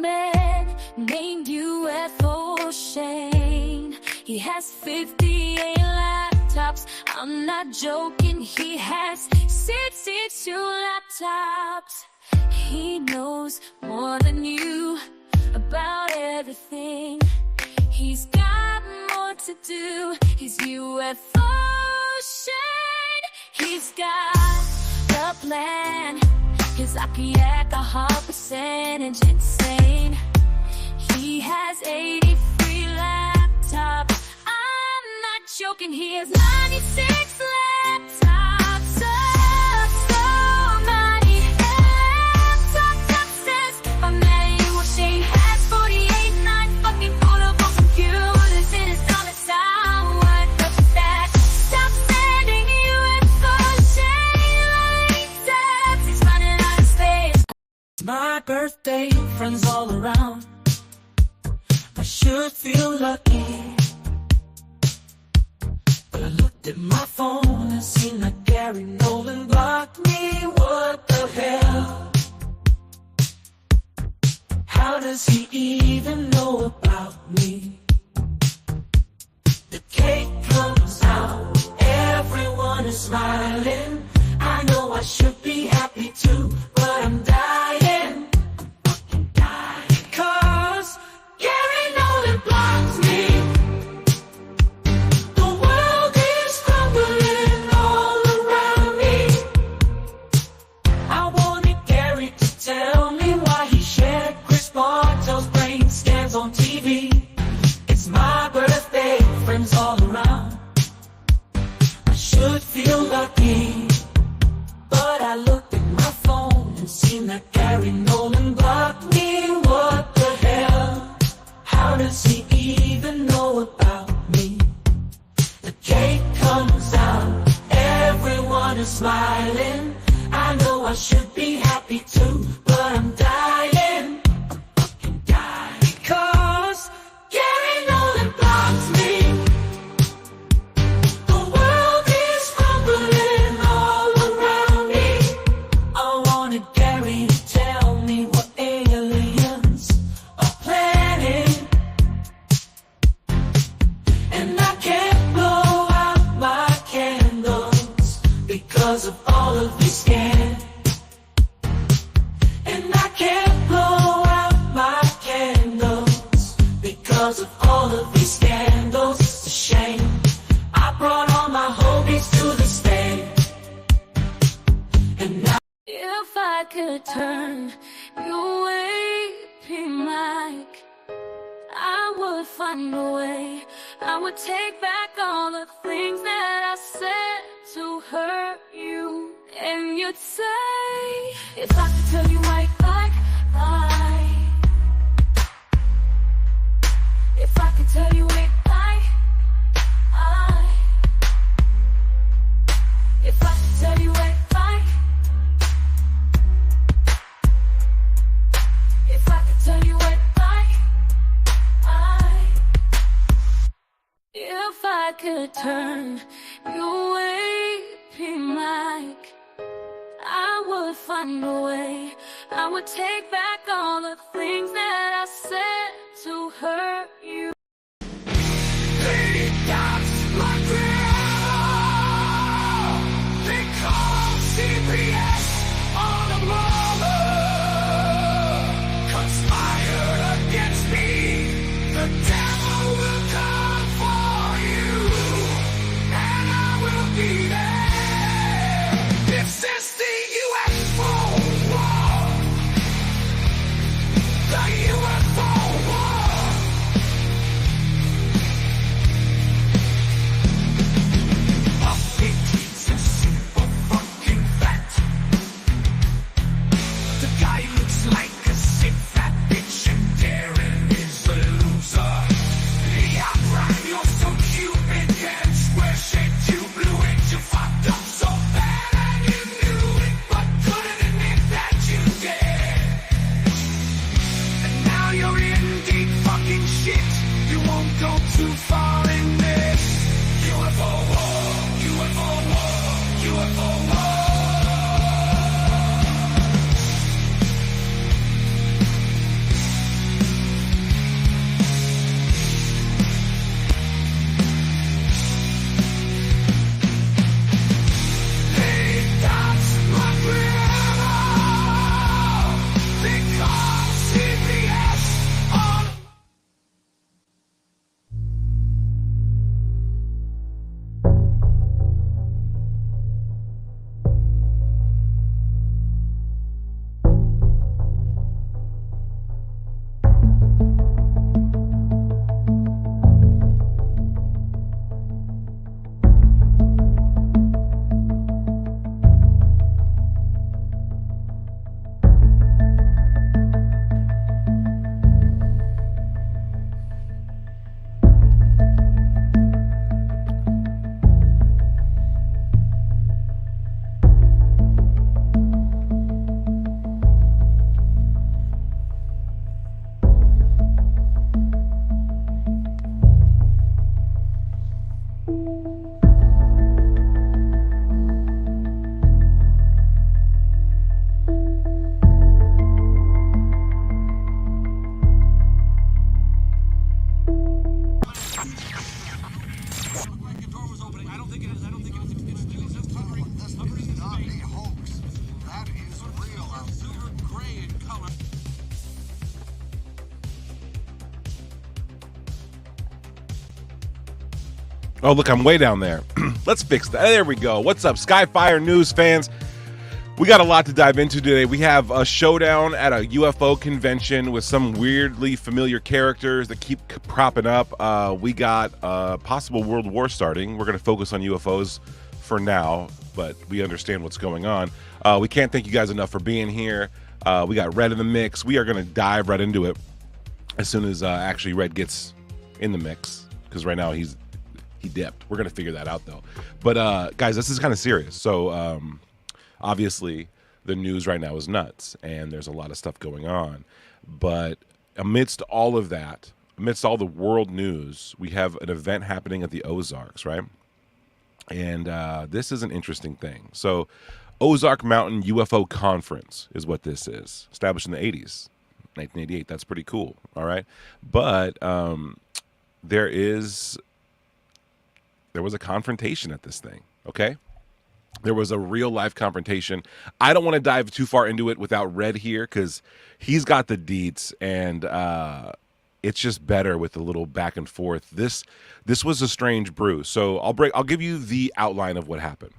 man named UFO Shane. He has 58 laptops. I'm not joking, he has 62 laptops. He knows more than you about everything. He's got more to do. He's UFO Shane. He's got a plan. His IQ alcohol percentage insane. He has 83 laptops. I'm not joking, he has 96 laptops. So many laptops. Says my man Shane has 48, 9 fucking portable computers in his domicile. What is that? Stop sending UFO Shane like he's running out of space. It's my birthday, friends all around. I should feel lucky, but I looked at my phone and seen that Gary Nolan blocked me. What the hell? How does he even know about me? The cake comes out, everyone is smiling. I know I should be happy too, but I'm dying. I'm fucking dying. 'Cause Gary Nolan blocks me. The world is crumbling all around me. I wanted Gary to tell me why he shared Chris Bartell's brain scans on TV. It's my birthday, friends all around. I should feel lucky, but I looked at my phone and seen that Gary Nolan blocked me. What the hell? How does he even know about me? The cake comes out, everyone is smiling. I know I should be happy too, but I'm dying. I'm fucking dying. Because Gary Nolan blocks me. The world is crumbling all around me. I wanted Gary to tell me what aliens are planning. And I can't blow out my candles because of all of these scans. And I can't blow out my candles because of all of these scandals. It's a shame. I brought all my homies to the stage, and now If I could turn you away, Mike, I would find a way. I would take back all the things that I said to hurt you. And you'd say, if I could tell you right back, if I could tell you right back, if I could tell you right back, if I could tell you right back, if I could turn you away, Mike, I would find a way. I would take back all the things that I said to hurt you. they call CPS on the mother. Conspired against me. The devil will come for you, and I will be there. This is the UFO war. The UFO war. A big piece of super fucking fat. The guy looks like a sick fat bitch, and Darren is the loser. Yeah, Brian, you're so cute, big head, square shaped, too blue, and you fucked up so bad, and you knew it, but couldn't admit that you did. And now you're in deep fucking shit. You won't go too far in this. UFO war, UFO war, UFO war. Oh, look, I'm way down there. Let's fix that. There we go. What's up, Skyfire News fans? We got a lot to dive into today. We have a showdown at a UFO convention with some weirdly familiar characters that keep propping up. We got a possible world war starting. We're going to focus on UFOs for now, but we understand what's going on. We can't thank you guys enough for being here. We got Red in the mix. We are going to dive right into it as soon as actually Red gets in the mix, because right now he dipped. We're going to figure that out, though. But, guys, this is kind of serious. So, obviously, the news right now is nuts, and there's a lot of stuff going on. But amidst all of that, amidst all the world news, we have an event happening at the Ozarks, right? And this is an interesting thing. So, Ozark Mountain UFO Conference is what this is, established in the 80s, 1988. That's pretty cool, all right? But there was a confrontation at this thing, okay? There was a real-life confrontation. I don't want to dive too far into it without Red here, because he's got the deets, and it's just better with a little back and forth. This was a strange brew. So I'll give you the outline of what happened.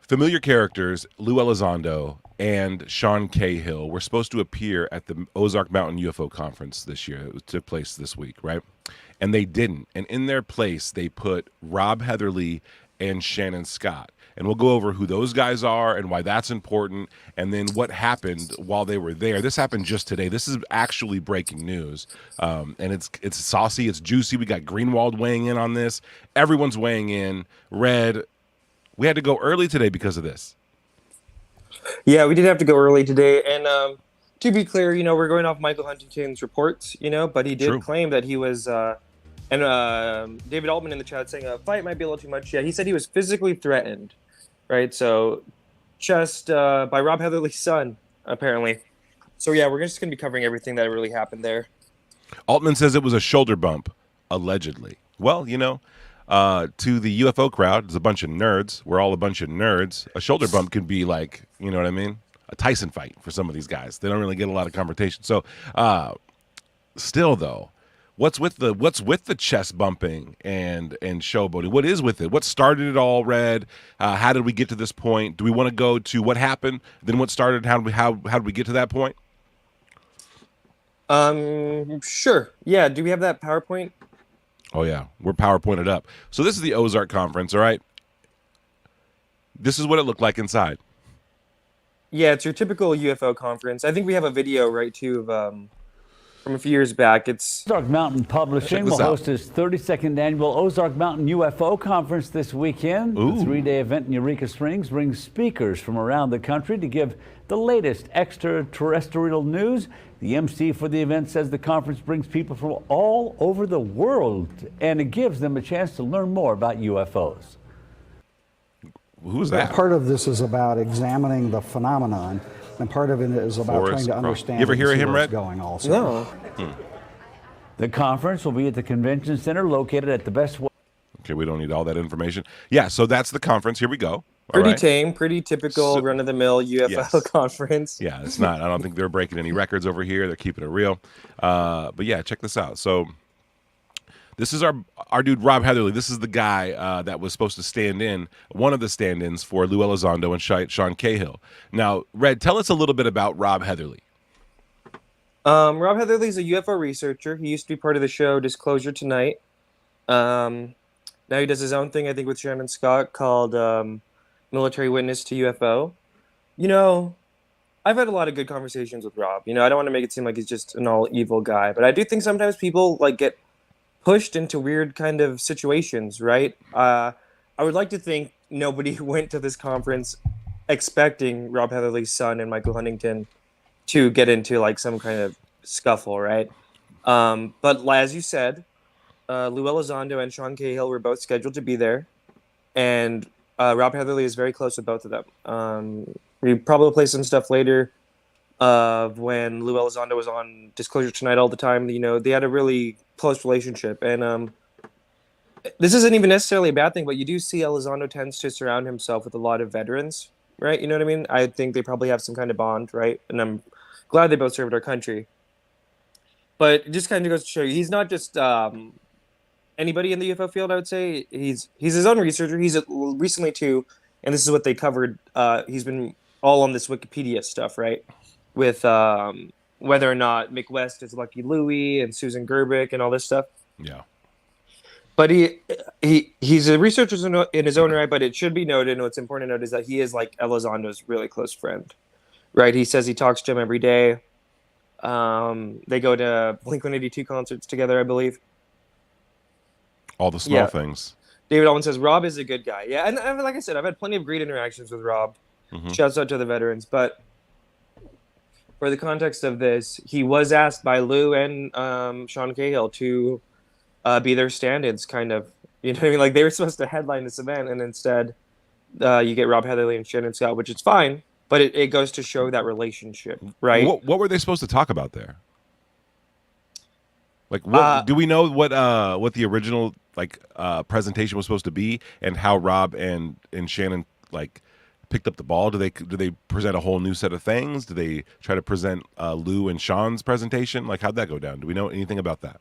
Familiar characters Lou Elizondo and Sean Cahill were supposed to appear at the Ozark Mountain UFO Conference this year. It took place this week, right? And they didn't. And in their place, they put Rob Heatherly and Shannon Scott. And we'll go over who those guys are and why that's important, and then what happened while they were there. This happened just today. This is actually breaking news. And it's saucy, it's juicy. We got Greenwald weighing in on this. Everyone's weighing in. Red, we had to go early today because of this. Yeah, we did have to go early today. And to be clear, we're going off Michael Huntington's reports, but he did claim that he was and David Altman in the chat saying a fight might be a little too much. Yeah, he said he was physically threatened, right? So just by Rob Heatherly's son, apparently. So yeah, we're just going to be covering everything that really happened there. Altman says it was a shoulder bump, allegedly. Well, to the UFO crowd, it's a bunch of nerds. We're all a bunch of nerds. A shoulder bump could be like, you know what I mean? A Tyson fight for some of these guys. They don't really get a lot of confrontation. So still, though, what's with the chest bumping and showboating? What is with it? What started it all, Red? How did we get to this point? Do we want to go to what happened, then what started? How did we get to that point? Sure. Yeah. Do we have that PowerPoint? Oh yeah, we're PowerPointed up. So this is the Ozark Conference, all right? This is what it looked like inside. Yeah, it's your typical UFO conference. I think we have a video, right, too, of from a few years back. It's Ozark Mountain Publishing will host its 32nd annual Ozark Mountain UFO Conference this weekend. Ooh. The three-day event in Eureka Springs brings speakers from around the country to give the latest extraterrestrial news. The MC for the event says the conference brings people from all over the world, and it gives them a chance to learn more about UFOs. Who's that? Part of this is about examining the phenomenon, and part of it is about trying to understand. You ever hear of him, Red? Going also. no. The conference will be at the convention center located at the Best. Okay, we don't need all that information. Yeah, so that's the conference. Here we go. Pretty tame, pretty typical run-of-the-mill UFO conference. Yeah, it's not. I don't think they're breaking any records over here. They're keeping it real. But yeah, check this out. So this is our dude Rob Heatherly. This is the guy that was supposed to stand in, one of the stand-ins for Lou Elizondo and Sean Cahill. Now, Red, tell us a little bit about Rob Heatherly. Rob Heatherly's a UFO researcher. He used to be part of the show Disclosure Tonight. Now he does his own thing, I think, with Shannon Scott called Military Witness to UFO. I've had a lot of good conversations with Rob. I don't want to make it seem like he's just an all evil guy, but I do think sometimes people get pushed into weird kind of situations, right? I would like to think nobody went to this conference expecting Rob Heatherly's son and Michael Huntington to get into some kind of scuffle, right? But as you said, Lou Elizondo and Sean Cahill were both scheduled to be there, and Rob Heatherly is very close with both of them. We probably play some stuff later of when Lou Elizondo was on Disclosure Tonight all the time. They had a really close relationship, and this isn't even necessarily a bad thing, but you do see Elizondo tends to surround himself with a lot of veterans, right? You know what I mean? I think they probably have some kind of bond, right? And I'm glad they both served our country. But it just kind of goes to show you, he's not just anybody in the UFO field, I would say he's his own researcher. He's recently too, and this is what they covered. He's been all on this Wikipedia stuff, right? With whether or not Mick West is Lucky Louie and Susan Gerbic and all this stuff. Yeah. But he's a researcher in his own right. But it should be noted, and what's important to note is that he is like Elizondo's really close friend, right? He says he talks to him every day. They go to Blink-182 concerts together, I believe. All the small things. David Allman says Rob is a good guy. Yeah, and like I said, I've had plenty of great interactions with Rob. Shouts out to the veterans. But for the context of this, he was asked by Lou and Sean Cahill to be their stand-ins, kind of. You know what I mean? Like, they were supposed to headline this event, and instead you get Rob Heatherly and Shannon Scott, which is fine, but it goes to show that relationship, right? What were they supposed to talk about there? Like, what, do we know what the original presentation was supposed to be, and how Rob and Shannon picked up the ball? Do they present a whole new set of things? Do they try to present Lou and Sean's presentation? Like, how'd that go down? Do we know anything about that?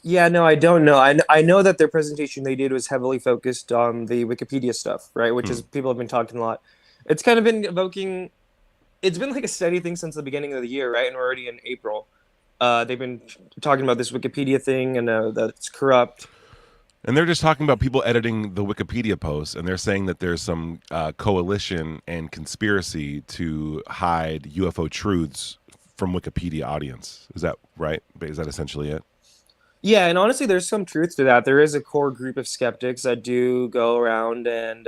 Yeah, no, I don't know. I know that their presentation they did was heavily focused on the Wikipedia stuff, right? Which is, people have been talking a lot. It's kind of been evoking. It's been like a steady thing since the beginning of the year, right? And we're already in April. They've been talking about this Wikipedia thing and that it's corrupt. And they're just talking about people editing the Wikipedia posts, and they're saying that there's some coalition and conspiracy to hide UFO truths from Wikipedia audience. Is that right? Is that essentially it? Yeah, and honestly, there's some truth to that. There is a core group of skeptics that do go around and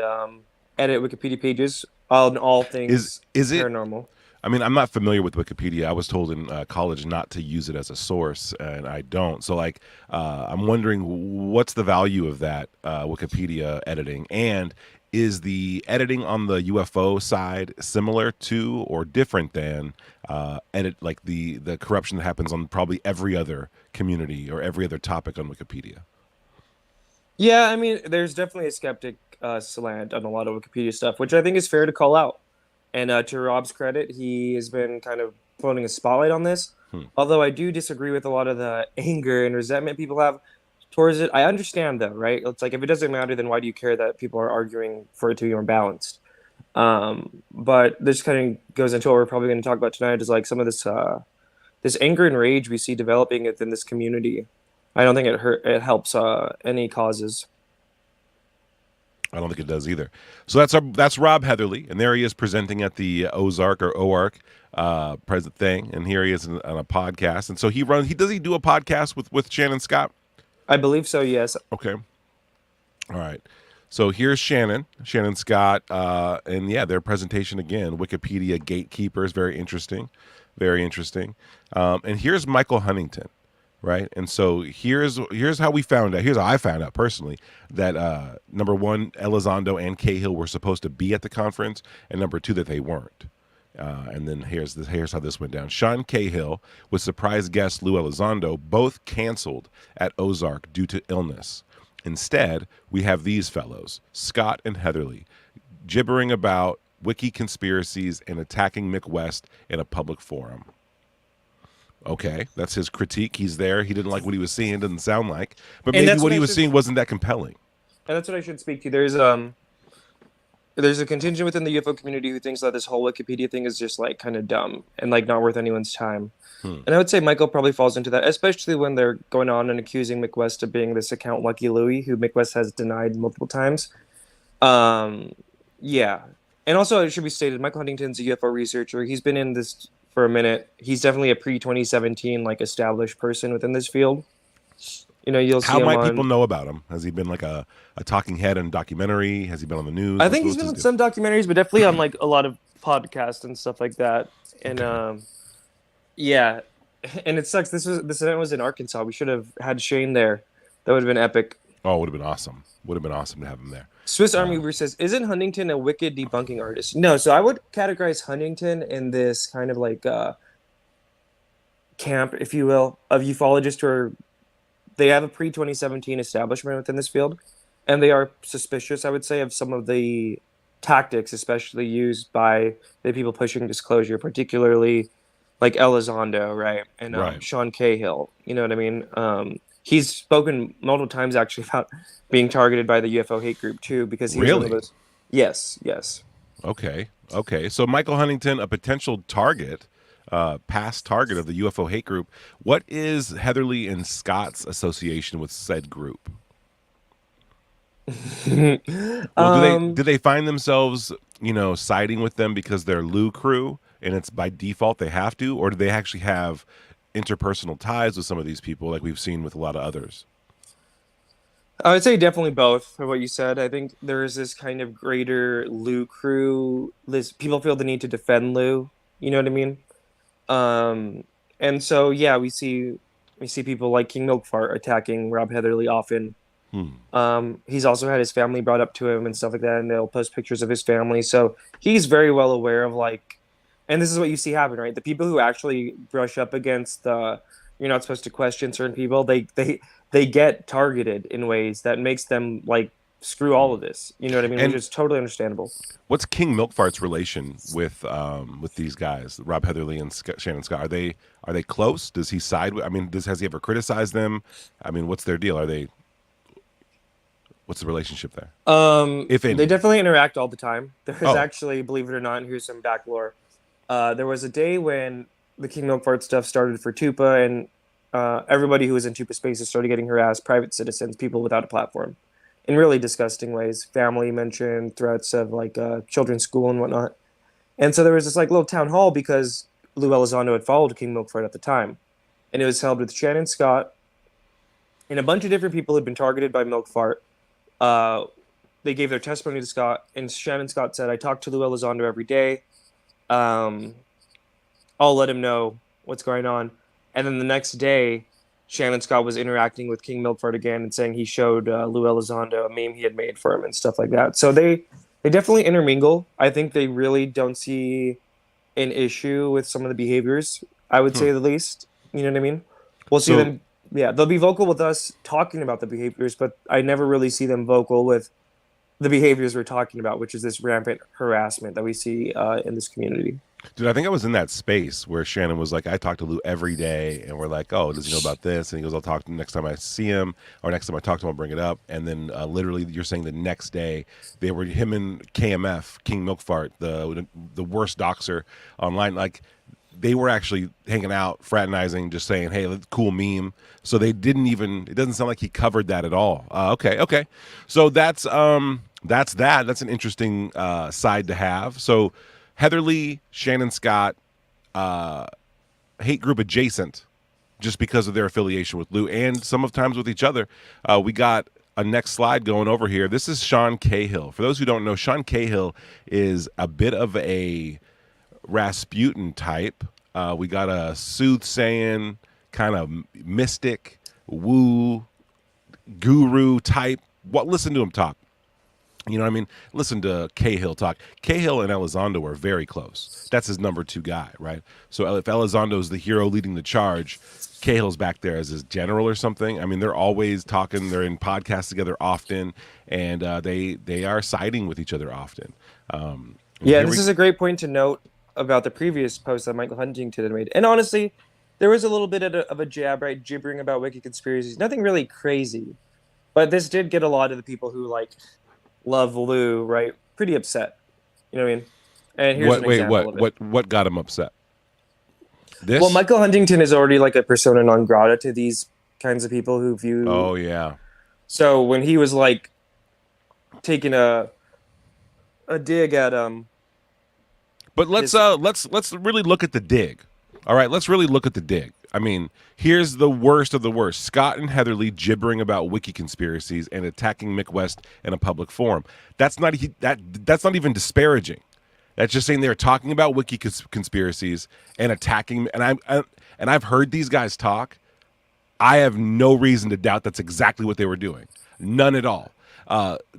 edit Wikipedia pages on all things is it paranormal. I mean, I'm not familiar with Wikipedia. I was told in college not to use it as a source, and I don't. So, I'm wondering what's the value of that Wikipedia editing, and is the editing on the UFO side similar to or different than the corruption that happens on probably every other community or every other topic on Wikipedia? Yeah, I mean, there's definitely a skeptic slant on a lot of Wikipedia stuff, which I think is fair to call out. And to Rob's credit, he has been kind of putting a spotlight on this. Although I do disagree with a lot of the anger and resentment people have towards it. I understand, though, right? It's like, if it doesn't matter, then why do you care that people are arguing for it to be more balanced? But this kind of goes into what we're probably going to talk about tonight, is like some of this this anger and rage we see developing within this community. I don't think it helps any causes. I don't think it does either. So that's Rob Heatherly, and there he is presenting at the Ozark or OARC present thing, and here he is on a podcast. And so does he do a podcast with Shannon Scott? I believe so, yes. Okay. All right. So here's Shannon Scott, and yeah, their presentation again, Wikipedia gatekeepers, very interesting, very interesting. And here's Michael Huntington. Right. And so here's how we found out. Here's how I found out personally that number one, Elizondo and Cahill were supposed to be at the conference, and number two, that they weren't. And then here's how this went down. Sean Cahill with surprise guest Lou Elizondo both canceled at Ozark due to illness. Instead, we have these fellows, Scott and Heatherly, gibbering about wiki conspiracies and attacking Mick West in a public forum. Okay, that's his critique. He's there. He didn't like what he was seeing. Doesn't sound like. But maybe what he was seeing wasn't that compelling. And that's what I should speak to. There's a contingent within the UFO community who thinks that this whole Wikipedia thing is just like kind of dumb and like not worth anyone's time. And I would say Michael probably falls into that, especially when they're going on and accusing Mick West of being this account Lucky Louie, who Mick West has denied multiple times. Yeah. And also, it should be stated, Michael Huntington's a UFO researcher. He's been in this for a minute. He's definitely a pre-2017 established person within this field. You know, you'll see how him might people know about him? Has he been like a talking head in a documentary? Has he been on the news? I think he's been on some documentaries, but definitely on a lot of podcasts and stuff like that. And yeah, and it sucks. This event was in Arkansas. We should have had Shane there. That would have been epic. Oh, it would have been awesome. Would have been awesome to have him there. Swiss Army Weaver says, isn't Huntington a wicked debunking artist? No, so I would categorize Huntington in this kind of camp, if you will, of ufologists who are, they have a pre-2017 establishment within this field, and they are suspicious, I would say, of some of the tactics, especially used by the people pushing disclosure, particularly like Elizondo, right? And Right. Sean Cahill, you know what I mean? he's spoken multiple times actually about being targeted by the UFO hate group too, because he was one of Really? those. Yes, yes. Okay. Okay. So Michael Huntington, a potential target, past target of the UFO hate group. What is Heatherly and Scott's association with said group? Well, do they find themselves, siding with them because they're Lou crew and it's by default they have to, or do they actually have interpersonal ties with some of these people like we've seen with a lot of others? I would say definitely both for what you said. I think there is this kind of greater Lou crew. This people feel the need to defend Lou. You know what I mean? Um, and so yeah, we see people like King Milkfart attacking Rob Heatherly often. Hmm. He's also had his family brought up to him and stuff like that, and they'll post pictures of his family. So he's very well aware of like, and this is what you see happen, right? The people who actually brush up against the, you're not supposed to question certain people. They get targeted in ways that makes them like screw all of this. You know what I mean? And Which is totally understandable. what's King Milkfart's relation with these guys, Rob Heatherly and Shannon Scott? Are they close? Does he side with? I mean, has he ever criticized them? I mean, what's their deal? What's the relationship there? If any. They definitely interact all the time. There is Oh. actually, believe it or not, and here's some back lore. There was a day when the King Milkfart stuff started for Tupa, and everybody who was in Tupa Spaces started getting harassed, private citizens, people without a platform, in really disgusting ways. Family mentioned, threats of like children's school and whatnot. And so there was this like little town hall because Lou Elizondo had followed King Milkfart at the time. And it was held with Shannon Scott and a bunch of different people who had been targeted by Milkfart. They gave their testimony to Scott, and Shannon Scott said, I talk to Lou Elizondo every day. I'll let him know what's going on. And then the next day, Shannon Scott was interacting with King Milford again and saying he showed Lou Elizondo a meme he had made for him and stuff like that. So they definitely intermingle. I think they really don't see an issue with some of the behaviors, I would say the least. You know what I mean? We'll see them. Yeah, they'll be vocal with us talking about the behaviors, but I never really see them vocal with the behaviors we're talking about, which is this rampant harassment that we see in this community. Dude, I think I was in that space where Shannon was like, I talk to Lou every day, and we're like, oh, does he know about this? And he goes, I'll talk to him next time I see him, or next time I talk to him, I'll bring it up. And then literally, you're saying the next day, they were him and KMF, King Milkfart, the worst doxer online, like they were actually hanging out, fraternizing, just saying, hey, cool meme. So they didn't even, it doesn't sound like he covered that at all. Okay. So that's that. That's an interesting side to have. So Heatherly, Shannon Scott, hate group adjacent, just because of their affiliation with Lou and sometimes with each other. We got a next slide going over here. This is Sean Cahill. For those who don't know, Sean Cahill is a bit of a Rasputin type. We got a soothsaying, kind of mystic, woo, guru type. Listen to him talk. You know what I mean? Listen to Cahill talk. Cahill and Elizondo are very close. That's his number 2 guy, right? So if Elizondo's the hero leading the charge, Cahill's back there as his general or something. I mean, they're always talking. They're in podcasts together often, and they are siding with each other often. This is a great point to note about the previous post that Michael Huntington had made. And honestly, there was a little bit of a jab, right? Gibbering about wiki conspiracies. Nothing really crazy. But this did get a lot of the people who, like, love Lou, right? Pretty upset. You know what I mean? And here's an example of it. What got him upset? This? Well, Michael Huntington is already like a persona non grata to these kinds of people who view. Oh yeah. So when he was like taking a dig at But let's really look at the dig. All right, let's really look at the dig. I mean, here's the worst of the worst. Scott and Heatherly gibbering about wiki conspiracies and attacking Mick West in a public forum. That's not even disparaging. That's just saying they're talking about wiki conspiracies and attacking. And I've heard these guys talk. I have no reason to doubt that's exactly what they were doing. None at all.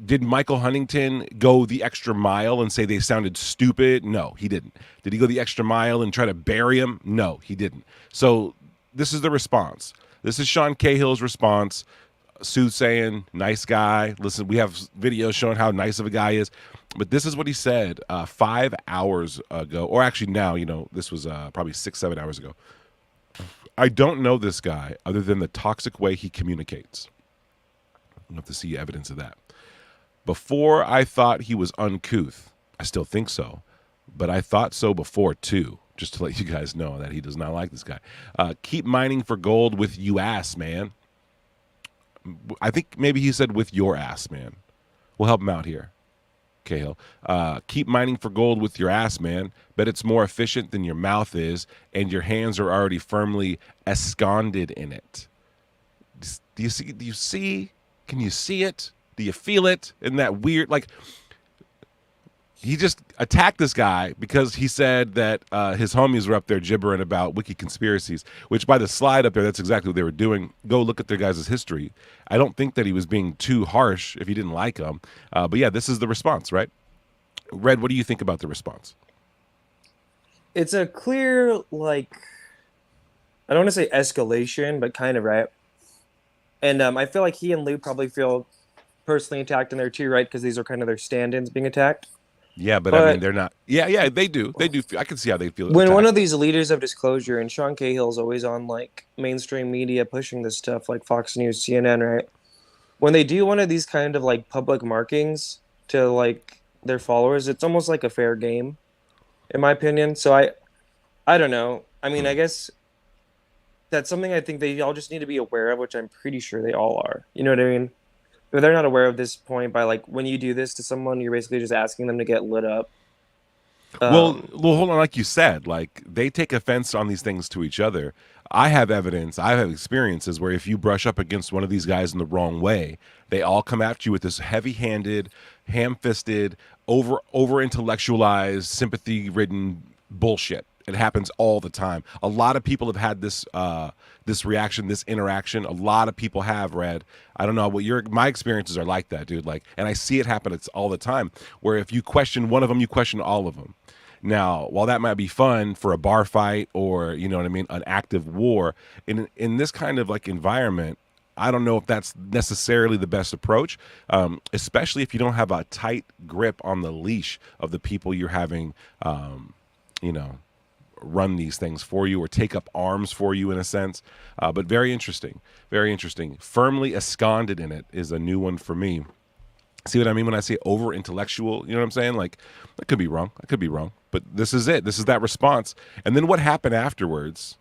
Did Michael Huntington go the extra mile and say they sounded stupid? No, he didn't. Did he go the extra mile and try to bury him? No, he didn't. So this is the response. This is Sean Cahill's response. Soothsaying, nice guy. Listen, we have videos showing how nice of a guy he is. But this is what he said 5 hours ago, or actually now, this was probably 6-7 hours ago. I don't know this guy other than the toxic way he communicates. I'll have to see evidence of that. Before, I thought he was uncouth. I still think so, but I thought so before too. Just to let you guys know that he does not like this guy. Keep mining for gold with you ass, man. I think maybe he said with your ass, man. We'll help him out here. Cahill. Keep mining for gold with your ass, man. Bet it's more efficient than your mouth is, and your hands are already firmly esconded in it. Do you see? Do you see? Can you see it? Do you feel it? In that weird, like, he just attacked this guy because he said that his homies were up there gibbering about wiki conspiracies, which by the slide up there, that's exactly what they were doing. Go look at their guys' history. I don't think that he was being too harsh if he didn't like them. But yeah, this is the response, right? Red, what do you think about the response? It's a clear, like, I don't want to say escalation, but kind of, right? And I feel like he and Lou probably feel personally attacked in there too, right? Because these are kind of their stand-ins being attacked. Yeah, but I mean, they're not. Yeah, they do. They do. I can see how they feel. When attacked. one of these leaders of disclosure, and Sean Cahill's always on like mainstream media pushing this stuff, like Fox News, CNN, right? When they do one of these kind of like public markings to like their followers, it's almost like a fair game, in my opinion. So I don't know. I mean, I guess that's something I think they all just need to be aware of, which I'm pretty sure they all are. You know what I mean? But they're not aware of this point by like when you do this to someone, you're basically just asking them to get lit up. Well, hold on. Like you said, like they take offense on these things to each other. I have evidence. I have experiences where if you brush up against one of these guys in the wrong way, they all come at you with this heavy-handed, ham-fisted, over-intellectualized, sympathy-ridden bullshit. It happens all the time. A lot of people have had this this reaction, this interaction. A lot of people have, Red. I don't know what my experiences are like that, dude. Like, and I see it happen. It's all the time. Where if you question one of them, you question all of them. Now, while that might be fun for a bar fight or you know what I mean, an active war in this kind of like environment, I don't know if that's necessarily the best approach, especially if you don't have a tight grip on the leash of the people you're having, you know, run these things for you or take up arms for you in a sense. But very interesting. Very interesting. Firmly esconded in it is a new one for me. See what I mean when I say over intellectual? You know what I'm saying? Like, I could be wrong. I could be wrong. But this is it. This is that response. And then what happened afterwards?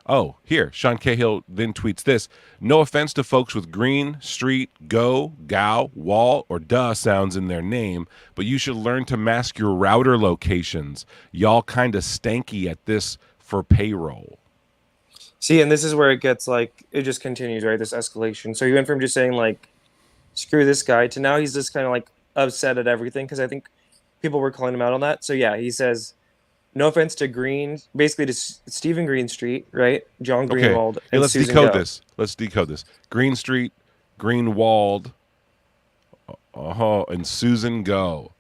Oh, here, Sean Cahill then tweets this. No offense to folks with green, street, go, gow, wall, or duh sounds in their name, but you should learn to mask your router locations. Y'all kind of stanky at this for payroll. See, and this is where it gets like, it just continues, right? This escalation. So he went from just saying like, screw this guy to now he's just kind of like upset at everything because I think people were calling him out on that. So yeah, he says, no offense to Green, basically to Stephen Greenstreet, right? John Greenwald. Okay. Hey, let's decode this. Let's decode this. Greenstreet, Greenwald, and Susan Go.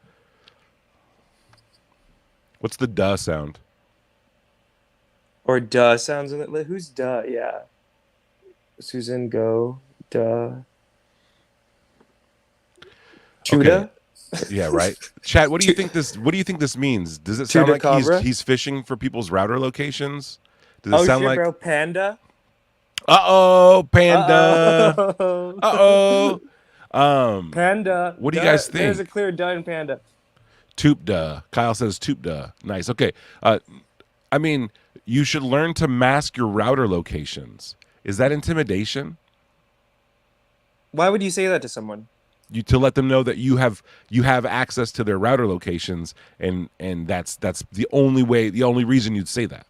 What's the duh sound? Or duh sounds in it. Who's duh? Yeah. Susan Go, duh. Chuda? Okay. Yeah, right. Chad, what do you think this? What do you think this means? Does it sound like he's fishing for people's router locations? Does it sound shit, like bro, Panda? Panda. Panda. What do you guys think? There's a clear duh in Panda. Toop duh. Kyle says toop duh. Nice. Okay. I mean, you should learn to mask your router locations. Is that intimidation? Why would you say that to someone? To let them know that you have access to their router locations, and that's the only way, the only reason you'd say that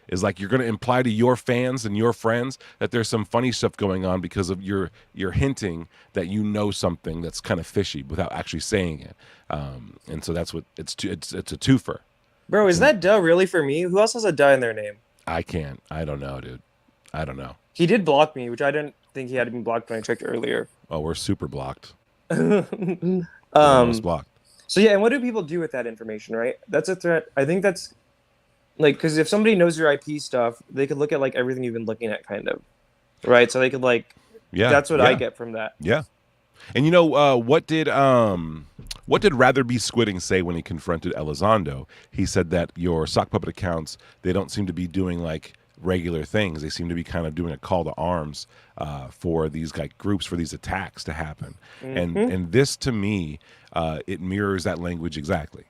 is like you're going to imply to your fans and your friends that there's some funny stuff going on because of you're hinting that you know something that's kind of fishy without actually saying it, and so that's what it's a twofer. Bro, is that duh really for me? Who else has a duh in their name? I don't know, dude. I don't know. He did block me, which I didn't think he had been blocked when I checked earlier. Oh, we're super blocked. Blocked. So yeah, and what do people do with that information, right? That's a threat. I think that's like, because if somebody knows your IP stuff, they could look at like everything you've been looking at, kind of, right? So they could like, that's what I get from that. Yeah. And you know what did Rather Be Squidding say when he confronted Elizondo? He said that your sock puppet accounts, they don't seem to be doing like regular things. They seem to be kind of doing a call to arms for these like groups, for these attacks to happen. And this to me, it mirrors that language exactly.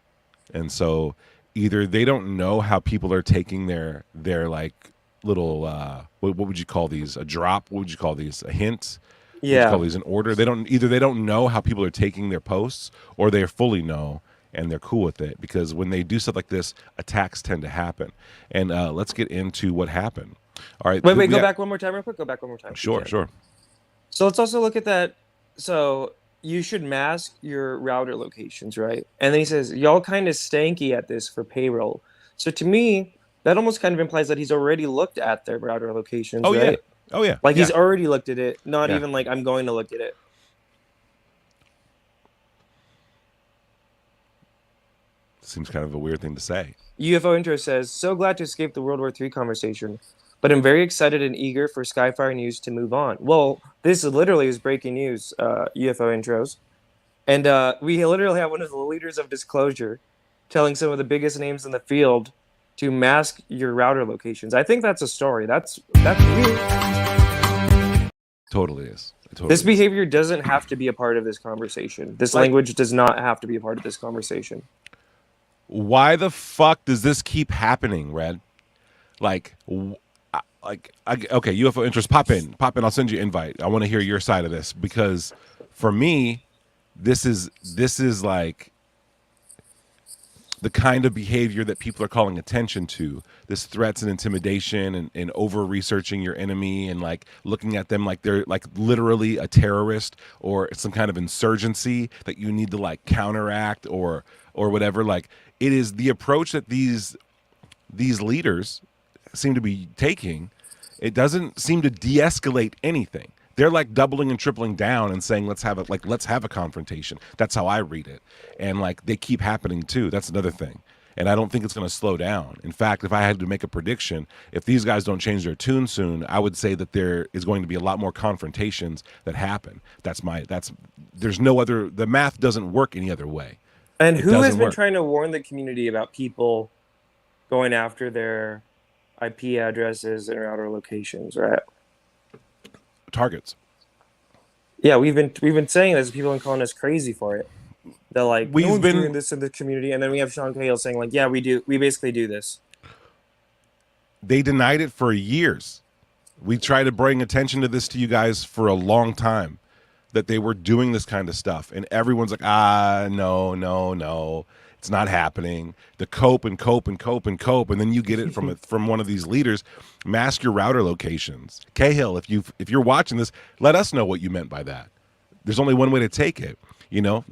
And so either they don't know how people are taking their like little what would you call these, a drop, what would you call these, a hint, what would you call these, an order. They don't know how people are taking their posts, or they fully know and they're cool with it, because when they do stuff like this, attacks tend to happen. And let's get into what happened. All right, wait, go back one more time real quick. Go back one more time. Sure. So let's also look at that. So you should mask your router locations, right? And then he says, y'all kind of stanky at this for payroll. So to me, that almost kind of implies that he's already looked at their router locations, right? Oh, yeah. Like he's already looked at it, not even like I'm going to look at it. Seems kind of a weird thing to say. UFO Intro says, so glad to escape the World War III conversation, but I'm very excited and eager for Skyfire News to move on. Well, this literally is breaking news, UFO Intros. And we literally have one of the leaders of disclosure telling some of the biggest names in the field to mask your router locations. I think that's a story. That's weird. Totally is. This behavior doesn't have to be a part of this conversation. This language does not have to be a part of this conversation. Why the fuck does this keep happening, Red? Okay, UFO interest, pop in. I'll send you an invite. I want to hear your side of this, because for me, this is like the kind of behavior that people are calling attention to. This threats and intimidation and over researching your enemy and like looking at them like they're like literally a terrorist or some kind of insurgency that you need to like counteract or whatever. Like, it is the approach that these leaders seem to be taking. It doesn't seem to de-escalate anything. They're like doubling and tripling down and saying, let's have a confrontation. That's how I read it. And like they keep happening too. That's another thing. And I don't think it's going to slow down. In fact, if I had to make a prediction, if these guys don't change their tune soon, I would say that there is going to be a lot more confrontations that happen. There's no other, the math doesn't work any other way. And who has been trying to warn the community about people going after their IP addresses and router locations, right? Targets. Yeah, we've been saying this. People have been calling us crazy for it. They're like, no one's doing this in the community, and then we have Sean Cahill saying like, yeah, we do. We basically do this. They denied it for years. We tried to bring attention to this to you guys for a long time, that they were doing this kind of stuff, and everyone's like, no, it's not happening. The cope, and then you get it from one of these leaders. Mask your router locations. Cahill, if you're watching this, let us know what you meant by that. There's only one way to take it. You know,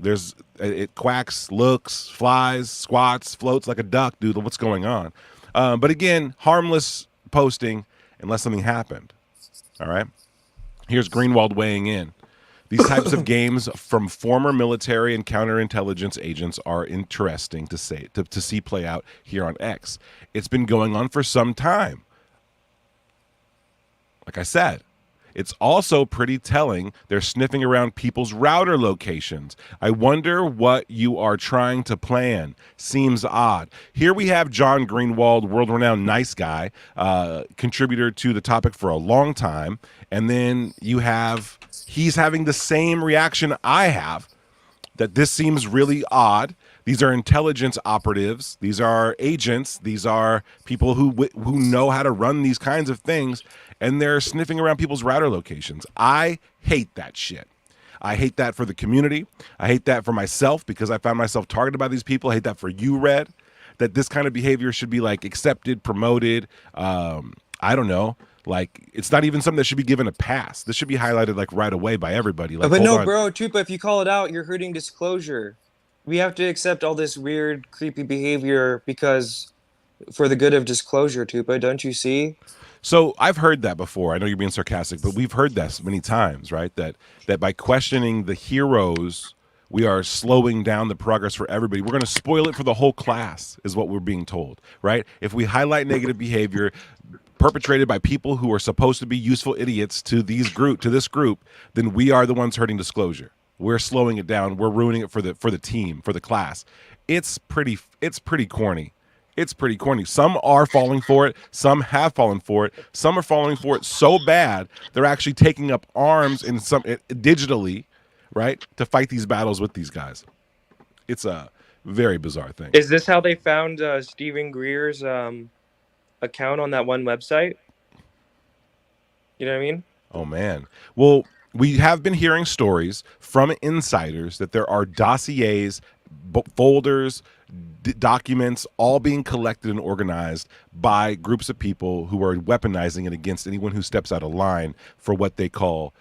it quacks, looks, flies, squats, floats like a duck, dude. What's going on? But again, harmless posting unless something happened. All right. Here's Greenwald weighing in. These types of games from former military and counterintelligence agents are interesting to see play out here on X. It's been going on for some time. Like I said, it's also pretty telling they're sniffing around people's router locations. I wonder what you are trying to plan. Seems odd. Here we have John Greenwald, world-renowned nice guy, contributor to the topic for a long time. And then he's having the same reaction I have, that this seems really odd. These are intelligence operatives. These are agents. These are people who know how to run these kinds of things, and they're sniffing around people's router locations. I hate that shit. I hate that for the community. I hate that for myself because I found myself targeted by these people. I hate that for you, Red, that this kind of behavior should be like accepted, promoted. I don't know. Like, it's not even something that should be given a pass. This should be highlighted like right away by everybody. Like, but no, bro, Tupa, if you call it out, you're hurting disclosure. We have to accept all this weird, creepy behavior because for the good of disclosure, Tupa, don't you see? So I've heard that before. I know you're being sarcastic, but we've heard this many times, right? That by questioning the heroes, we are slowing down the progress for everybody. We're going to spoil it for the whole class, is what we're being told, right? If we highlight negative behavior perpetrated by people who are supposed to be useful idiots to this group, then we are the ones hurting disclosure. We're slowing it down. We're ruining it for the team, for the class. It's pretty corny. It's pretty corny. Some are falling for it. Some have fallen for it. Some are falling for it so bad they're actually taking up arms in some digitally, right, to fight these battles with these guys. It's a very bizarre thing. Is this how they found Stephen Greer's account on that one website? You know what I mean? Oh, man. Well, we have been hearing stories from insiders that there are dossiers, folders, documents all being collected and organized by groups of people who are weaponizing it against anyone who steps out of line for what they call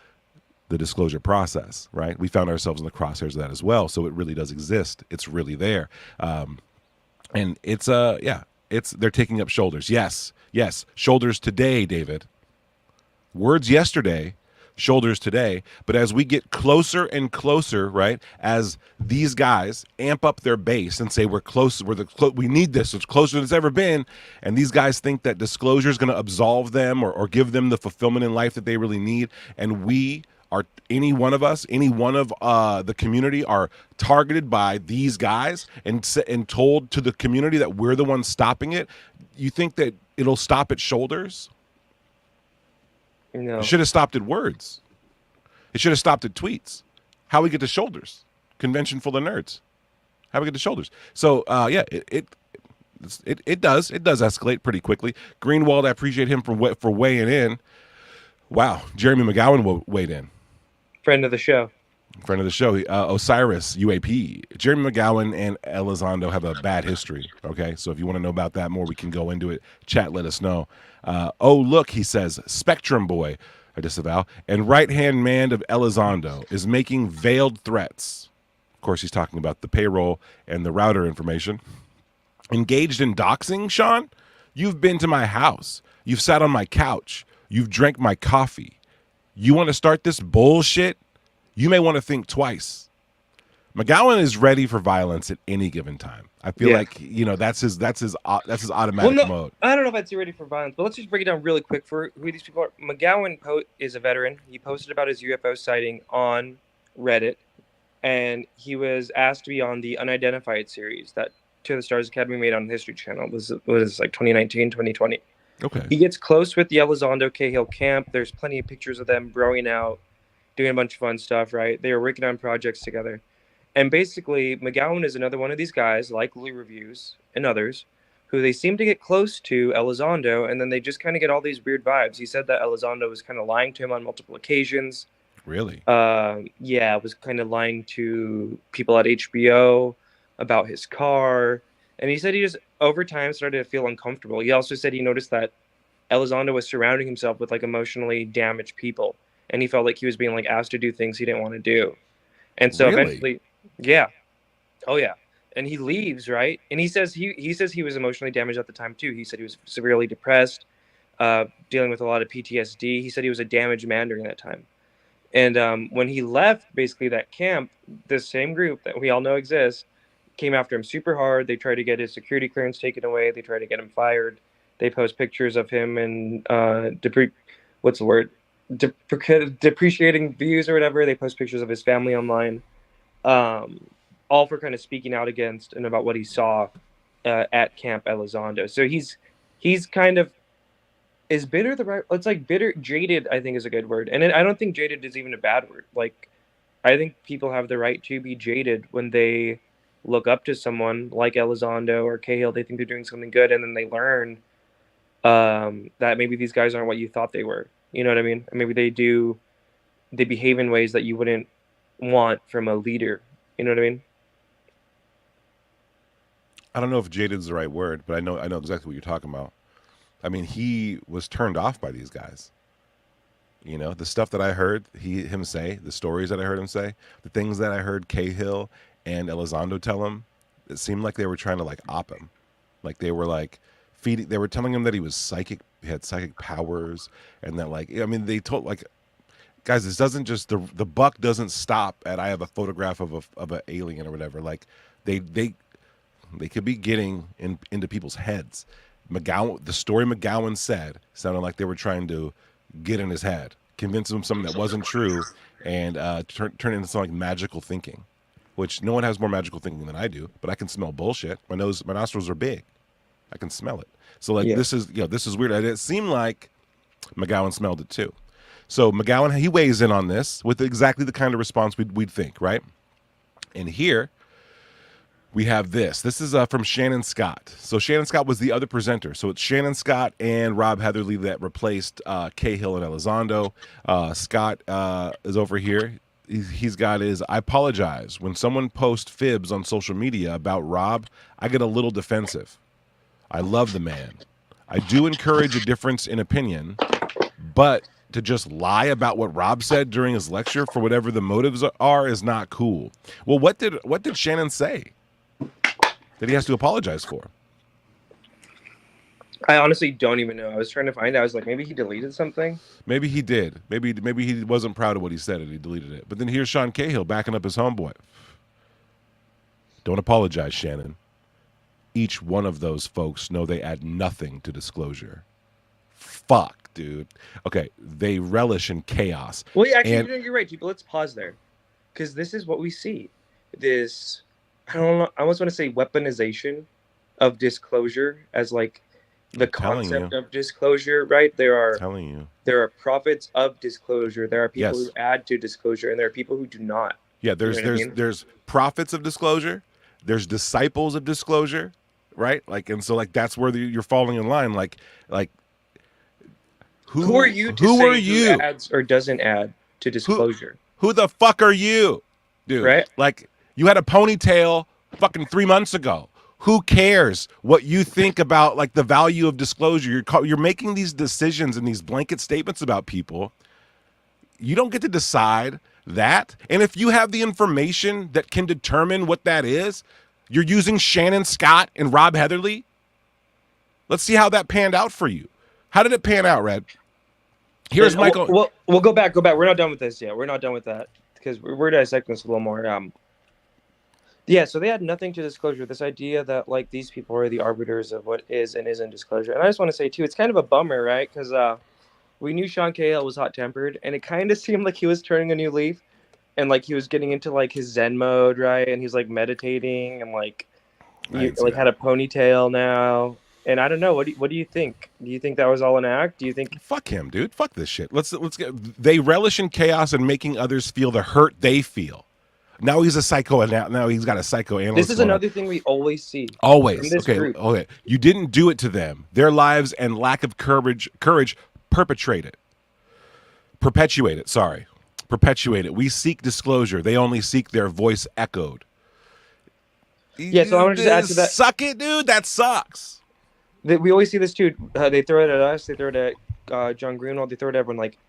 the disclosure process, right? We found ourselves in the crosshairs of that as well. So it really does exist. It's really there. And it's, they're taking up shoulders. Yes. Shoulders today, David. Words yesterday, shoulders today. But as we get closer and closer, right, as these guys amp up their base and say we're close, we need this, it's closer than it's ever been, and these guys think that disclosure is going to absolve them or give them the fulfillment in life that they really need, and we are, any one of us, any one of the community are targeted by these guys and told to the community that we're the ones stopping it. You think that it'll stop at shoulders? No. It should have stopped at words. It should have stopped at tweets. How we get to shoulders? Convention full of nerds. How we get to shoulders? So it does escalate pretty quickly. Greenwald, I appreciate him for weighing in. Wow, Jeremy McGowan weighed in. Friend of the show. Osiris UAP. Jeremy McGowan and Elizondo have a bad history. Okay, so if you want to know about that more, we can go into it. Chat, let us know. Look, he says, Spectrum Boy, I disavow, and right-hand man of Elizondo is making veiled threats. Of course, he's talking about the payroll and the router information. Engaged in doxing, Sean? You've been to my house. You've sat on my couch. You've drank my coffee. You want to start this bullshit? You may want to think twice. McGowan is ready for violence at any given time. I feel like, that's his automatic mode. I don't know if I'd say ready for violence, but let's just break it down really quick for who these people are. McGowan is a veteran. He posted about his UFO sighting on Reddit, and he was asked to be on the Unidentified series that To the Stars Academy made on the History Channel. It was like 2019, 2020. Okay. He gets close with the Elizondo Cahill camp. There's plenty of pictures of them broing out, doing a bunch of fun stuff, right? They were working on projects together. And basically, McGowan is another one of these guys, like Lee Reviews and others, who they seem to get close to Elizondo, and then they just kind of get all these weird vibes. He said that Elizondo was kind of lying to him on multiple occasions. Really? Was kind of lying to people at HBO about his car. And he said he just, over time, started to feel uncomfortable. He also said he noticed that Elizondo was surrounding himself with, like, emotionally damaged people. And he felt like he was being, like, asked to do things he didn't want to do. And so eventually, and he leaves, right? And he says he was emotionally damaged at the time too. He said he was severely depressed, dealing with a lot of PTSD. He said he was a damaged man during that time. And when he left, basically, that camp, this same group that we all know exists, came after him super hard. They tried to get his security clearance taken away. They tried to get him fired. They post pictures of him and depreciating views or whatever. They post pictures of his family online, all for kind of speaking out against and about what he saw at Camp Elizondo. So he's kind of, is bitter the right? It's like bitter, jaded, I think is a good word. And I don't think jaded is even a bad word. Like, I think people have the right to be jaded when they look up to someone like Elizondo or Cahill. They think they're doing something good, and then they learn that maybe these guys aren't what you thought they were. You know what I mean? And maybe they behave in ways that you wouldn't want from a leader. You know what I mean? I don't know if jaded is the right word, but I know exactly what you're talking about. I mean, he was turned off by these guys. You know, the stuff that I heard him say, the stories that I heard him say, the things that I heard Cahill and Elizondo tell him, it seemed like they were trying to, like, op him. Like, they were, like, they were telling him that he was psychic, he had psychic powers, and that, like, I mean, they told, like, guys, this doesn't just, the buck doesn't stop at I have a photograph of an alien or whatever. Like, they could be getting into people's heads. The story McGowan said sounded like they were trying to get in his head, convince him of something that wasn't true, and turn it into something like magical thinking, which no one has more magical thinking than I do, but I can smell bullshit. My nostrils are big. I can smell it. So like Yeah. this is weird. And it seemed like McGowan smelled it too. So McGowan, he weighs in on this with exactly the kind of response we'd think, right? And here we have this. This is from Shannon Scott. So Shannon Scott was the other presenter. So it's Shannon Scott and Rob Heatherly that replaced Cahill and Elizondo. Scott is over here. He's got his, I apologize. When someone posts fibs on social media about Rob, I get a little defensive. I love the man. I do encourage a difference in opinion, but to just lie about what Rob said during his lecture for whatever the motives are is not cool. Well, what did Shannon say that he has to apologize for? I honestly don't even know. I was trying to find out. I was like, maybe he deleted something. Maybe he did. Maybe he wasn't proud of what he said and he deleted it. But then here's Sean Cahill backing up his homeboy. Don't apologize, Shannon. Each one of those folks know they add nothing to disclosure. Fuck, dude. Okay, they relish in chaos. Well, yeah, actually, you're right, people. Let's pause there, because this is what we see. This, I don't know. I almost want to say weaponization of disclosure as like the concept of disclosure, right? There are prophets of disclosure. There are people who add to disclosure, and there are people who do not. Yeah, there's prophets of disclosure. There's disciples of disclosure, right? Like, and so like that's where you're falling in line. Like who are you? Who adds or doesn't add to disclosure? Who the fuck are you, dude? Right? Like you had a ponytail fucking 3 months ago. Who cares what you think about like the value of disclosure? You're making these decisions and these blanket statements about people. You don't get to decide that. And if you have the information that can determine what that is, you're using Shannon Scott and Rob Heatherly. Let's see how that panned out for you. How did it pan out, Red? Here's Michael. Well, we'll go back. We're not done with this yet. We're not done with that because we're dissecting this a little more. Yeah, so they had nothing to disclosure. This idea that like these people are the arbiters of what is and isn't disclosure. And I just want to say too, it's kind of a bummer, right? Because we knew Sean Cahill was hot-tempered, and it kind of seemed like he was turning a new leaf, and like he was getting into like his Zen mode, right? And he's like meditating, and like had a ponytail now. And I don't know. What do you think? Do you think that was all an act? Do you think? Fuck him, dude. Fuck this shit. Let's get. They relish in chaos and making others feel the hurt they feel. Now he's a psycho, and now he's got a psychoanalyst. This is another thing we always see. Always. Okay. You didn't do it to them. Their lives and lack of courage perpetuate it. We seek disclosure. They only seek their voice echoed. Yeah, so I want to just add to that. Suck it, dude. That sucks. We always see this too. They throw it at us. They throw it at John Greenwald. They throw it at everyone. Like,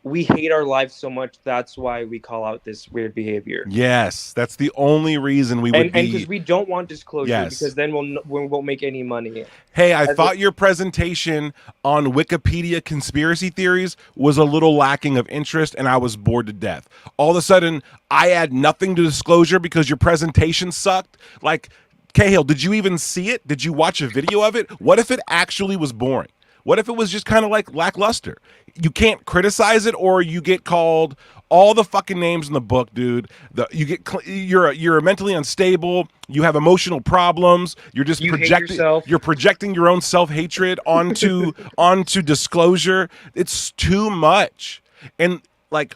we hate our lives so much. That's why we call out this weird behavior. Yes, that's the only reason we would and because we don't want disclosure. Yes. Because then we won't make any money. Hey, I thought your presentation on Wikipedia conspiracy theories was a little lacking of interest, and I was bored to death. All of a sudden, I add nothing to disclosure because your presentation sucked. Like, Cahill, did you even see it? Did you watch a video of it? What if it actually was boring? What if it was just kind of like lackluster? You can't criticize it, or you get called all the fucking names in the book, dude. You're mentally unstable. You have emotional problems. You're just You're projecting your own self-hatred onto disclosure. It's too much. And like,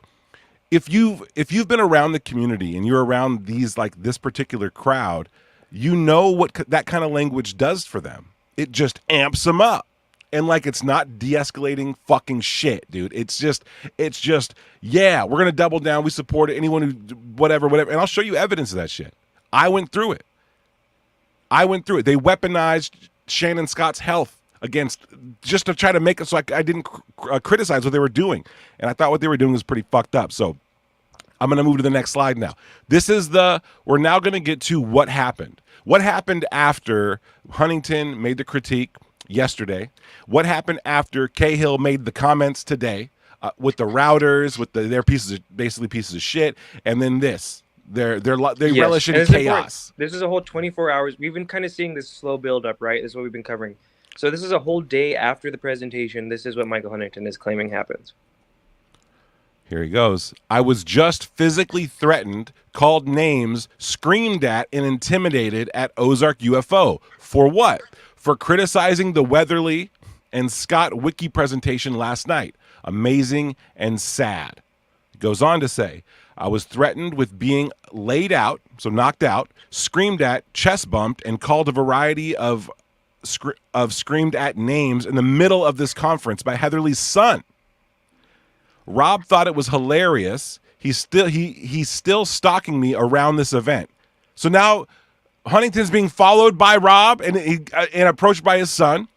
if you've been around the community and you're around this particular crowd, you know what that kind of language does for them. It just amps them up. And like, it's not de-escalating fucking shit, dude. It's just, yeah, we're going to double down. We support it. Anyone who, whatever. And I'll show you evidence of that shit. I went through it. They weaponized Shannon Scott's health just to try to make it so I didn't criticize what they were doing. And I thought what they were doing was pretty fucked up. So I'm going to move to the next slide now. We're now going to get to what happened. What happened after Huntington made the critique yesterday? What happened after Cahill made the comments today with the routers, with their pieces of shit, and then this. They relish in chaos. This is a whole 24 hours. We've been kind of seeing this slow build up, right? This is what we've been covering. So this is a whole day after the presentation. This is what Michael Huntington is claiming happens. Here he goes. I was just physically threatened, called names, screamed at, and intimidated at Ozark UFO. For what? for criticizing the Weatherly and Scott Wiki presentation last night. Amazing and sad. He goes on to say, I was threatened with being laid out, so knocked out, screamed at, chest bumped, and called a variety of screamed at names in the middle of this conference by Heatherly's son. Rob thought it was hilarious. He's still stalking me around this event. So now Huntington's being followed by Rob and approached by his son.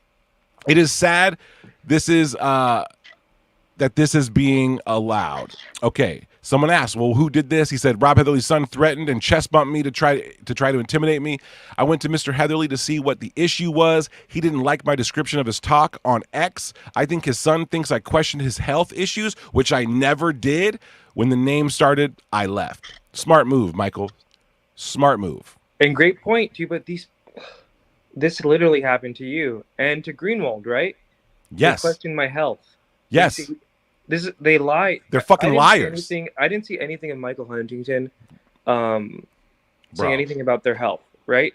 It is sad. This is that this is being allowed. Okay. Someone asked, well, who did this? He said, Rob Heatherly's son threatened and chest bumped me to try to intimidate me. I went to Mr. Heatherly to see what the issue was. He didn't like my description of his talk on X. I think his son thinks I questioned his health issues, which I never did. When the name started, I left. Smart move, Michael. Smart move. And great point, too, but this literally happened to you and to Greenwald, right? Yes. They questioned my health. Yes. They lie. They're fucking liars. I didn't see anything of Michael Huntington saying anything about their health, right?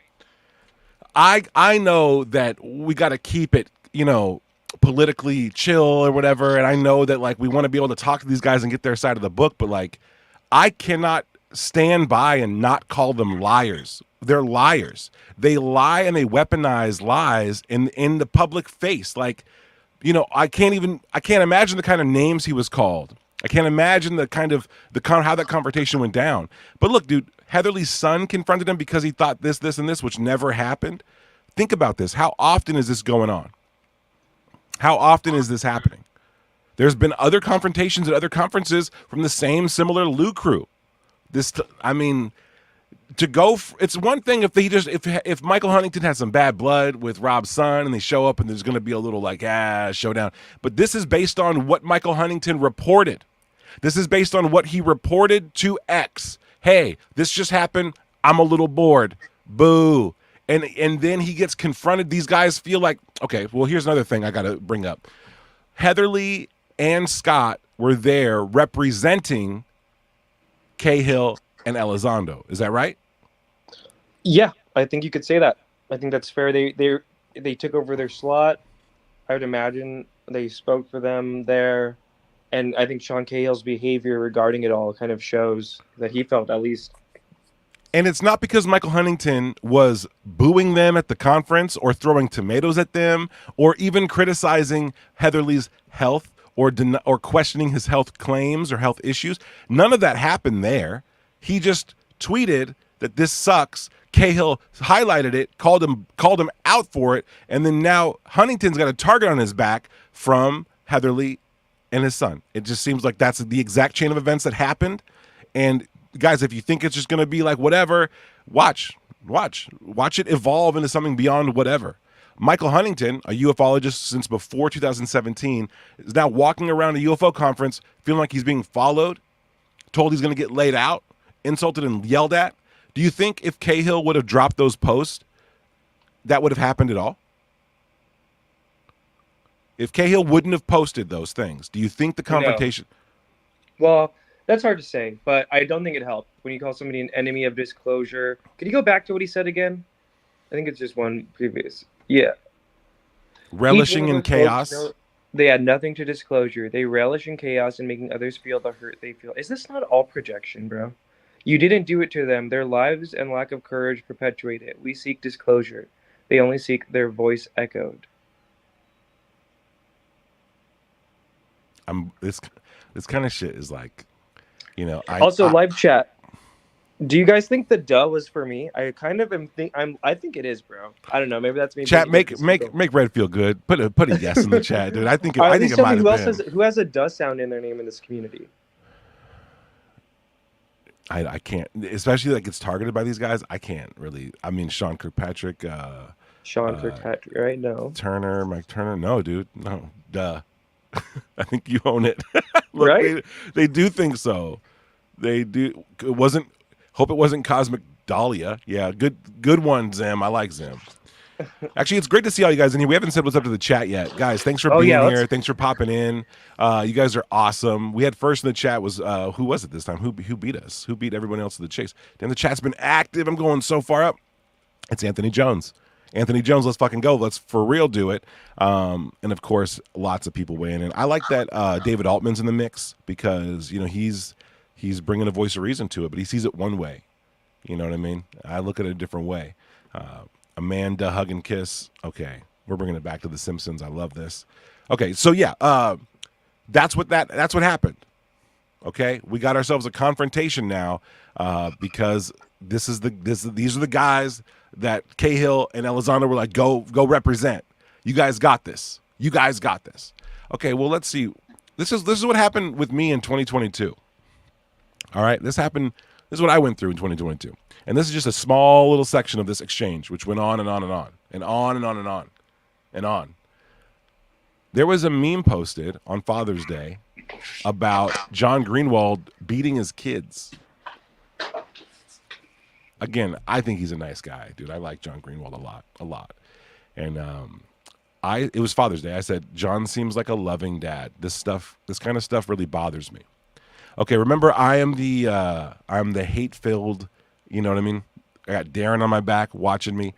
I know that we got to keep it, politically chill or whatever, and I know that like we want to be able to talk to these guys and get their side of the book, but like I cannot stand by and not call them liars. They're liars. They lie and they weaponize lies in the public face. Like, I can't imagine the kind of names he was called. I can't imagine how that conversation went down. But look, dude, Heatherly's son confronted him because he thought this, and this, which never happened. Think about this. How often is this going on? How often is this happening? There's been other confrontations at other conferences from the same similar Lou crew. It's one thing if Michael Huntington has some bad blood with Rob's son and they show up and there's going to be a little showdown. But this is based on what Michael Huntington reported. This is based on what he reported to X. Hey, this just happened. I'm a little bored. Boo. And then he gets confronted. These guys feel like, okay, well, here's another thing I got to bring up. Heatherly and Scott were there representing Cahill and Elizondo. Is that right? Yeah, I think you could say that. I think that's fair. They took over their slot. I would imagine they spoke for them there. And I think Sean Cahill's behavior regarding it all kind of shows that he felt at least. And it's not because Michael Huntington was booing them at the conference or throwing tomatoes at them or even criticizing Heatherly's health or questioning his health claims or health issues. None of that happened there. He just tweeted that this sucks. Cahill highlighted it, called him out for it, and then now Huntington's got a target on his back from Heatherly and his son. It just seems like that's the exact chain of events that happened. And guys, if you think it's just going to be like whatever, watch it evolve into something beyond whatever. Michael Huntington, a ufologist since before 2017, is now walking around a UFO conference feeling like he's being followed, told he's going to get laid out, insulted and yelled at. Do you think if Cahill would have dropped those posts, that would have happened at all? If Cahill wouldn't have posted those things, do you think the confrontation... No. Well, that's hard to say, but I don't think it helped when you call somebody an enemy of disclosure. Could you go back to what he said again? I think it's just one previous. Yeah. Relishing in chaos? They had nothing to disclosure. They relish in chaos and making others feel the hurt they feel. Is this not all projection, bro? You didn't do it to them. Their lives and lack of courage perpetuate it. We seek disclosure. They only seek their voice echoed. This kind of shit is like, live chat. Do you guys think the duh was for me? I kind of I think it is, bro. I don't know. Maybe that's me. Chat, make Red feel good. Put a yes in the chat, dude. I think it might have been. Who has a duh sound in their name in this community? I can't, especially like it's targeted by these guys. I can't really. I mean, Sean Kirkpatrick. Sean Kirkpatrick, right? No. Turner, Mike Turner. No, dude. No. Duh. I think you own it. Look, right? They do think so. They do. Hope it wasn't Cosmic Dahlia. Yeah, good one, Zim. I like Zim. Actually, it's great to see all you guys in here. We haven't said what's up to the chat yet. Guys, thanks for being here. Thanks for popping in. You guys are awesome. We had first in the chat was, who was it this time? Who beat us? Who beat everyone else to the chase? Damn, the chat's been active. I'm going so far up. It's Anthony Jones. Anthony Jones, let's fucking go. Let's for real do it. And of course, lots of people weighing in. I like that David Altman's in the mix because, you know, he's bringing a voice of reason to it, but he sees it one way. You know what I mean? I look at it a different way. Amanda, hug and kiss. Okay, we're bringing it back to The Simpsons. I love this. Okay, so yeah, that's what happened. Okay, we got ourselves a confrontation now because these are the guys that Cahill and Elizondo were like, go represent. You guys got this. You guys got this. Okay, well, let's see. This is what happened with me in 2022. All right, this is what I went through in 2022. And this is just a small little section of this exchange, which went on and on and on and on and on and on and on. There was a meme posted on Father's Day about John Greenwald beating his kids. Again, I think he's a nice guy, dude. I like John Greenwald a lot. And it was Father's Day. I said, John seems like a loving dad. This kind of stuff really bothers me. Okay, remember I'm the hate-filled, you know what I mean? I got Darren on my back watching me,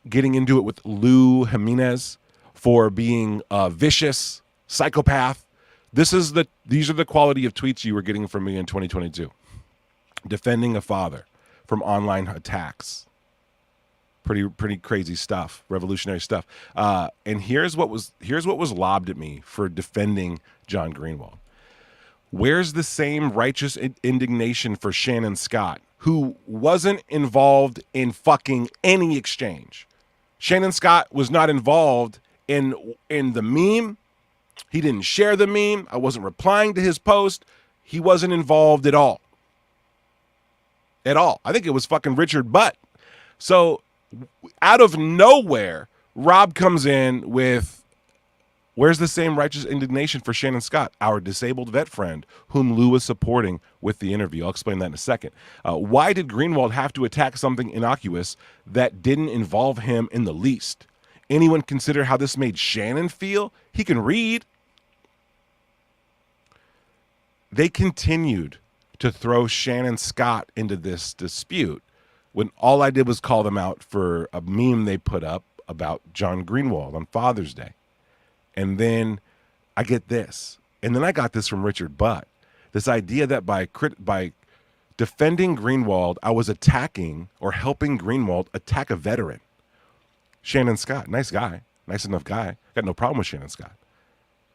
getting into it with Lou Jimenez for being a vicious psychopath. These are the quality of tweets you were getting from me in 2022. Defending a father from online attacks. Pretty crazy stuff, revolutionary stuff. And here's what was lobbed at me for defending John Greenwald. Where's the same righteous indignation for Shannon Scott, who wasn't involved in fucking any exchange? Shannon Scott was not involved in the meme. He didn't share the meme. I wasn't replying to his post. He wasn't involved at all. At all. I think it was fucking Richard Butt. So out of nowhere, Rob comes in with, where's the same righteous indignation for Shannon Scott, our disabled vet friend, whom Lou was supporting with the interview? I'll explain that in a second. Why did Greenwald have to attack something innocuous that didn't involve him in the least? Anyone consider how this made Shannon feel? He can read. They continued to throw Shannon Scott into this dispute when all I did was call them out for a meme they put up about John Greenwald on Father's Day. And then I get this. And then I got this from Richard Butt. This idea that by defending Greenwald, I was attacking or helping Greenwald attack a veteran. Shannon Scott, nice guy, nice enough guy. Got no problem with Shannon Scott.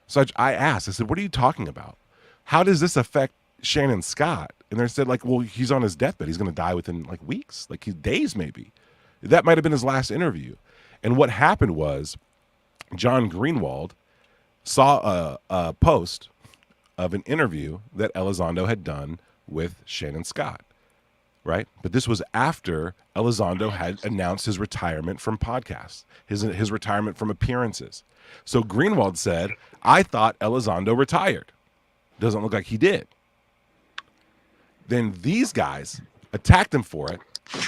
So I asked, I said, what are you talking about? How does this affect Shannon Scott? And they said, like, well, he's on his deathbed. He's going to die within like weeks, like days maybe. That might have been his last interview. And what happened was John Greenwald saw a post of an interview that Elizondo had done with Shannon Scott, right? But this was after Elizondo had announced his retirement from podcasts, his retirement from appearances. So Greenwald said, I thought Elizondo retired. Doesn't look like he did. Then these guys attacked him for it,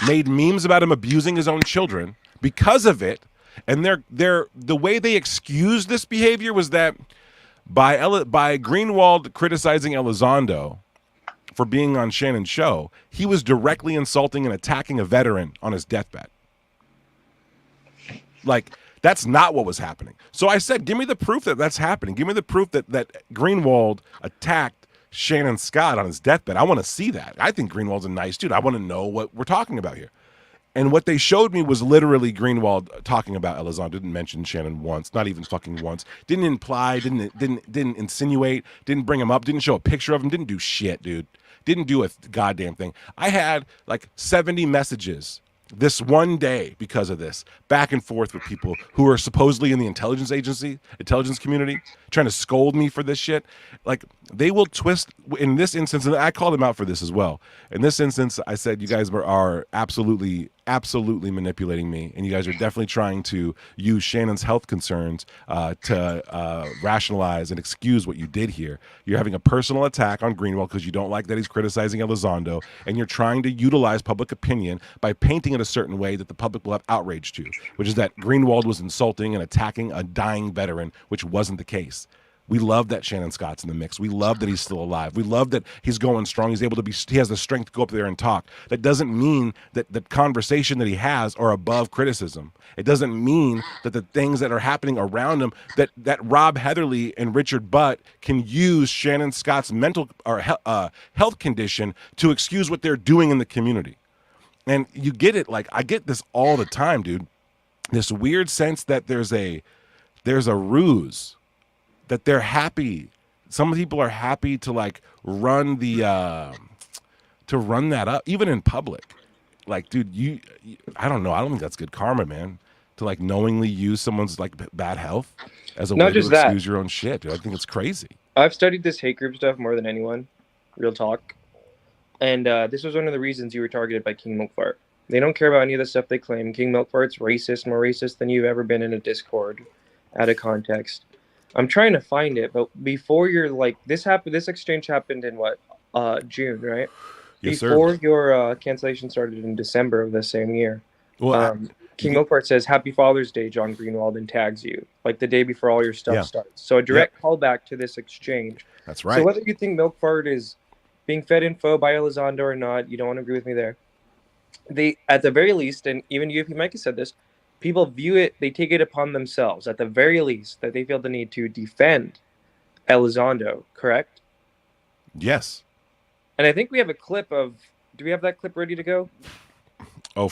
made memes about him abusing his own children because of it. And the way they excused this behavior was that by Greenwald criticizing Elizondo for being on Shannon's show, he was directly insulting and attacking a veteran on his deathbed. Like, that's not what was happening. So I said, give me the proof that that's happening. Give me the proof that Greenwald attacked Shannon Scott on his deathbed. I want to see that. I think Greenwald's a nice dude. I want to know what we're talking about here. And what they showed me was literally Greenwald talking about Elizondo. Didn't mention Shannon once, not even fucking once. Didn't imply, didn't insinuate, didn't bring him up, didn't show a picture of him, didn't do shit, dude. Didn't do a goddamn thing. I had like 70 messages this one day because of this, back and forth with people who are supposedly in the intelligence community, trying to scold me for this shit. Like, they will twist, in this instance, and I called them out for this as well. In this instance, I said, you guys are absolutely manipulating me, and you guys are definitely trying to use Shannon's health concerns to rationalize and excuse what you did here. You're having a personal attack on Greenwald because you don't like that he's criticizing Elizondo, and you're trying to utilize public opinion by painting it a certain way that the public will have outrage to, which is that Greenwald was insulting and attacking a dying veteran, which wasn't the case. We love that Shannon Scott's in the mix. We love that he's still alive. We love that he's going strong. He's able to be. He has the strength to go up there and talk. That doesn't mean that the conversation that he has are above criticism. It doesn't mean that the things that are happening around him, that Rob Heatherly and Richard Butt can use Shannon Scott's mental or health condition to excuse what they're doing in the community. And you get it. Like, I get this all the time, dude. This weird sense that there's a ruse, that they're happy. Some people are happy to like run that up, even in public. Like, dude, I don't know. I don't think that's good karma, man. To like knowingly use someone's like bad health as a way to excuse your own shit, dude. I think it's crazy. I've studied this hate group stuff more than anyone. Real talk. And this was one of the reasons you were targeted by King Milkfart. They don't care about any of the stuff they claim. King Milkfart's racist, more racist than you've ever been in a Discord, out of context. I'm trying to find it, but before you're like this exchange happened in what? June, right? Yes, before sir. your cancellation started in December of the same year. Well, King Milkfart says, "Happy Father's Day, John Greenwald," and tags you like the day before all your stuff starts. So a direct callback to this exchange. That's right. So whether you think Milkfart is being fed info by Elizondo or not, you don't want to agree with me there. They, at the very least, and even you, Mike, said this, people view it, they take it upon themselves, at the very least, that they feel the need to defend Elizondo, correct? Yes. And I think we have a clip of, do we have that clip ready to go? Oh,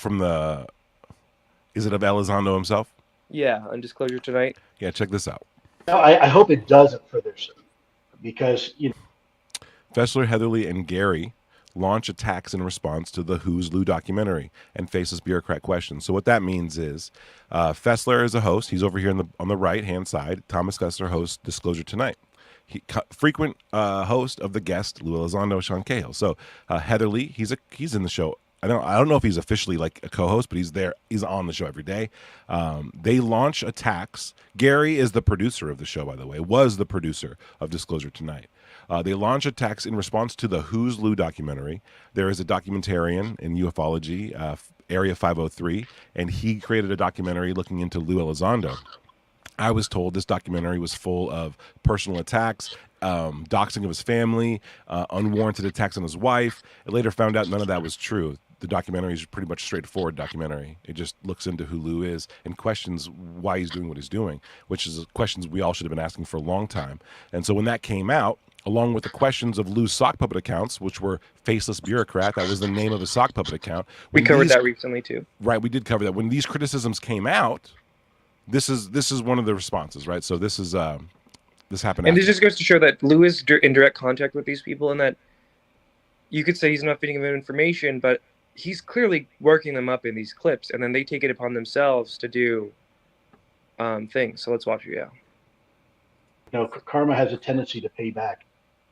is it of Elizondo himself? Yeah, on Disclosure Tonight. Yeah, check this out. No, I hope it doesn't for their sake, because, Fessler, Heatherly, and Gary launch attacks in response to the Who's Lou documentary and faces bureaucrat questions. So what that means is Fessler is a host. He's over here on the right-hand side. Thomas Fessler hosts Disclosure Tonight. Frequent host of the guest, Lou Elizondo, Sean Cahill. So Heatherly, he's in the show. I don't know if he's officially like a co-host, but he's there. He's on the show every day. They launch attacks. Gary is the producer of the show, by the way. Was the producer of Disclosure Tonight. They launch attacks in response to the Who's Lou documentary. There is a documentarian in ufology, Area 503, and he created a documentary looking into Lou Elizondo. I was told this documentary was full of personal attacks, doxing of his family, unwarranted attacks on his wife. I later found out none of that was true. The documentary is pretty much straightforward documentary. It just looks into who Lou is and questions why he's doing what he's doing, which is questions we all should have been asking for a long time. And so when that came out, along with the questions of Lou's sock puppet accounts, which were Faceless Bureaucrat, that was the name of his sock puppet account. We covered that recently too. Right, we did cover that. When these criticisms came out, this is one of the responses, right? So this happened. And this just goes to show that Lou is in direct contact with these people, and that you could say he's not feeding them information, but he's clearly working them up in these clips, and then they take it upon themselves to do things. So let's watch it. Yeah. Karma has a tendency to pay back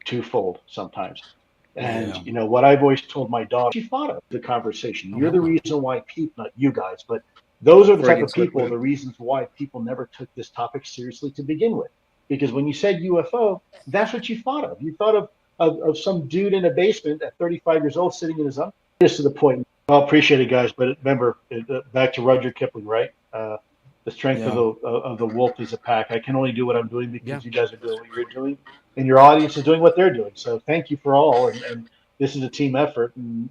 twofold sometimes. And, what I've always told my dog, she thought of the conversation. You're the reason why people, not you guys, but those are the type of people, the reasons why people never took this topic seriously to begin with. Because when you said UFO, that's what you thought of. You thought of some dude in a basement at 35 years old sitting in his own. Just to the point. Well, appreciate it, guys. But remember, back to Rudyard Kipling, right? The strength of the wolf is a pack. I can only do what I'm doing because you guys are doing what you're doing, and your audience is doing what they're doing. So thank you for all. And this is a team effort. And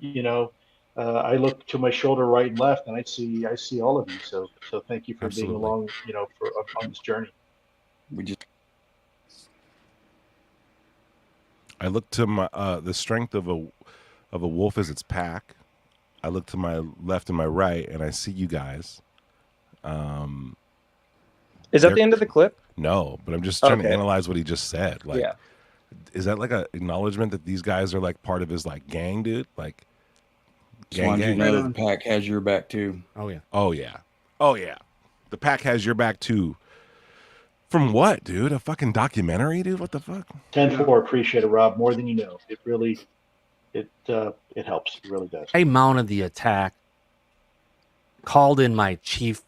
I look to my shoulder right and left, and I see all of you. So thank you for being along, on this journey. I look to my the strength of a wolf is its pack. I look to my left and my right, and I see you guys. Is that the end of the clip? No, but I'm just trying to analyze what he just said. Like, is that like a acknowledgement that these guys are like part of his like gang, dude? Like, gang. You know the pack has your back too. Oh yeah. The pack has your back too. From what, dude? A fucking documentary, dude? What the fuck? 10-4, appreciate it, Rob. More than you know. It really, it helps. It really does. I mounted the attack. Called in my chief.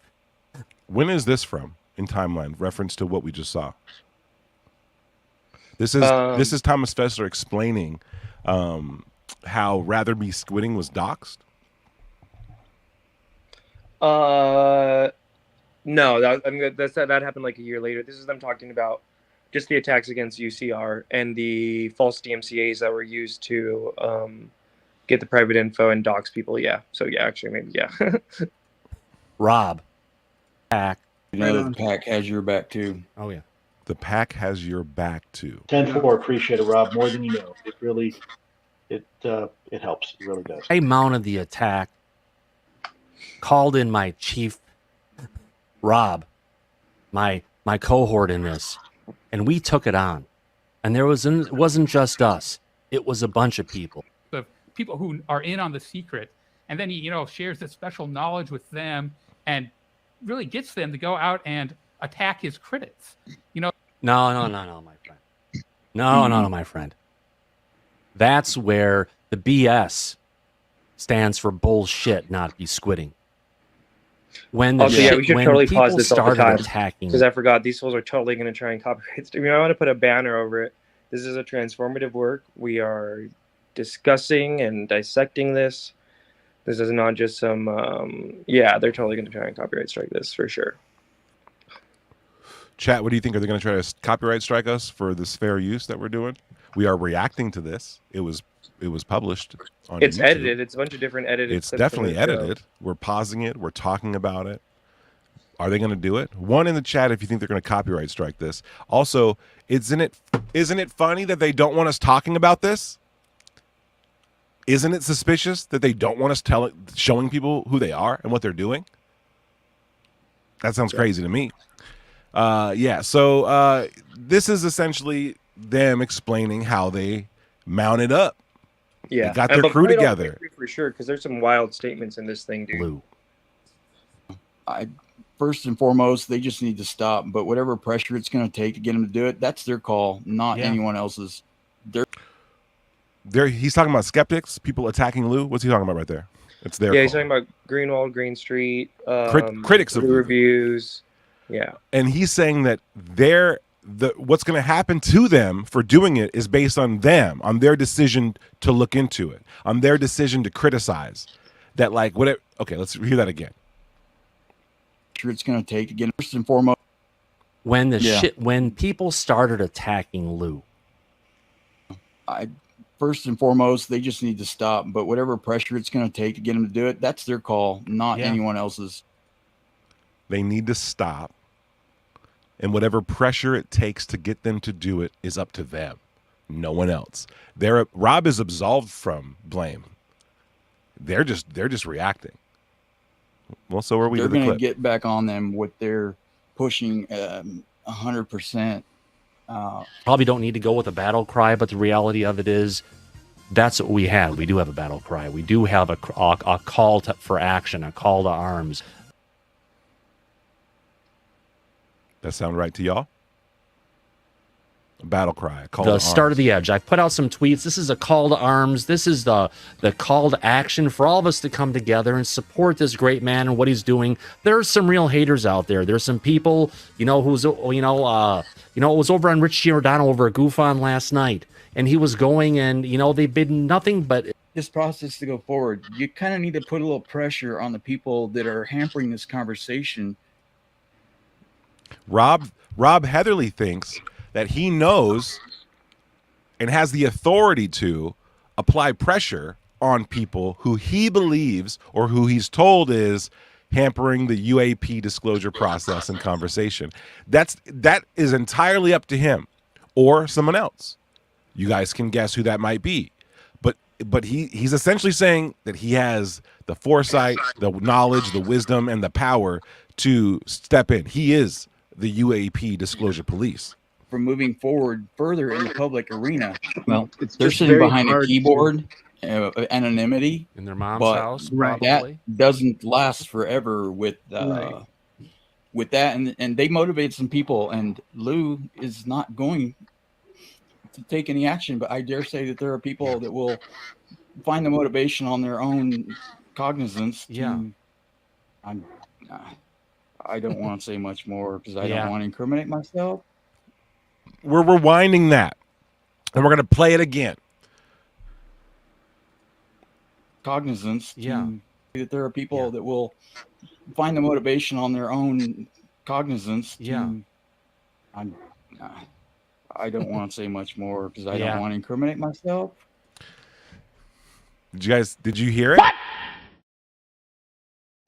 When is this from in timeline? Reference to what we just saw. This is Thomas Fessler explaining how Rather Be Squidding was doxxed. No, that happened like a year later. This is them talking about just the attacks against UCR and the false DMCAs that were used to get the private info and dox people. Yeah. So yeah, actually, maybe yeah. Rob. Pack. You know, the pack has your back too. Oh yeah. The pack has your back too. 10-4, appreciate it, Rob, more than you know. It really, it helps. It really does. I mounted the attack. Called in my chief, Rob, my cohort in this, and we took it on. And it wasn't just us; it was a bunch of people. The people who are in on the secret, and then he, shares this special knowledge with them, and really gets them to go out and attack his critics. No, my friend. No, my friend. That's where the BS stands for bullshit, not be squitting. When the we should totally pause this all the time attacking, because I forgot these fools are totally going to try and copyright. I want to put a banner over it. This is a transformative work. We are discussing and dissecting this. This is not just some. They're totally going to try and copyright strike this for sure. Chat, what do you think? Are they going to try to copyright strike us for this fair use that we're doing? We are reacting to this. It was published on It's YouTube. edited. It's a bunch of different edited. It's definitely edited. We're pausing it. We're talking about it. Are they going to do it? One in the chat if you think they're going to copyright strike this. Also, isn't it funny that they don't want us talking about this? Isn't it suspicious that they don't want us showing people who they are and what they're doing? That sounds crazy to me. So this is essentially them explaining how they mounted up. Yeah, they got their crew together for sure, because there's some wild statements in this thing, dude. Blue. First and foremost, they just need to stop. But whatever pressure it's going to take to get them to do it, that's their call, not anyone else's. He's talking about skeptics, people attacking Lou. What's he talking about right there? It's their call. He's talking about Greenwald, Green Street, critics of reviews. Yeah, and he's saying that what's going to happen to them for doing it is based on them, on their decision to look into it, on their decision to criticize. That whatever. Okay, let's hear that again. It's going to take again. First and foremost, when people started attacking Lou, first and foremost, they just need to stop. But whatever pressure it's going to take to get them to do it, that's their call, not anyone else's. They need to stop. And whatever pressure it takes to get them to do it is up to them, no one else. Rob is absolved from blame. They're just reacting. Well, so are we. They're going to get back on them with their pushing 100%. Probably don't need to go with a battle cry, but the reality of it is that's what we have. We do have a battle cry. We do have a call for action, a call to arms. That sound right to y'all? A battle cry. The start of the edge. I've put out some tweets. This is a call to arms. This is the call to action for all of us to come together and support this great man and what he's doing. There's some real haters out there. There's some people, who's it was over on Rich Giordano over at Goofon last night, and he was going and they've been nothing but this process to go forward. You kind of need to put a little pressure on the people that are hampering this conversation. Rob Heatherly thinks that he knows and has the authority to apply pressure on people who he believes or who he's told is hampering the UAP disclosure process and conversation. That is entirely up to him or someone else. You guys can guess who that might be. But he's essentially saying that he has the foresight, the knowledge, the wisdom, and the power to step in. He is the UAP disclosure police. From moving forward further in the public arena. Well, they're sitting behind a keyboard, anonymity in their mom's house. Right. That doesn't last forever with that, and they motivate some people. And Lou is not going to take any action, but I dare say that there are people that will find the motivation on their own cognizance. I don't want to say much more because I don't want to incriminate myself. We're rewinding that, and we're going to play it again. Cognizance. That there are people that will find the motivation on their own cognizance. I don't want to say much more because I Yeah. don't want to incriminate myself. Did you hear it?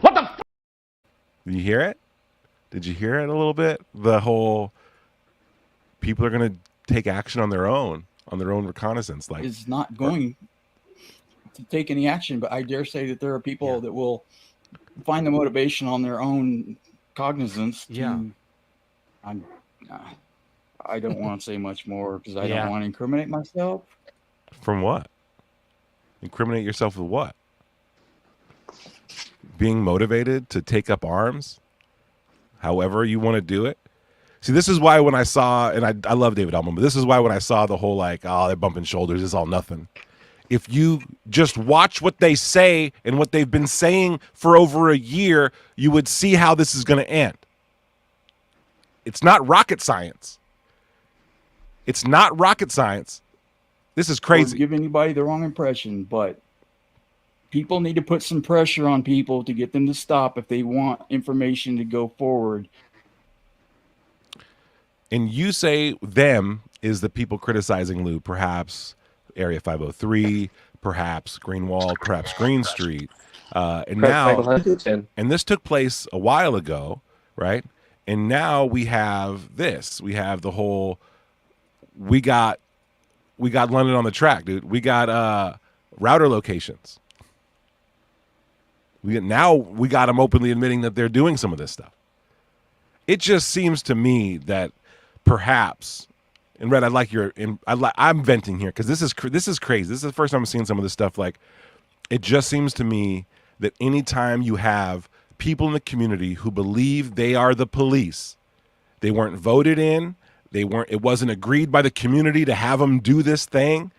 What the? Did you hear it? Did you hear it a little bit? The whole people are going to take action on their own reconnaissance. Like, Is not going to take any action, but I dare say that there are people that will find the motivation on their own cognizance. I don't want to say much more because I don't want to incriminate myself. From what? Incriminate yourself with what? Being motivated to take up arms, however you want to do it. See, this is why when I saw, and I love David Allman, but this is why when I saw the whole like, oh, they're bumping shoulders, it's all nothing. If you just watch what they say and what they've been saying for over a year, you would see how this is going to end. It's not rocket science. It's not rocket science. This is crazy. Don't give anybody the wrong impression, but people need to put some pressure on people to get them to stop if they want information to go forward. And you say them is the people criticizing Lou, perhaps Area 503, perhaps Greenwald, perhaps Green Street. And this took place a while ago, right? And now we have this. We have the whole, we got London on the track, dude. We got router locations. We got them openly admitting that they're doing some of this stuff. It just seems to me that perhaps, and Red, I'm venting here because this is crazy. This is the first time I'm seeing some of this stuff. Like, it just seems to me that anytime you have people in the community who believe they are the police, they weren't voted in, it wasn't agreed by the community to have them do this thing,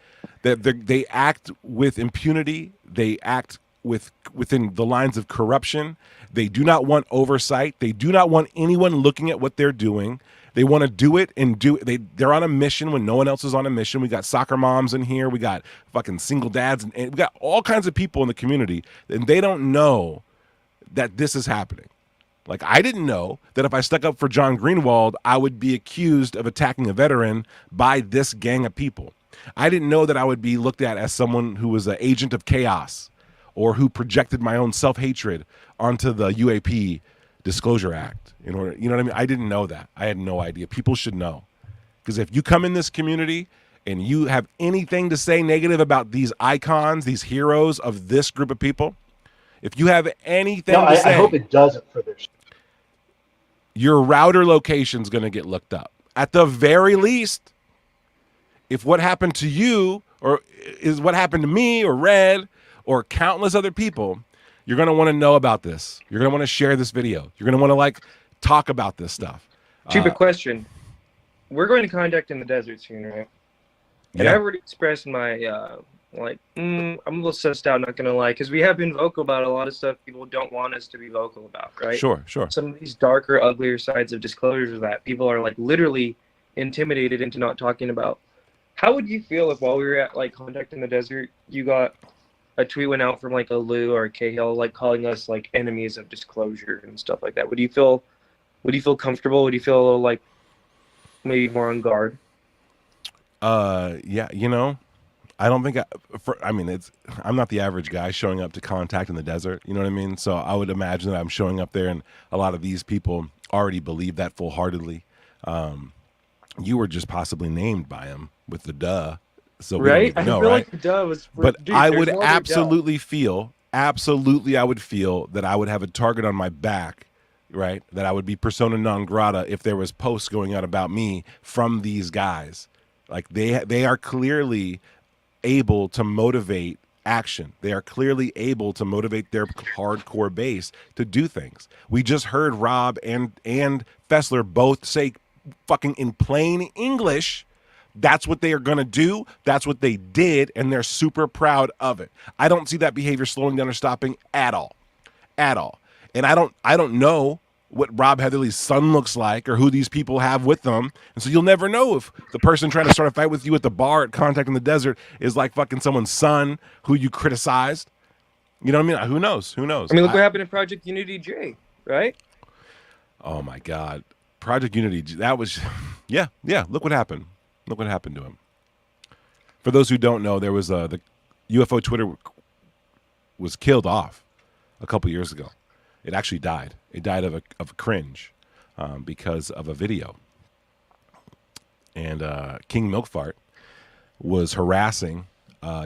that they act with impunity, they act within the lines of corruption. They do not want oversight. They do not want anyone looking at what they're doing. They want to do it and do it. They're on a mission when no one else is on a mission. We got soccer moms in here. We got fucking single dads, and we got all kinds of people in the community, and they don't know that this is happening. Like, I didn't know that if I stuck up for John Greenwald, I would be accused of attacking a veteran by this gang of people. I didn't know that I would be looked at as someone who was an agent of chaos or who projected my own self-hatred onto the UAP Disclosure Act. You know what I mean? I didn't know that. I had no idea. People should know. Because if you come in this community and you have anything to say negative about these icons, these heroes of this group of people, if you have anything to say, I hope it doesn't for this. Your router location's going to get looked up. At the very least, if what happened to you or is what happened to me or Red or countless other people, you're going to want to know about this. You're going to want to share this video. You're going to want to talk about this stuff. Stupid question. We're going to contact in the desert soon, right? And I've already expressed my, I'm a little sussed out, not going to lie, because we have been vocal about a lot of stuff people don't want us to be vocal about, right? Sure. Some of these darker, uglier sides of disclosures that people are literally intimidated into not talking about. How would you feel if while we were at contact in the desert, you got a tweet went out from a Lou or a Cahill calling us enemies of disclosure and stuff like that? Would you feel comfortable? Would you feel a little maybe more on guard? Yeah, I don't think I'm not the average guy showing up to contact in the desert. You know what I mean? So I would imagine that I'm showing up there, and a lot of these people already believe that full-heartedly. You were just possibly named by him with the duh. So we don't even know, I feel right? like the duh was. But dude, I would I would feel that I would have a target on my back, right? That I would be persona non grata if there was posts going out about me from these guys. They are clearly able to motivate action. They are clearly able to motivate their hardcore base to do things. We just heard Rob and Fessler both say fucking in plain English, that's what they are going to do. That's what they did, and they're super proud of it. I don't see that behavior slowing down or stopping at all. And I don't know what Rob Heatherly's son looks like or who these people have with them. And so you'll never know if the person trying to start a fight with you at the bar at Contact in the Desert is fucking someone's son who you criticized. You know what I mean? Who knows? I mean, look what happened in Project Unity J, right? Oh my God. Project Unity, that was, yeah, look what happened. Look what happened to him. For those who don't know, there was the UFO Twitter was killed off a couple years ago. It actually died. It died of a cringe because of a video. And King Milkfart was harassing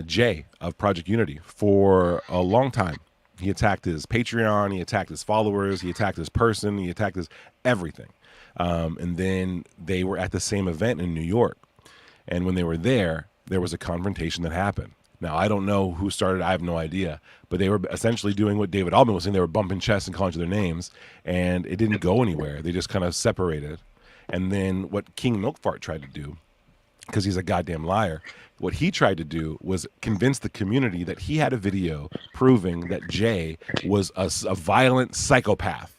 Jay of Project Unity for a long time. He attacked his Patreon, he attacked his followers, he attacked his person, he attacked his everything. And then they were at the same event in New York. And when they were there was a confrontation that happened. Now, I don't know who started. I have no idea. But they were essentially doing what David Altman was saying. They were bumping chests and calling each other names. And it didn't go anywhere. They just kind of separated. And then what King Milkfart tried to do, because he's a goddamn liar, what he tried to do was convince the community that he had a video proving that Jay was a violent psychopath.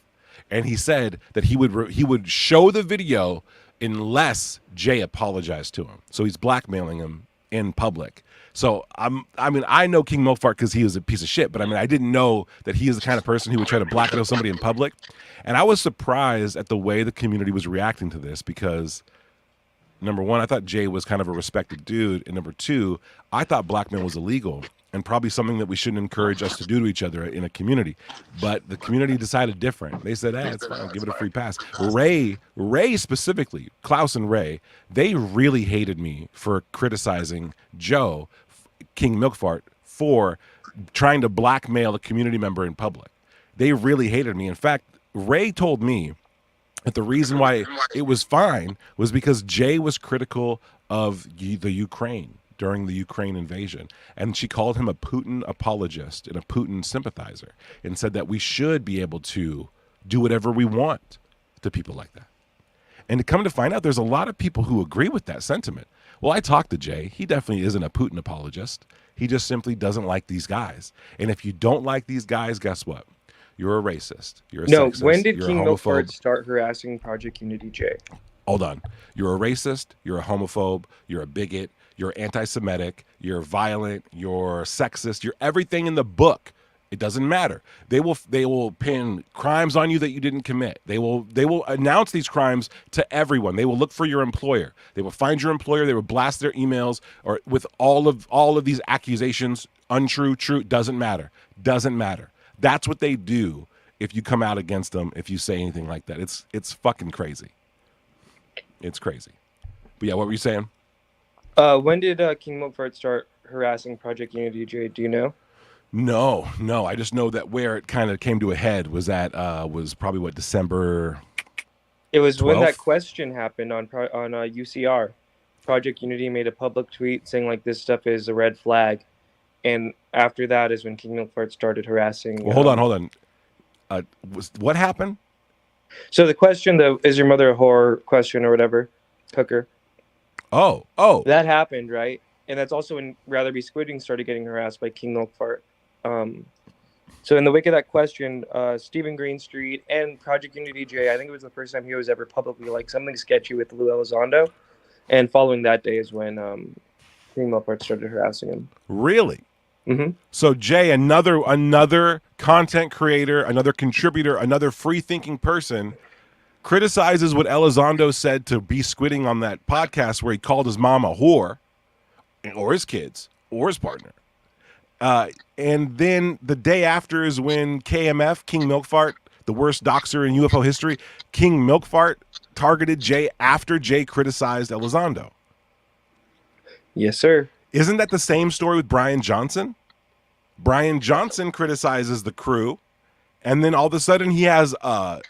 And he said that he would show the video unless Jay apologized to him. So he's blackmailing him in public. So I know King Milkfart because he was a piece of shit, but I didn't know that he is the kind of person who would try to blackmail somebody in public. And I was surprised at the way the community was reacting to this because, number one, I thought Jay was kind of a respected dude, and number two, I thought blackmail was illegal and probably something that we shouldn't encourage us to do to each other in a community. But the community decided different. They said, it's fine, I'll give it a free pass. Ray specifically, Klaus and Ray, they really hated me for criticizing Joe, King Milkfart, for trying to blackmail a community member in public. They really hated me. In fact, Ray told me that the reason why it was fine was because Jay was critical of the Ukraine during the Ukraine invasion. And she called him a Putin apologist and a Putin sympathizer and said that we should be able to do whatever we want to people like that. And to come to find out, there's a lot of people who agree with that sentiment. Well, I talked to Jay. He definitely isn't a Putin apologist. He just simply doesn't like these guys. And if you don't like these guys, guess what? You're a racist. You're a sexist. When did you're King a homophobe. Milkfart start harassing Project Unity J? Hold on. You're a racist. You're a homophobe. You're a bigot. You're anti-Semitic. You're violent. You're sexist. You're everything in the book. It doesn't matter. They will pin crimes on you that you didn't commit. They will announce these crimes to everyone. They will look for your employer. They will find your employer. They will blast their emails or with all of these accusations, untrue, true. Doesn't matter. Doesn't matter. That's what they do if you come out against them. If you say anything like that, it's fucking crazy. It's crazy. But yeah, what were you saying? When did King Milkfart start harassing Project Unity J? Do you know? No. I just know that where it kind of came to a head was was probably December. It was 12th? when that question happened on UCR. Project Unity made a public tweet saying like this stuff is a red flag, and after that is when King Milkfart started harassing. Well, hold on. What happened? So the question, the "Is your mother a whore?" question or whatever, Hooker. Oh. That happened, right? And that's also when Rather Be Squidding started getting harassed by King Milkfart. So in the wake of that question, Stephen Greenstreet and Project Unity J, I think it was the first time he was ever publicly like something sketchy with Lou Elizondo. And following that day is when King Milkfart started harassing him. Really? Mm-hmm. So Jay, another content creator, another contributor, another free-thinking person criticizes what Elizondo said to Be Squidding on that podcast where he called his mom a whore, or his kids, or his partner. And then the day after is when KMF, King Milkfart, the worst doxer in UFO history, King Milkfart targeted Jay after Jay criticized Elizondo. Yes, sir. Isn't that the same story with Brian Johnson? Brian Johnson criticizes the crew, and then all of a sudden he has a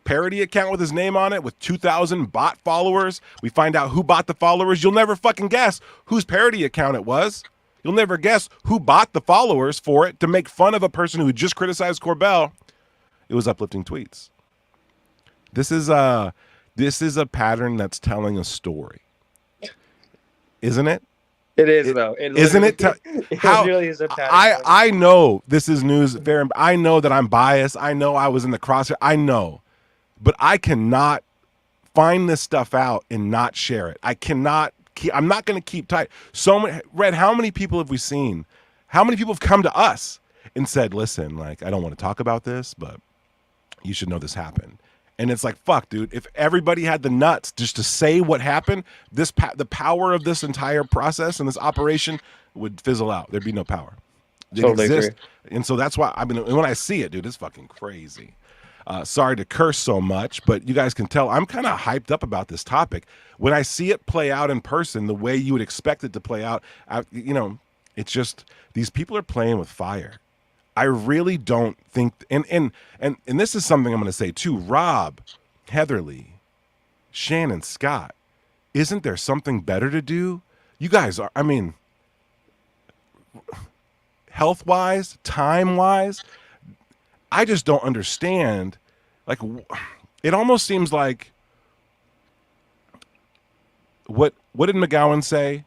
parody account with his name on it with 2,000 bot followers. We find out who bought the followers. You'll never fucking guess whose parody account it was. You'll never guess who bought the followers for it to make fun of a person who just criticized Corbell. It was uplifting tweets. This is a pattern that's telling a story, isn't it? It is, though. Isn't it? It really is a pattern. I know this is news. I know that I'm biased. I know I was in the crosshair. I know. But I cannot find this stuff out and not share it. I'm not going to keep tight. Red, how many people have we seen? How many people have come to us and said, listen, like, I don't want to talk about this, but you should know this happened. And it's like, fuck, dude, if everybody had the nuts just to say what happened, the power of this entire process and this operation would fizzle out. There'd be no power. It Totally exists. agree. And so that's why, I mean, when I see it, dude, it's fucking crazy. Sorry to curse so much, but you guys can tell I'm kind of hyped up about this topic. When I see it play out in person the way you would expect it to play out, you know, it's just, these people are playing with fire. I really don't think, and this is something I'm going to say too. Rob, Heatherly, Shannon Scott, isn't there something better to do? You guys are, I mean, health-wise, time-wise, I just don't understand. Like, it almost seems like, what did McGowan say?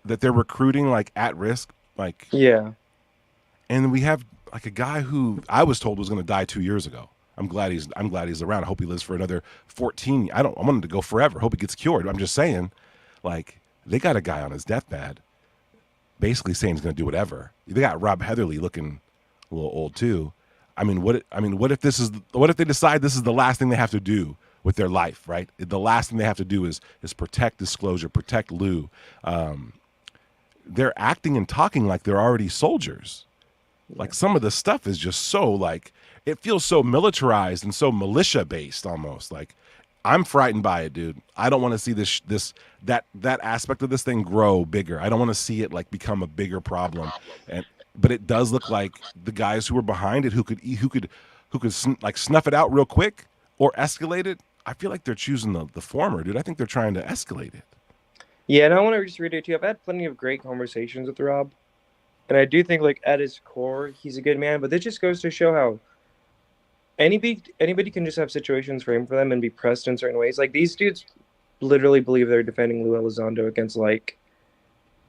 That they're recruiting like at risk, like, yeah. And we have like a guy who I was told was going to die 2 years ago. I'm glad he's around. I hope he lives for another 14. I want him to go forever. Hope he gets cured. I'm just saying, like, they got a guy on his deathbed, basically saying he's going to do whatever. They got Rob Heatherly looking a little old too. I mean, what if they decide this is the last thing they have to do with their life, right? The last thing they have to do is protect disclosure, protect Lou. They're acting and talking like they're already soldiers. Like, some of the stuff is just so, like, it feels so militarized and so militia based almost. Like, I'm frightened by it, dude. I don't want to see that aspect of this thing grow bigger. I don't want to see it like become a bigger problem. But it does look like the guys who were behind it, who could like snuff it out real quick or escalate it. I feel like they're choosing the former, dude. I think they're trying to escalate it. Yeah, and I want to just reiterate too, I've had plenty of great conversations with Rob. And I do think, like, at his core, he's a good man. But this just goes to show how anybody can just have situations framed for them and be pressed in certain ways. Like, these dudes literally believe they're defending Lou Elizondo against, like,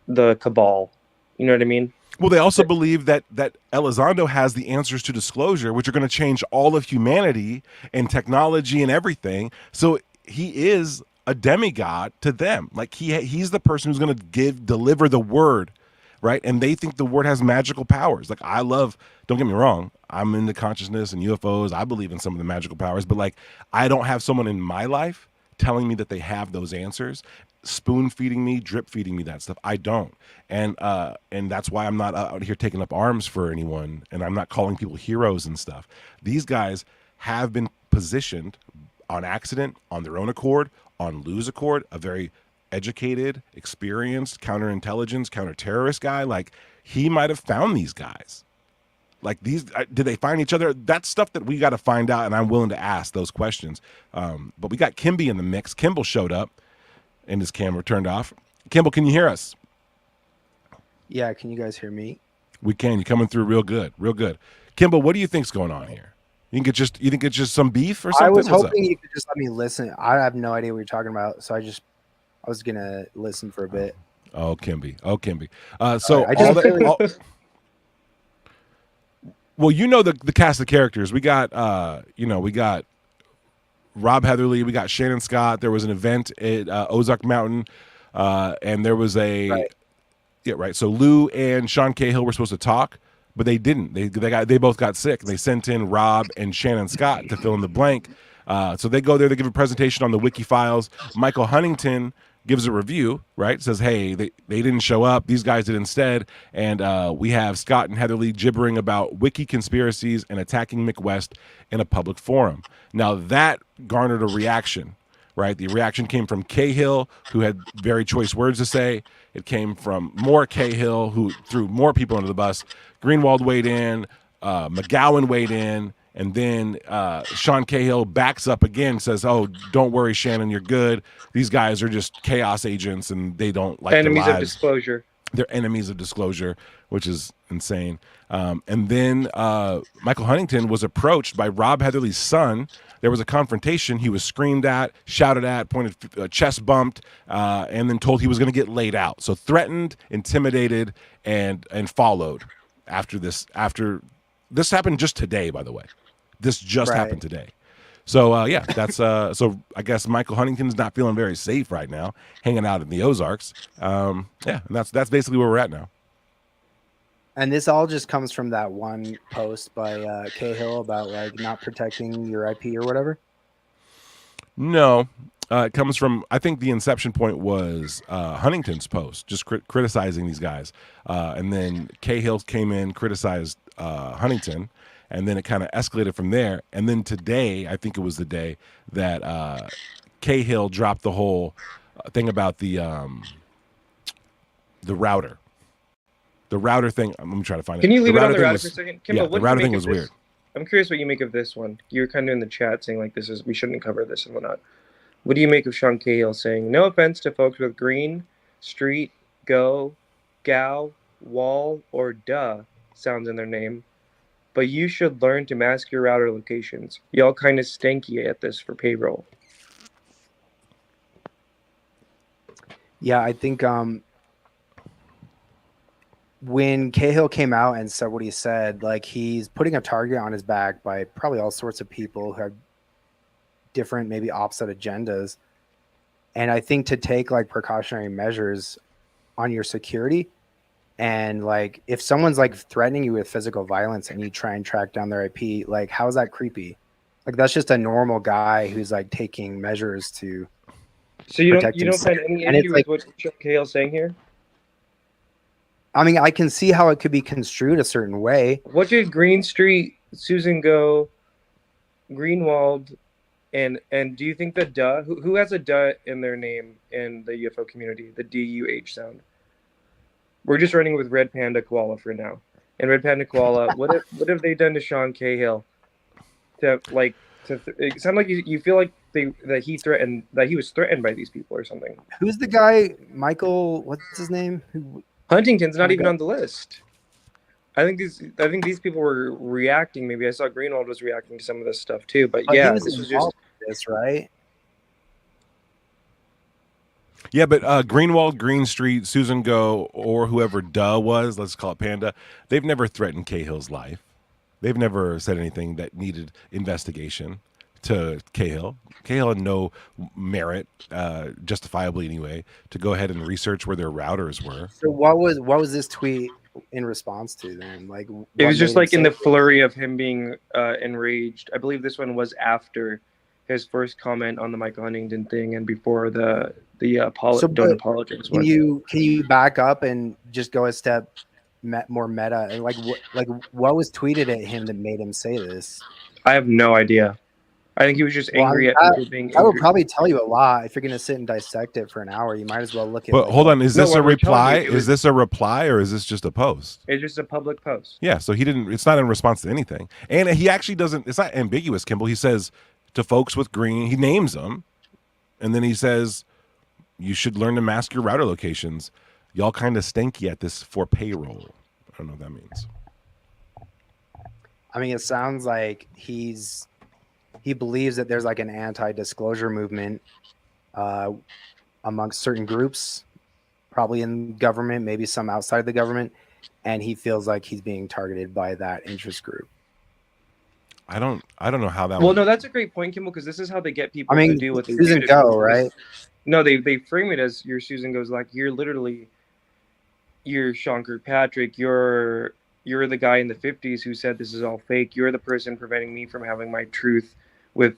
the cabal. You know what I mean? Well, they also believe that Elizondo has the answers to disclosure, which are going to change all of humanity and technology and everything. So he is a demigod to them. Like, he's the person who's going to deliver the word. Right. And they think the word has magical powers. Like, don't get me wrong, I'm into consciousness and UFOs. I believe in some of the magical powers, but like, I don't have someone in my life telling me that they have those answers, spoon feeding me, drip feeding me that stuff. I don't. And that's why I'm not out here taking up arms for anyone. And I'm not calling people heroes and stuff. These guys have been positioned on accident, on their own accord, on Lou's accord, a very educated, experienced counterintelligence, counterterrorist guy. Like, he might have found these guys. Like, did they find each other? That's stuff that we got to find out, and I'm willing to ask those questions. But we got Kimby in the mix. Kimball showed up, and his camera turned off. Kimball, can you hear us? Yeah, can you guys hear me? We can. You're coming through real good, real good. Kimball, what do you think's going on here? You think it's just some beef or something? I was hoping you could just let me listen. I have no idea what you're talking about, so I was gonna listen for a bit. Oh, Kimby. Well, you know the cast of characters. We got Rob Heatherly, we got Shannon Scott. There was an event at Ozark Mountain, and there was a So Lou and Sean Cahill were supposed to talk, but they didn't. They both got sick. They sent in Rob and Shannon Scott to fill in the blank. So they go there. They give a presentation on the wiki files. Michael Huntington gives a review, right? Says, hey, they didn't show up. These guys did instead. And we have Scott and Heatherly gibbering about wiki conspiracies and attacking McWest in a public forum. Now, that garnered a reaction, right? The reaction came from Cahill, who had very choice words to say. It came from more Cahill, who threw more people under the bus. Greenwald weighed in. McGowan weighed in. And then Sean Cahill backs up again, says, oh, don't worry, Shannon, you're good. These guys are just chaos agents, and they don't like enemies their of lives. disclosure. They're enemies of disclosure, which is insane. And then Michael Huntington was approached by Rob Heatherly's son. There was a confrontation. He was screamed at, shouted at, pointed, chest bumped, and then told he was going to get laid out. So threatened, intimidated, and followed after this. After this happened just today, by the way. This just happened today. So, that's so I guess Michael Huntington's not feeling very safe right now, hanging out in the Ozarks. And that's basically where we're at now. And this all just comes from that one post by Cahill about like not protecting your IP or whatever. No, it comes from, I think the inception point was Huntington's post, just criticizing these guys. And then Cahill came in, criticized Huntington, and then it kind of escalated from there. And then today, I think it was the day that Cahill dropped the whole thing about the router. The router thing, let me try to find it. Can you leave it on the router was, for a second? Kimball, yeah, what the router do you thing make was of this? weird. I'm curious what you make of this one. You were kind of in the chat saying like we shouldn't cover this and whatnot. What do you make of Sean Cahill saying, no offense to folks with green, street, go, gal, wall, or duh sounds in their name, but you should learn to mask your router locations. Y'all kind of stanky at this for payroll. Yeah, I think when Cahill came out and said what he said, like he's putting a target on his back by probably all sorts of people who have different, maybe opposite agendas. And I think to take like precautionary measures on your security, and like if someone's like threatening you with physical violence and you try and track down their IP, like how is that creepy? Like that's just a normal guy who's like taking measures to So you protect don't find any issue with what Sean Cahill's saying here? I mean, I can see how it could be construed a certain way. What did Green Street, Susan Go, Greenwald, and do you think the duh, who has a duh in their name in the UFO community, the DUH sound? We're just running with Red Panda Koala for now. And Red Panda Koala, what have they done to Sean Cahill? It sounded like you feel like that he was threatened by these people or something. Who's the guy? Michael, what's his name? Huntington's not even on the list. I think these people were reacting. Maybe I saw Greenwald was reacting to some of this stuff too. But yeah, this was just this, right? Yeah, but Greenwald, Green Street, Susan Go, or whoever Duh was, let's call it Panda, they've never threatened Cahill's life. They've never said anything that needed investigation to Cahill. Cahill had no merit, justifiably anyway, to go ahead and research where their routers were. So what was this tweet in response to then? Like it was just like in the flurry of him being enraged. I believe this one was after his first comment on the Michael Huntington thing and before the don't apologize. Can you back up and just go a step more meta? And what was tweeted at him that made him say this? I have no idea. I think he was just angry at people being angry. I would probably tell you a lot. If you're going to sit and dissect it for an hour, you might as well look at. But hold on, is this a reply? Is this a reply or is this just a post? It's just a public post. Yeah, so it's not in response to anything. And he actually doesn't, it's not ambiguous, Kimball. He says to folks with green, he names them, and then he says, you should learn to mask your router locations. Y'all kind of stanky at this for payroll. I don't know what that means. I mean, it sounds like he believes that there's like an anti-disclosure movement amongst certain groups, probably in government, maybe some outside the government, and he feels like he's being targeted by that interest group. I don't know how that. Well, no, that's a great point, Kimball, because this is how they get people to do what they Susan do. Go, right? No, they frame it as your Susan Go's like you're Sean Kirkpatrick. You're the guy in the 50s who said this is all fake. You're the person preventing me from having my truth with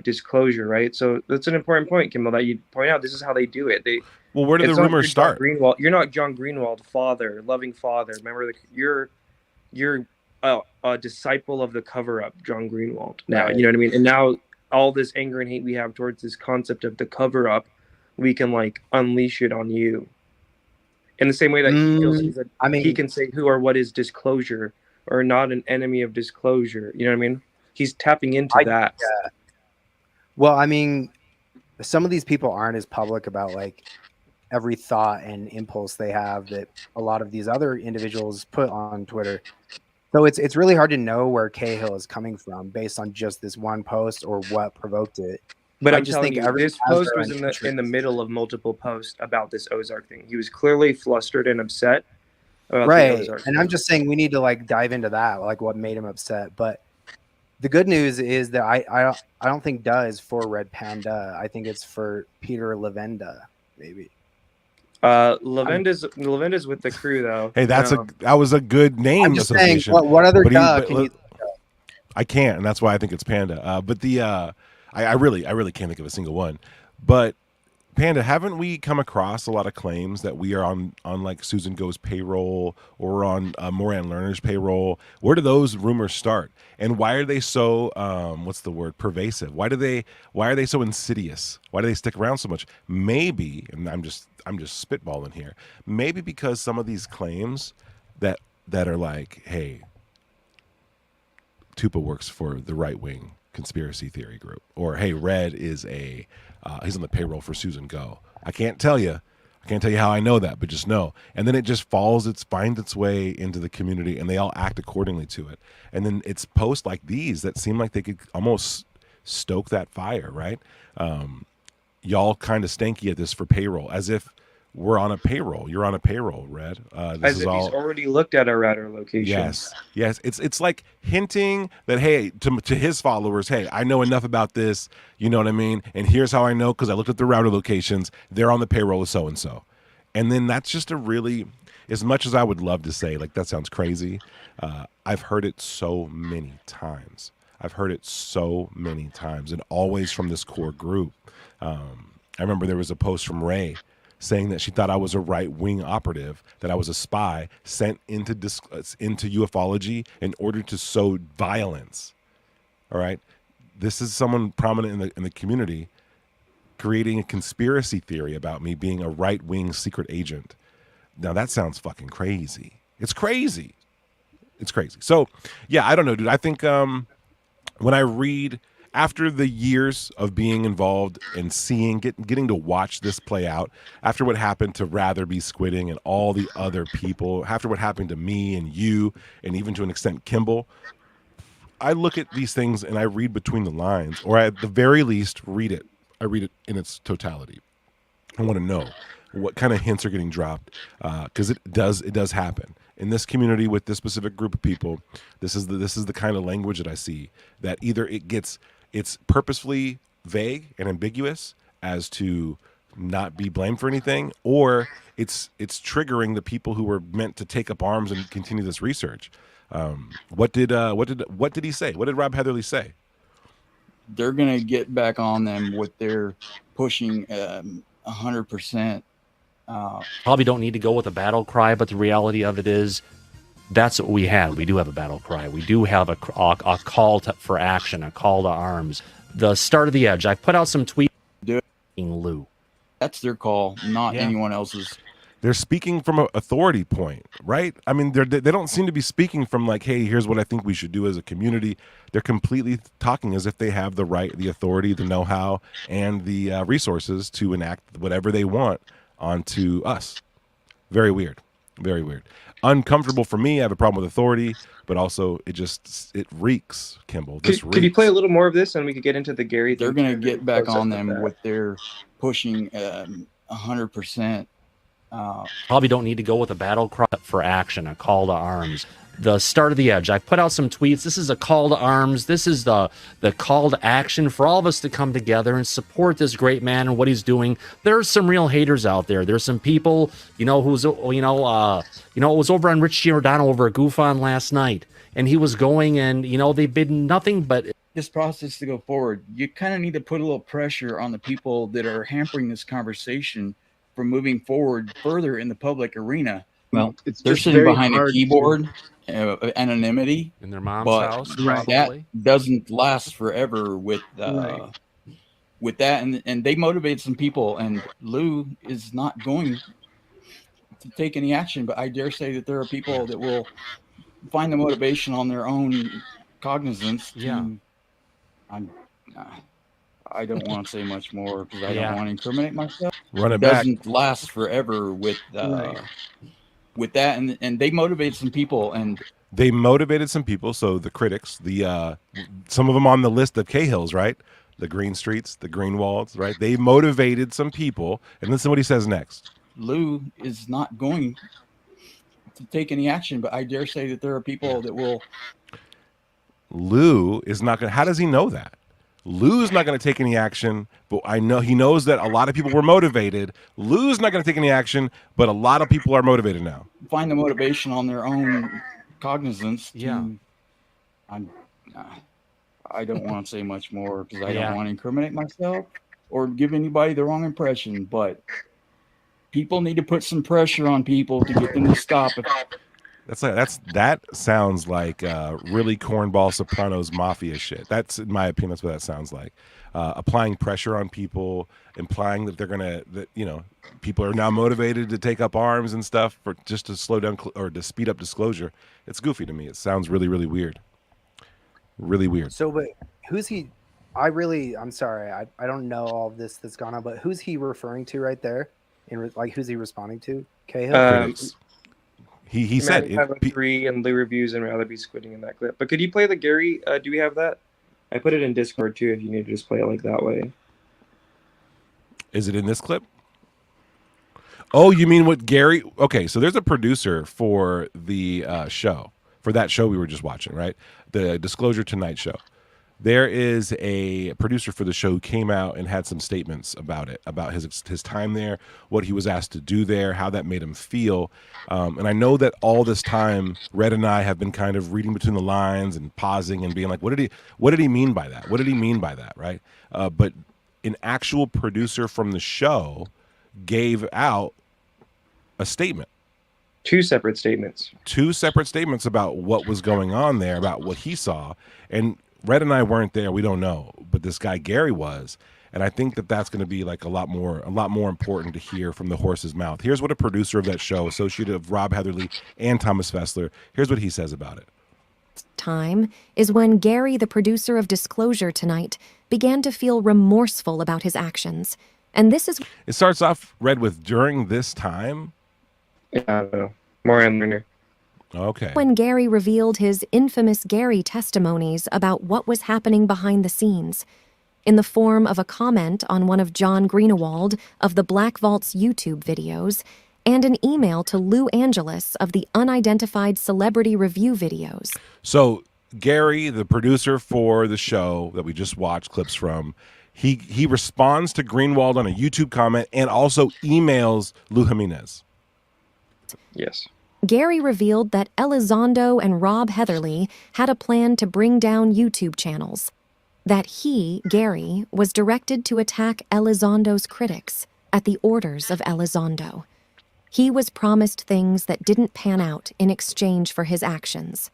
disclosure, right? So that's an important point, Kimball, that you point out. This is how they do it. Well, where did the rumors start? You're not John Greenwald, father, loving father. Remember, you're a disciple of the cover-up, John Greenwald. Now, right. You know what I mean? And now all this anger and hate we have towards this concept of the cover-up, we can like unleash it on you. In the same way that he feels he can say who or what is disclosure or not an enemy of disclosure. You know what I mean? He's tapping into that. Yeah. Well, I mean, some of these people aren't as public about like every thought and impulse they have that a lot of these other individuals put on Twitter. So it's really hard to know where Cahill is coming from based on just this one post or what provoked it. But I just think this post was in the middle of multiple posts about this Ozark thing. He was clearly flustered and upset about the Ozark thing. And I'm just saying we need to like dive into that, like what made him upset. But the good news is that I don't think "duh" is for Red Panda. I think it's for Peter Lavenda, maybe. Lavenda's with the crew though. Hey, that was a good name I'm just saying, association. what other but duh but can you? I can't, and that's why I think it's Panda. But I really can't think of a single one. But Panda, haven't we come across a lot of claims that we are on like Susan Go's payroll or on Moran Lerner's payroll? Where do those rumors start? And why are they so what's the word, pervasive? Why are they so insidious? Why do they stick around so much? Maybe, and I'm just spitballing here. Maybe because some of these claims that are like, hey, Tupa works for the right wing conspiracy theory group, or hey, Red is he's on the payroll for Susan Go. I can't tell you how I know that, but just know. And then it just finds its way into the community, and they all act accordingly to it. And then it's posts like these that seem like they could almost stoke that fire, right? Y'all kind of stanky at this for payroll, as if we're on a payroll. You're on a payroll, Red. As if he's already looked at our router location. Yes. It's like hinting that, hey, to his followers, hey, I know enough about this. You know what I mean? And here's how I know, because I looked at the router locations. They're on the payroll of so and so. And then that's just a really, as much as I would love to say, like, that sounds crazy. I've heard it so many times. And always from this core group. I remember there was a post from Ray saying that she thought I was a right-wing operative, that I was a spy sent into ufology in order to sow violence. All right, this is someone prominent in the community creating a conspiracy theory about me being a right-wing secret agent. Now that sounds fucking crazy. It's crazy. So yeah, I don't know, dude. I think when I read, after the years of being involved and getting to watch this play out, after what happened to Rather Be Squidding and all the other people, after what happened to me and you, and even to an extent Kimball, I look at these things and I read between the lines, or at the very least read it. I read it in its totality. I want to know what kind of hints are getting dropped, because it does happen in this community with this specific group of people. This is the kind of language that I see, that either it's purposefully vague and ambiguous as to not be blamed for anything, or it's triggering the people who were meant to take up arms and continue this research. What did he say? What did Rob Heatherly say? They're gonna get back on them with their pushing 100%. Probably don't need to go with a battle cry, but the reality of it is that's what we have. We do have a battle cry. We do have a call for action, a call to arms. The start of the edge. I put out some tweets. Lou. That's their call, not anyone else's. They're speaking from an authority point, right? I mean, they don't seem to be speaking from like, hey, here's what I think we should do as a community. They're completely talking as if they have the right, the authority, the know-how, and the resources to enact whatever they want onto us. Very weird. Very weird. Uncomfortable for me. I have a problem with authority, but also it reeks, Kimball. Could you play a little more of this and we could get into the Gary thing? They're going to get back on them with their pushing 100%. Probably don't need to go with a battle cry for action, a call to arms. The start of the edge. I put out some tweets. This is a call to arms. This is the call to action for all of us to come together and support this great man and what he's doing. There's some real haters out there. There's some people, it was over on Rich Giordano over at GoofOn last night, and he was going, and they've been nothing but this process to go forward. You kind of need to put a little pressure on the people that are hampering this conversation from moving forward further in the public arena. Well, they're sitting behind a keyboard, anonymity in their mom's house. That doesn't last forever with that, and they motivate some people. And Lou is not going to take any action, but I dare say that there are people that will find the motivation on their own cognizance. I don't want to say much more because I don't want to incriminate myself. Run it doesn't last forever with that, and they motivate some people, and they motivated some people. So the critics, some of them on the list of Cahill's, right? The Green Streets, the Greenwalds, right? They motivated some people, and listen to what he says next. Lou is not going to take any action, but I dare say that there are people that will. Lou is not going to. How does he know that? Lou's not going to take any action, but I know he knows that a lot of people were motivated. Lou's not going to take any action, but a lot of people are motivated now. Find the motivation on their own cognizance. Yeah. I don't want to say much more because I don't want to incriminate myself or give anybody the wrong impression, but people need to put some pressure on people to get them to stop it. That sounds like really cornball Sopranos mafia shit. That's, in my opinion, that's what that sounds like. Applying pressure on people, implying that they're gonna, that people are now motivated to take up arms and stuff for just to slow down or to speed up disclosure. It's goofy to me. It sounds really, really weird. Really weird. So, but who's he? I'm sorry, I don't know all of this that's gone on, but who's he referring to right there? Who's he responding to? Cahill? He said 3 and Lou reviews and rather be squinting in that clip. But could you play the Gary? Do we have that? I put it in Discord too. If you need to just play it like that way. Is it in this clip? Oh, you mean what Gary? Okay, so there's a producer for the show, for that show we were just watching, right? The Disclosure Tonight show. There is a producer for the show who came out and had some statements about it, about his time there, what he was asked to do there, how that made him feel. And I know that all this time, Red and I have been kind of reading between the lines and pausing and being like, what did he mean by that? What did he mean by that, right? But an actual producer from the show gave out a statement. Two separate statements about what was going on there, about what he saw. And Red and I weren't there. We don't know, but this guy Gary was, and I think that that's going to be like a lot more important to hear from the horse's mouth. Here's what a producer of that show, associate of Rob Heatherly and Thomas Fessler, here's what he says about it. Time is when Gary, the producer of Disclosure Tonight, began to feel remorseful about his actions, and this is. It starts off, Red, with during this time. Yeah, I don't know. More on learner. Okay. When Gary revealed his infamous Gary testimonies about what was happening behind the scenes, in the form of a comment on one of John Greenewald of the Black Vault's YouTube videos, and an email to Lou Angeles of the unidentified celebrity review videos. So Gary, the producer for the show that we just watched clips from, he responds to Greenewald on a YouTube comment and also emails Lou Jimenez. Yes. Gary revealed that Elizondo and Rob Heatherly had a plan to bring down YouTube channels, that he, Gary, was directed to attack Elizondo's critics at the orders of Elizondo. He was promised things that didn't pan out in exchange for his actions.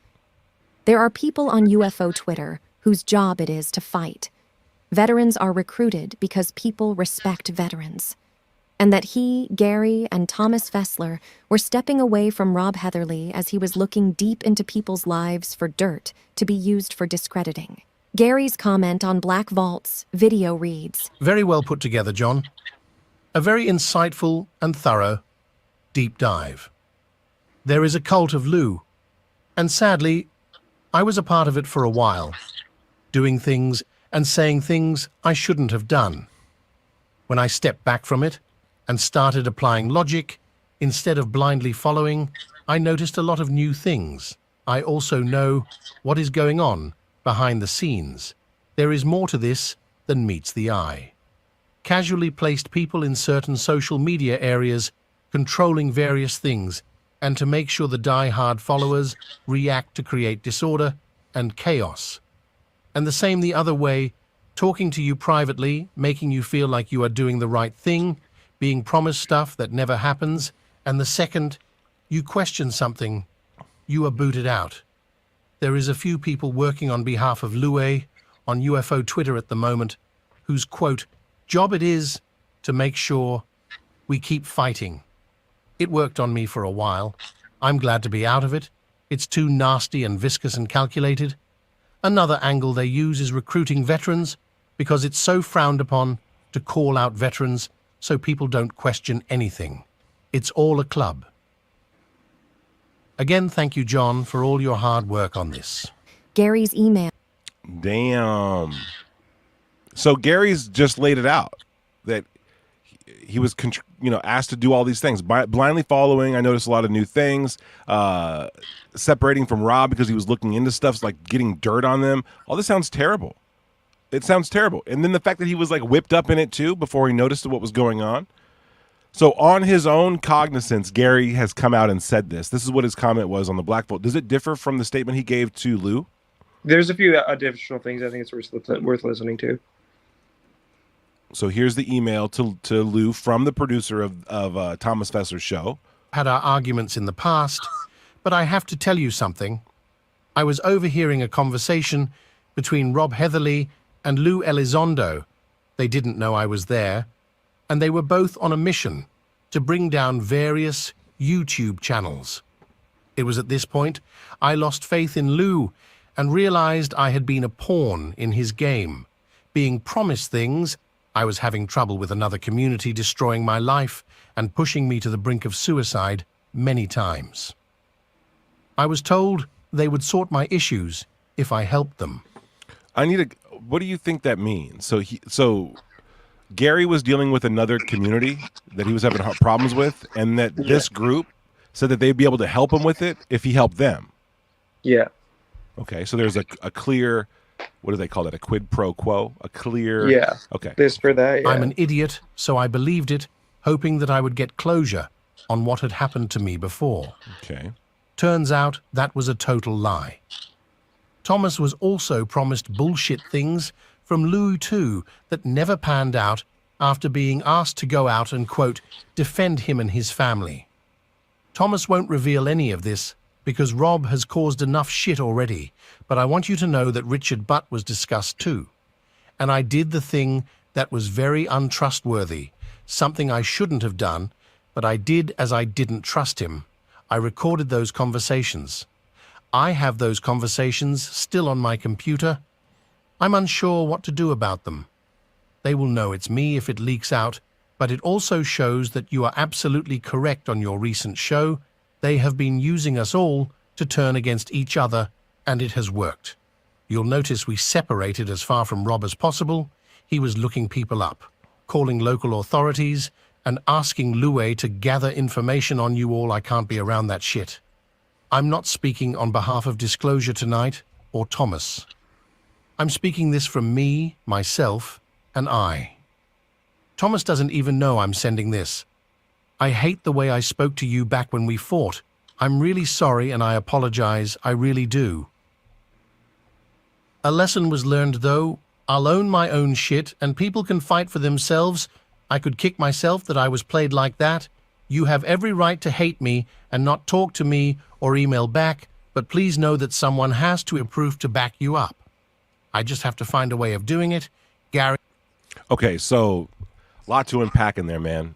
There are people on UFO Twitter whose job it is to fight. Veterans are recruited because people respect veterans. And that he, Gary, and Thomas Fessler were stepping away from Rob Heatherly as he was looking deep into people's lives for dirt to be used for discrediting. Gary's comment on Black Vault's video reads, "Very well put together, John. A very insightful and thorough deep dive. There is a cult of Lou, and sadly, I was a part of it for a while, doing things and saying things I shouldn't have done. When I stepped back from it, and started applying logic, instead of blindly following, I noticed a lot of new things. I also know what is going on behind the scenes. There is more to this than meets the eye. Casually placed people in certain social media areas controlling various things, and to make sure the die-hard followers react to create disorder and chaos. And the same the other way, talking to you privately, making you feel like you are doing the right thing, being promised stuff that never happens, and the second you question something, you are booted out. There is a few people working on behalf of Lue on UFO Twitter at the moment, whose, quote, job it is to make sure we keep fighting. It worked on me for a while. I'm glad to be out of it. It's too nasty and viscous and calculated. Another angle they use is recruiting veterans, because it's so frowned upon to call out veterans so people don't question anything. It's all a club. Again, thank you, John, for all your hard work on this." Gary's email. Damn. So Gary's just laid it out, that he was asked to do all these things, blindly following. I noticed a lot of new things, separating from Rob because he was looking into stuff, like getting dirt on them. All this sounds terrible. It sounds terrible. And then the fact that he was like whipped up in it too before he noticed what was going on. So on his own cognizance, Gary has come out and said this. This is what his comment was on the Black Bolt. Does it differ from the statement he gave to Lou? There's a few additional things I think it's worth listening to. So here's the email to Lou from the producer of Thomas Fessler's show. Had our arguments in the past, but I have to tell you something. I was overhearing a conversation between Rob Heatherly and Lou Elizondo. They didn't know I was there, and they were both on a mission to bring down various YouTube channels. It was at this point I lost faith in Lou and realized I had been a pawn in his game, being promised things. I was having trouble with another community destroying my life and pushing me to the brink of suicide many times. I was told they would sort my issues if I helped them. What do you think that means? So Gary was dealing with another community that he was having problems with, and that this group said that they'd be able to help him with it if he helped them. Yeah. Okay, so there's a clear, what do they call that? A quid pro quo? A clear... Yeah. Okay. This for that, yeah. I'm an idiot, so I believed it, hoping that I would get closure on what had happened to me before. Okay. Turns out that was a total lie. Thomas was also promised bullshit things from Lou too that never panned out after being asked to go out and, quote, defend him and his family. Thomas won't reveal any of this because Rob has caused enough shit already, but I want you to know that Richard Butt was discussed too. And I did the thing that was very untrustworthy, something I shouldn't have done, but I did as I didn't trust him. I recorded those conversations. I have those conversations still on my computer. I'm unsure what to do about them. They will know it's me if it leaks out, but it also shows that you are absolutely correct on your recent show. They have been using us all to turn against each other, and it has worked. You'll notice we separated as far from Rob as possible. He was looking people up, calling local authorities, and asking Louie to gather information on you all. I can't be around that shit. I'm not speaking on behalf of Disclosure tonight, or Thomas. I'm speaking this from me, myself, and I. Thomas doesn't even know I'm sending this. I hate the way I spoke to you back when we fought. I'm really sorry and I apologize, I really do. A lesson was learned though. I'll own my own shit and people can fight for themselves. I could kick myself that I was played like that. You have every right to hate me and not talk to me or email back, but please know that someone has to approve to back you up. I just have to find a way of doing it. Gary. Okay, so a lot to unpack in there, man.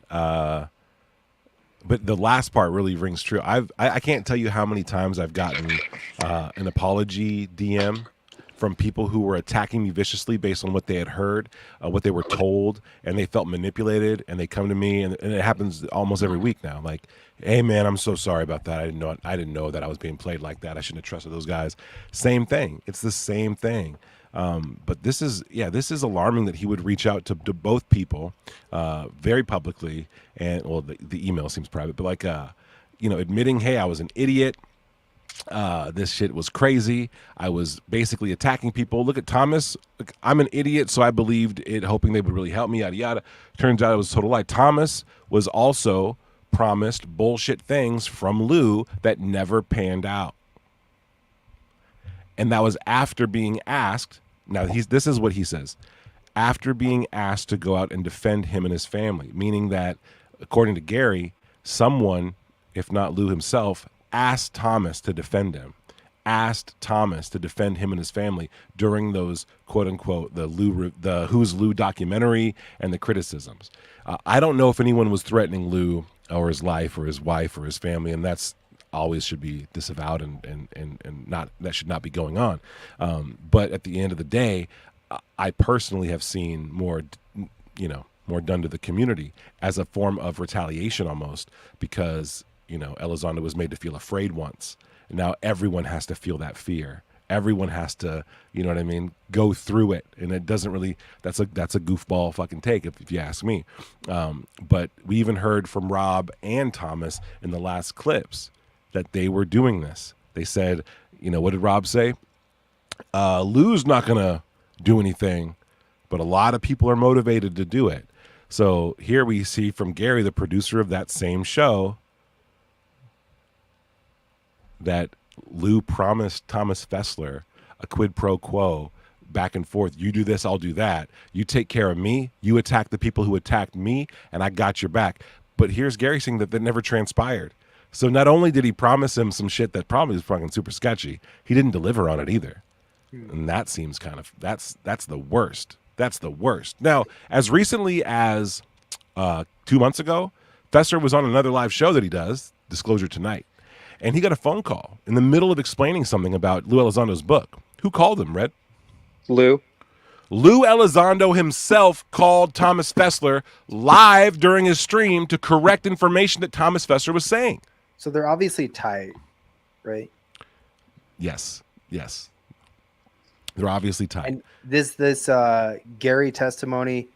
But the last part really rings true. I can't tell you how many times I've gotten an apology DM from people who were attacking me viciously based on what they had heard, what they were told, and they felt manipulated, and they come to me, and it happens almost every week now. Like, hey, man, I'm so sorry about that. I didn't know that I was being played like that. I shouldn't have trusted those guys. Same thing. It's the same thing. But this is alarming that he would reach out to both people very publicly, and well, the email seems private, but like, admitting, hey, I was an idiot. This shit was crazy. I was basically attacking people. Look at Thomas. Look, I'm an idiot, so I believed it, hoping they would really help me, yada, yada. Turns out it was a total lie. Thomas was also promised bullshit things from Lou that never panned out. And that was after being asked. Now, this is what he says. After being asked to go out and defend him and his family, meaning that, according to Gary, someone, if not Lou himself, asked Thomas to defend him, asked Thomas to defend him and his family during those quote unquote the Who's Lou documentary and the criticisms. I don't know if anyone was threatening Lou or his life or his wife or his family, and that's always should be disavowed and not, that should not be going on. But at the end of the day, I personally have seen more done to the community as a form of retaliation almost, because Elizondo was made to feel afraid once. And now everyone has to feel that fear. Everyone has to, go through it. And it doesn't really, that's a goofball fucking take if you ask me. But we even heard from Rob and Thomas in the last clips that they were doing this. They said, what did Rob say? Lou's not going to do anything but a lot of people are motivated to do it. So here we see from Gary, the producer of that same show, that Lou promised Thomas Fessler a quid pro quo back and forth. You do this, I'll do that. You take care of me. You attack the people who attacked me, and I got your back. But here's Gary saying that never transpired. So not only did he promise him some shit that probably was fucking super sketchy, he didn't deliver on it either. And that seems kind of, that's the worst. That's the worst. Now, as recently as 2 months ago, Fessler was on another live show that he does, Disclosure Tonight. And he got a phone call in the middle of explaining something about Lou Elizondo's book. Who called him, Red? Lou Elizondo himself called Thomas Fessler live during his stream to correct information that Thomas Fessler was saying. So they're obviously tight, right? Yes. They're obviously tight. And this Gary testimony,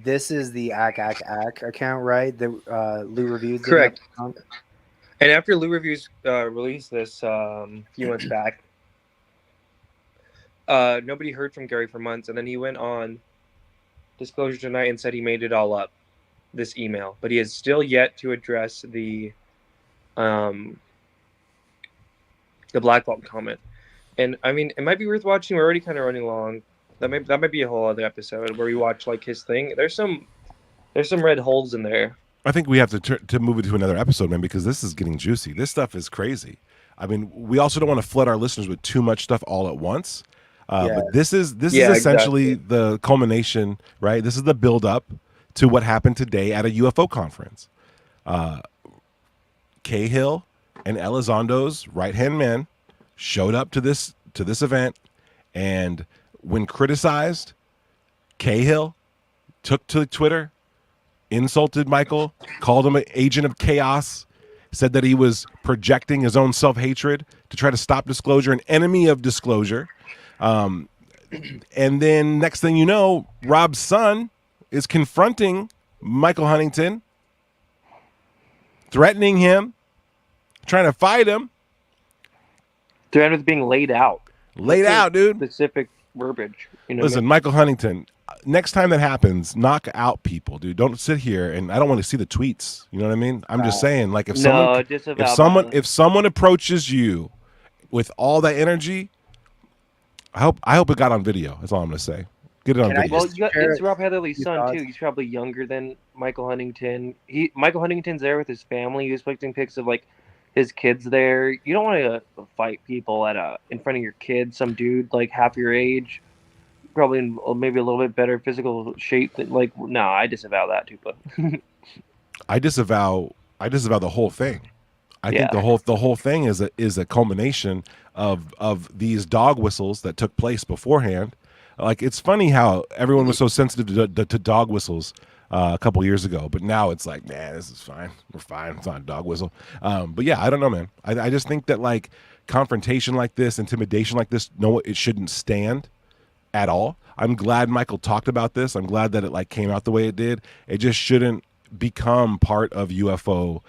this is the ack account, right? That Lou reviews. Correct. And after Lou Reviews released this a few months back, nobody heard from Gary for months, and then he went on Disclosure Tonight and said he made it all up, this email. But he has still yet to address the blackball comment. And I mean, it might be worth watching. We're already kind of running long. That might be a whole other episode where we watch like his thing. There's some red holes in there. I think we have to move it to another episode, man, because this is getting juicy. This stuff is crazy. I mean, we also don't want to flood our listeners with too much stuff all at once. But this is essentially the culmination, right? This is the build up to what happened today at a UFO conference. Cahill and Elizondo's right-hand men showed up to this event, and when criticized, Cahill took to Twitter, insulted Michael, called him an agent of chaos, said that he was projecting his own self-hatred to try to stop disclosure, an enemy of disclosure. And then next thing you know, Rob's son is confronting Michael Huntington, threatening him, trying to fight him. Threatened with being laid out. Dude. Specific verbiage. Listen, Michael Huntington, next time that happens, knock out people, dude. Don't sit here, and I don't want to see the tweets. You know what I mean? I'm just saying, like, if someone approaches you with all that energy, I hope it got on video. That's all I'm gonna say. Get it on video. Well, it's Rob Heatherly's son too. He's probably younger than Michael Huntington. Michael Huntington's there with his family. He was posting pics of like his kids there. You don't want to fight people in front of your kids. Some dude like half your age, probably in maybe a little bit better physical shape. No, I disavow that too. But I disavow the whole thing. I think the whole thing is a culmination of these dog whistles that took place beforehand. Like, it's funny how everyone was so sensitive to dog whistles a couple years ago, but now it's like, man, this is fine. We're fine. It's not a dog whistle. But yeah, I don't know, man. I just think that like confrontation like this, intimidation like this, no, it shouldn't stand at all. I'm glad Michael talked about this. I'm glad that it like came out the way it did. It just shouldn't become part of UFO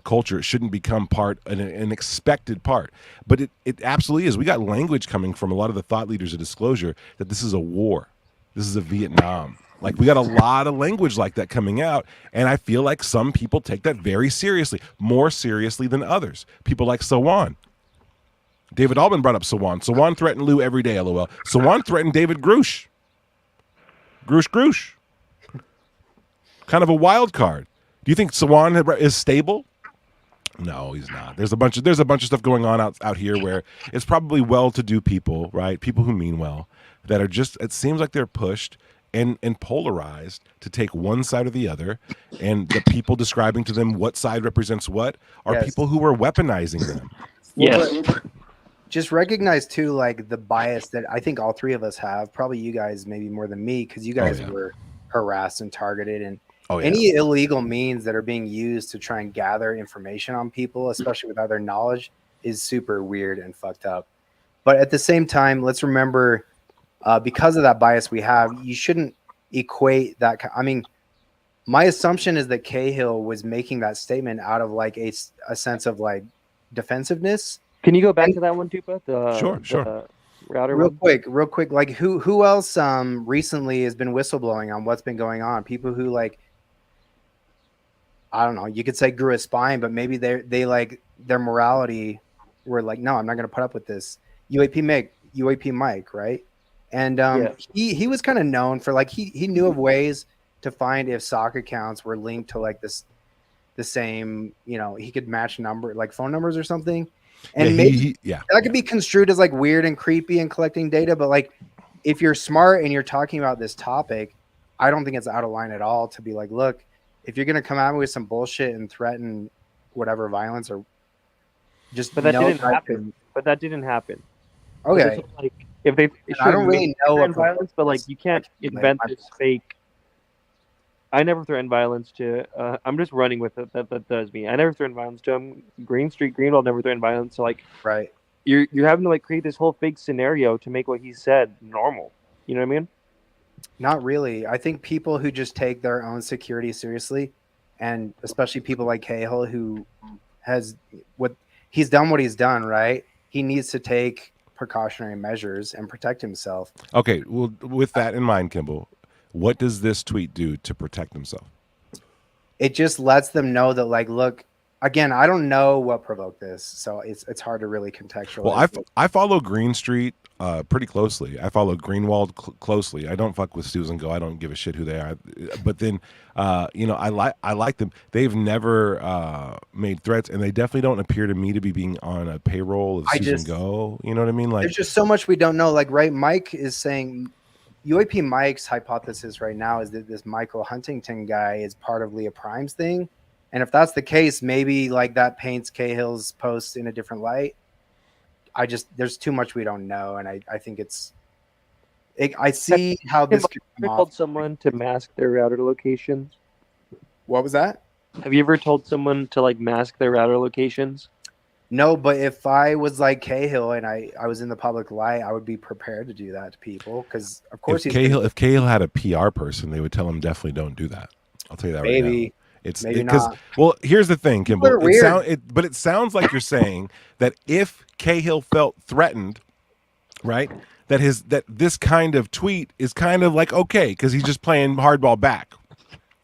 culture. It shouldn't become an expected part, but it absolutely is. We got language coming from a lot of the thought leaders of disclosure that this is a war. This is a Vietnam. Like, we got a lot of language like that coming out, and I feel like some people take that very seriously, more seriously than others. People like Sawan. David Albin brought up Sawan. Sawan threatened Lou every day, LOL. Sawan threatened David Grush. Grush. Kind of a wild card. Do you think Sawan is stable? No, he's not. There's a bunch of stuff going on out here where it's probably well-to-do people, right? People who mean well, that are just, it seems like they're pushed and polarized to take one side or the other, and the people describing to them what side represents what are people who are weaponizing them. Yes. Just recognize too, like, the bias that I think all three of us have. Probably you guys, maybe more than me, because you guys were harassed and targeted, and any illegal means that are being used to try and gather information on people, especially without their knowledge, is super weird and fucked up. But at the same time, let's remember, because of that bias we have, you shouldn't equate that. I mean, my assumption is that Cahill was making that statement out of like a sense of like defensiveness. Can you go back to that one, Tupa? Sure. router Real one? quick. Like who else recently has been whistleblowing on what's been going on? People who like, I don't know, you could say grew a spine, but maybe they like their morality were like, no, I'm not gonna put up with this. UAP Mike, right? And he was kind of known for like he knew of ways to find if sock accounts were linked to like the same, you know, he could match phone numbers or something. And that could be construed as like weird and creepy and collecting data, but like if you're smart and you're talking about this topic, I don't think it's out of line at all to be like, look, if you're gonna come at me with some bullshit and threaten whatever violence or just But that didn't happen. But that didn't happen. Okay. Like if they I don't really know what violence, but like you can't invent this fake. I never threatened violence to. I'm just running with it. That does me. I never threatened violence to him. Green Street, Greenwald never threatened violence. So like, right? You're having to like create this whole fake scenario to make what he said normal. You know what I mean? Not really. I think people who just take their own security seriously, and especially people like Cahill, who has he's done what he's done, right? He needs to take precautionary measures and protect himself. Okay, well, with that in mind, Kimball, what does this tweet do to protect himself? It just lets them know that, like, look, again, I don't know what provoked this, so it's hard to really contextualize. Well, I follow Green Street pretty closely. I follow Greenwald closely. I don't fuck with Susan Go. I don't give a shit who they are. But then, I like them. They've never made threats, and they definitely don't appear to me to be being on a payroll of Susan Go. You know what I mean? Like, there's just so much we don't know. Like, right? Mike is saying. UAP Mike's hypothesis right now is that this Michael Huntington guy is part of Leah Prime's thing. And if that's the case, maybe like that paints Cahill's post in a different light. There's too much we don't know. And I think I see how this could come off. Told someone to mask their router locations? What was that? Have you ever told someone to like mask their router locations? No, but if I was like Cahill and I was in the public light, I would be prepared to do that to people because, of course, if Cahill had a PR person, they would tell him definitely don't do that. I'll tell you that right now. Maybe not. Well, here's the thing, Kimball. But it sounds like you're saying that if Cahill felt threatened, right, that this kind of tweet is kind of like okay because he's just playing hardball back.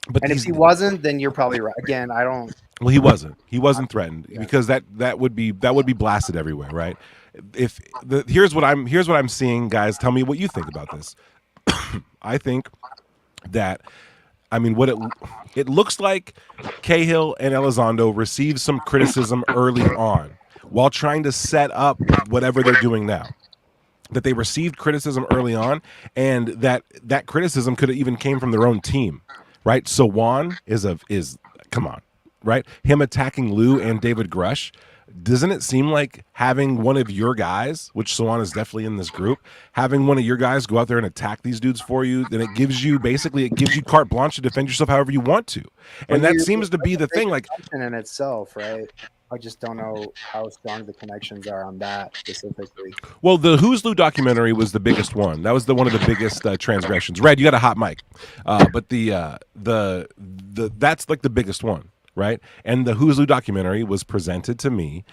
But if he wasn't, then you're probably right. Again, I don't. Well, he wasn't. He wasn't threatened because that would be blasted everywhere, right? Here's what I'm seeing, guys. Tell me what you think about this. I think that what it looks like Cahill and Elizondo received some criticism early on while trying to set up whatever they're doing now. That they received criticism early on, and that criticism could have even came from their own team, right? So Juan is come on. Right, him attacking Lou and David Grush. Doesn't it seem like having one of your guys, which Sawan is definitely in this group, having one of your guys go out there and attack these dudes for you, then it gives you carte blanche to defend yourself however you want to, and that seems to be the thing. Like in itself, right? I just don't know how strong the connections are on that specifically. Well, the Who's Lou documentary was the biggest one. That was one of the biggest transgressions. Red, you got a hot mic, but the that's like the biggest one. Right, and the Who's Lou documentary was presented to me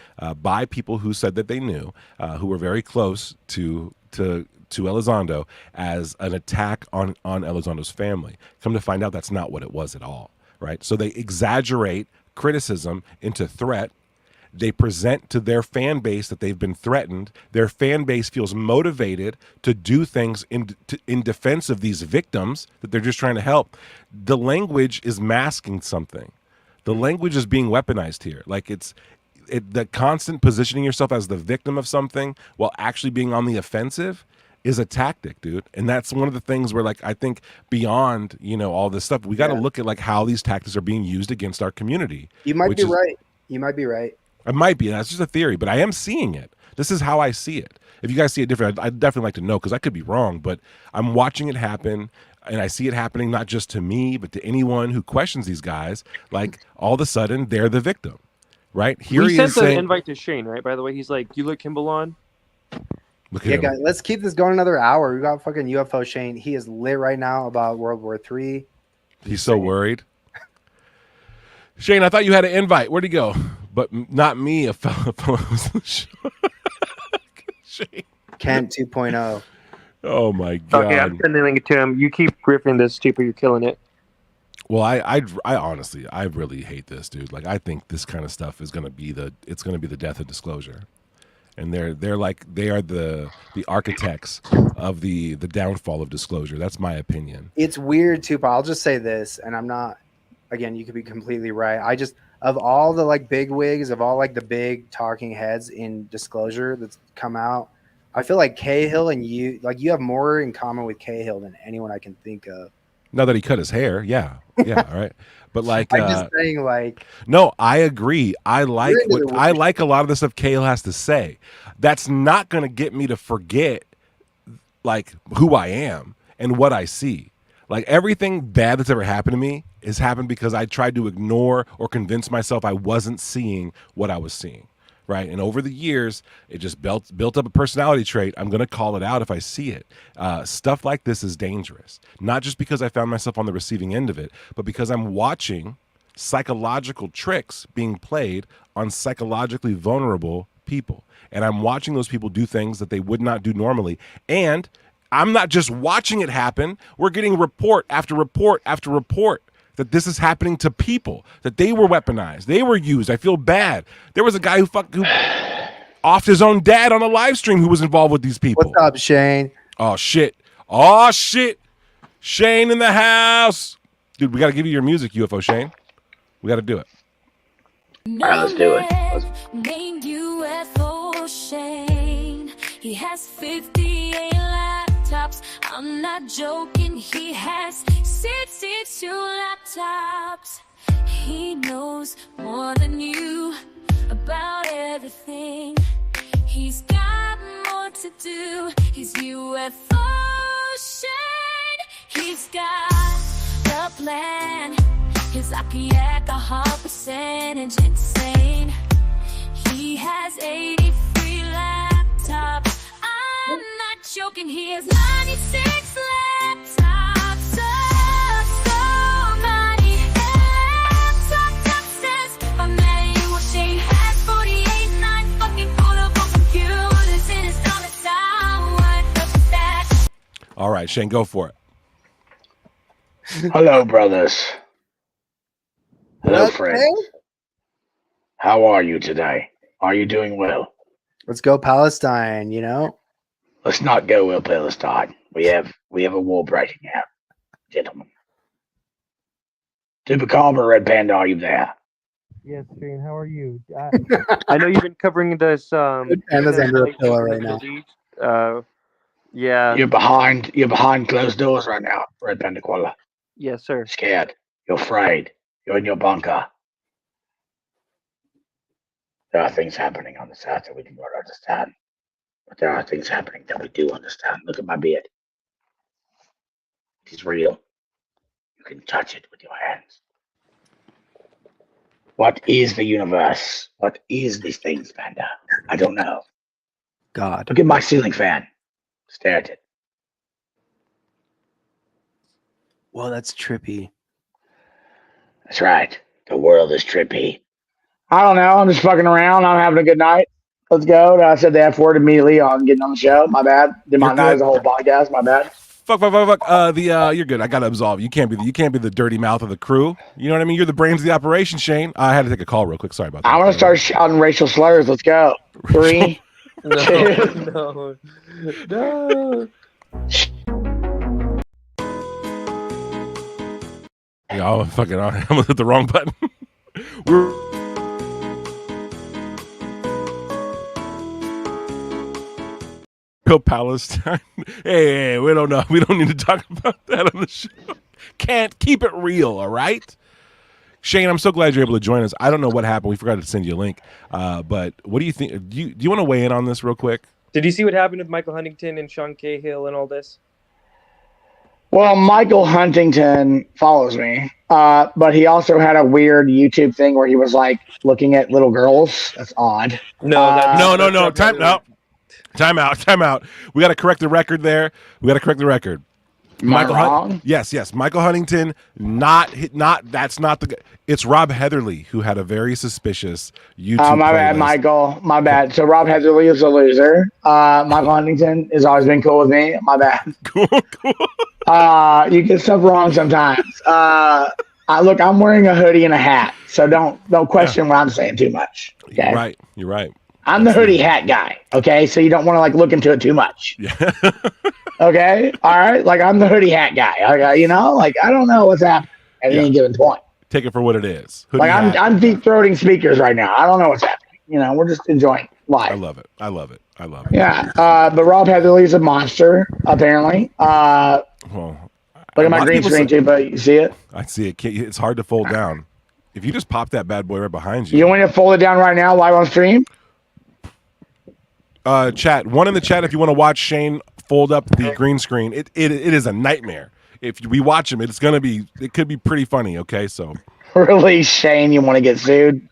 by people who said that they knew, who were very close to Elizondo as an attack on Elizondo's family. Come to find out, that's not what it was at all. Right, so they exaggerate criticism into threat. They present to their fan base that they've been threatened. Their fan base feels motivated to do things in defense of these victims that they're just trying to help. The language is masking something. The language is being weaponized here. Like the constant positioning yourself as the victim of something while actually being on the offensive is a tactic, dude. And that's one of the things where, like, I think beyond, all this stuff, we got to look at like how these tactics are being used against our community. You might be right. You might be right. It might be. That's just a theory, but I am seeing it. This is how I see it. If you guys see it different, I'd definitely like to know because I could be wrong, but I'm watching it happen. And I see it happening not just to me, but to anyone who questions these guys. Like, all of a sudden, they're the victim, right? Here he he sent is the saying, invite to Shane, right? By the way, he's like, "You look Kimball on." Look at him. Guys, let's keep this going another hour. We got fucking UFO Shane. He is lit right now about World War III. He's so worried. Shane, I thought you had an invite. Where'd he go? But not me, a fellow was on the show. Shane. Kent 2.0. Oh my god. Okay, I'm sending it to him. You keep riffing this stupid. You're killing it. Well, I honestly, I really hate this, dude. Like, I think this kind of stuff is gonna be the death of disclosure, and they are the architects of the downfall of disclosure. That's my opinion. It's weird too, but I'll just say this, and I'm not. Again, you could be completely right. I just of all the like big wigs, of all like the big talking heads in disclosure that's come out, I feel like Cahill and you have more in common with Cahill than anyone I can think of. Now that he cut his hair, yeah, all right. But like, I'm just saying, like, no, I agree. I like a lot of the stuff Cahill has to say. That's not going to get me to forget like who I am and what I see. Like, everything bad that's ever happened to me has happened because I tried to ignore or convince myself I wasn't seeing what I was seeing. Right. And over the years, it just built up a personality trait. I'm going to call it out if I see it. Stuff like this is dangerous, not just because I found myself on the receiving end of it, but because I'm watching psychological tricks being played on psychologically vulnerable people. And I'm watching those people do things that they would not do normally. And I'm not just watching it happen. We're getting report after report after report that this is happening to people, that they were weaponized, they were used. I feel bad. There was a guy who offed his own dad on a live stream who was involved with these people. What's up, Shane? Oh shit. Shane in the house. Dude, we got to give you your music, UFO Shane. We got to do it. All right, let's do it. Named UFO Shane. He has 58 laptops. I'm not joking. He has 62 laptops. He knows more than you about everything. He's got more to do. He's UFO Shane. He's got a plan. His alcohol percentage insane. He has 80 free laptops. I'm not joking, he has 96 laptops. So many laptops upstairs. My man, you will Shane has 48, 9 fucking portable computers in his domicile. What the that? All right, Shane, go for it. Hello, brothers. Hello, friends. How are you today? Are you doing well? Let's go Palestine, you know? Let's not go well Palestine. We have a war breaking out, gentlemen. Tupacabra, Red Panda, are you there? Yes, Shane, how are you? I know you've been covering this. Panda's under a pillow right now. Yeah. You're behind closed doors right now, Red Panda Koala. Yes, sir. Scared. You're afraid. You're in your bunker. There are things happening on the south that we do not understand. But there are things happening that we do understand. Look at my beard. It is real. You can touch it with your hands. What is the universe? What is these things, Panda? I don't know. God. Look at my ceiling fan. Stare at it. Whoa, that's trippy. That's right. The world is trippy. I don't know. I'm just fucking around. I'm having a good night. Let's go. I said the F word immediately on getting on the show. My bad. Did my night as a whole podcast. My bad. Fuck. You're good. I gotta absolve you. You can't be the dirty mouth of the crew. You know what I mean? You're the brains of the operation, Shane. I had to take a call real quick. Sorry about that. I want to start shouting racial slurs. Let's go. 3, 2. No. Yeah, I'm gonna hit the wrong button. We're Palestine. Hey, we don't know. We don't need to talk about that on the show. Can't keep it real, all right? Shane, I'm so glad you're able to join us. I don't know what happened. We forgot to send you a link. But what do you think? Do you want to weigh in on this real quick? Did you see what happened with Michael Huntington and Sean Cahill and all this? Well, Michael Huntington follows me, but he also had a weird YouTube thing where he was like looking at little girls. That's odd. No. Time out. We got to correct the record there. We got to correct the record. Michael wrong? Yes. Michael Huntington, not that's not the. It's Rob Heatherly who had a very suspicious YouTube. Oh, my bad, playlist. Michael. My bad. So Rob Heatherly is a loser. Michael Huntington has always been cool with me. My bad. Cool. You get stuff wrong sometimes. Look, I'm wearing a hoodie and a hat, so don't question what I'm saying too much. Okay? You're right. I'm the hoodie hat guy. Okay, so you don't want to like look into it too much. Yeah. Okay, all right. Like I'm the hoodie hat guy. Okay, like I don't know what's happening at any given point. Take it for what it is. Hoodie Like hat. I'm deep throating speakers right now. I don't know what's happening. We're just enjoying life. I love it. Yeah, but Rob Heatherly's a monster, apparently. Well, look a at my lot of green people screen say- too, but you see it? I see it. It's hard to fold down. If you just pop that bad boy right behind you. You want me to fold it down right now live on stream? Chat. One in the chat if you want to watch Shane fold up the green screen. It is a nightmare. If we watch him, it could be pretty funny, okay? So Really, Shane, you want to get sued?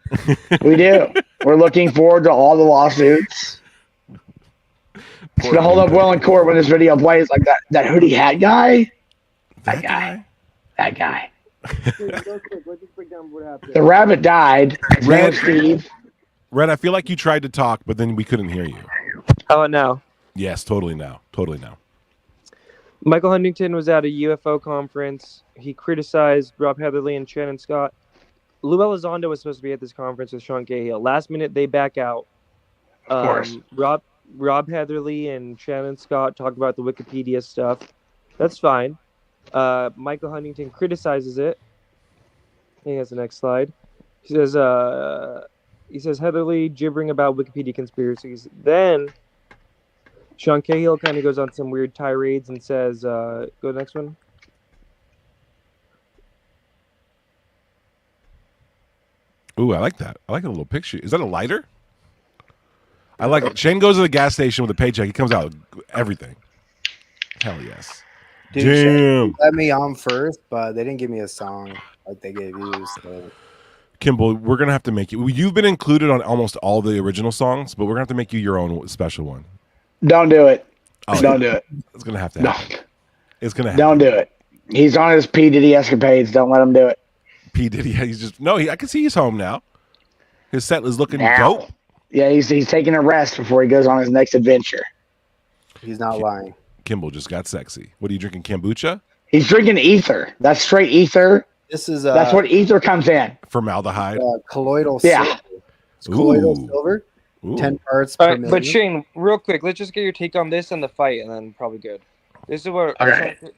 We do. We're looking forward to all the lawsuits. It's gonna hold up well in court when this video plays. Like that hoodie hat guy. That guy. The rabbit died. Red, Steve. Red, I feel like you tried to talk, but then we couldn't hear you. How about now? Yes, totally now. Michael Huntington was at a UFO conference. He criticized Rob Heatherly and Shannon Scott. Lou Elizondo was supposed to be at this conference with Sean Cahill. Last minute, they back out. Of course. Rob Heatherly and Shannon Scott talk about the Wikipedia stuff. That's fine. Michael Huntington criticizes it. He has the next slide. He says Heatherly gibbering about Wikipedia conspiracies. Then Sean Cahill kind of goes on some weird tirades and says, go to the next one. Ooh, I like that. I like a little picture. Is that a lighter? I like it. Shane goes to the gas station with a paycheck. He comes out with everything. Hell yes. Dude, Damn. Shane let me on first, but they didn't give me a song like they gave you. So. Kimball, we're going to have to make you. You've been included on almost all the original songs, but we're going to have to make you your own special one. Don't do it. Oh, Don't do it. It's going to have to happen. It's going to happen. Don't do it. He's on his P. Diddy escapades. Don't let him do it. P. Diddy, he's just I can see he's home now. His set is looking dope. Yeah, he's taking a rest before he goes on his next adventure. He's not lying. Kimball just got sexy. What are you drinking? Kombucha? He's drinking ether. That's straight ether. This is that's what ether comes in. Formaldehyde. Colloidal Yeah. silver. It's colloidal silver. 10 parts per million. But Shane, real quick, let's just get your take on this and the fight, and then probably good. This is what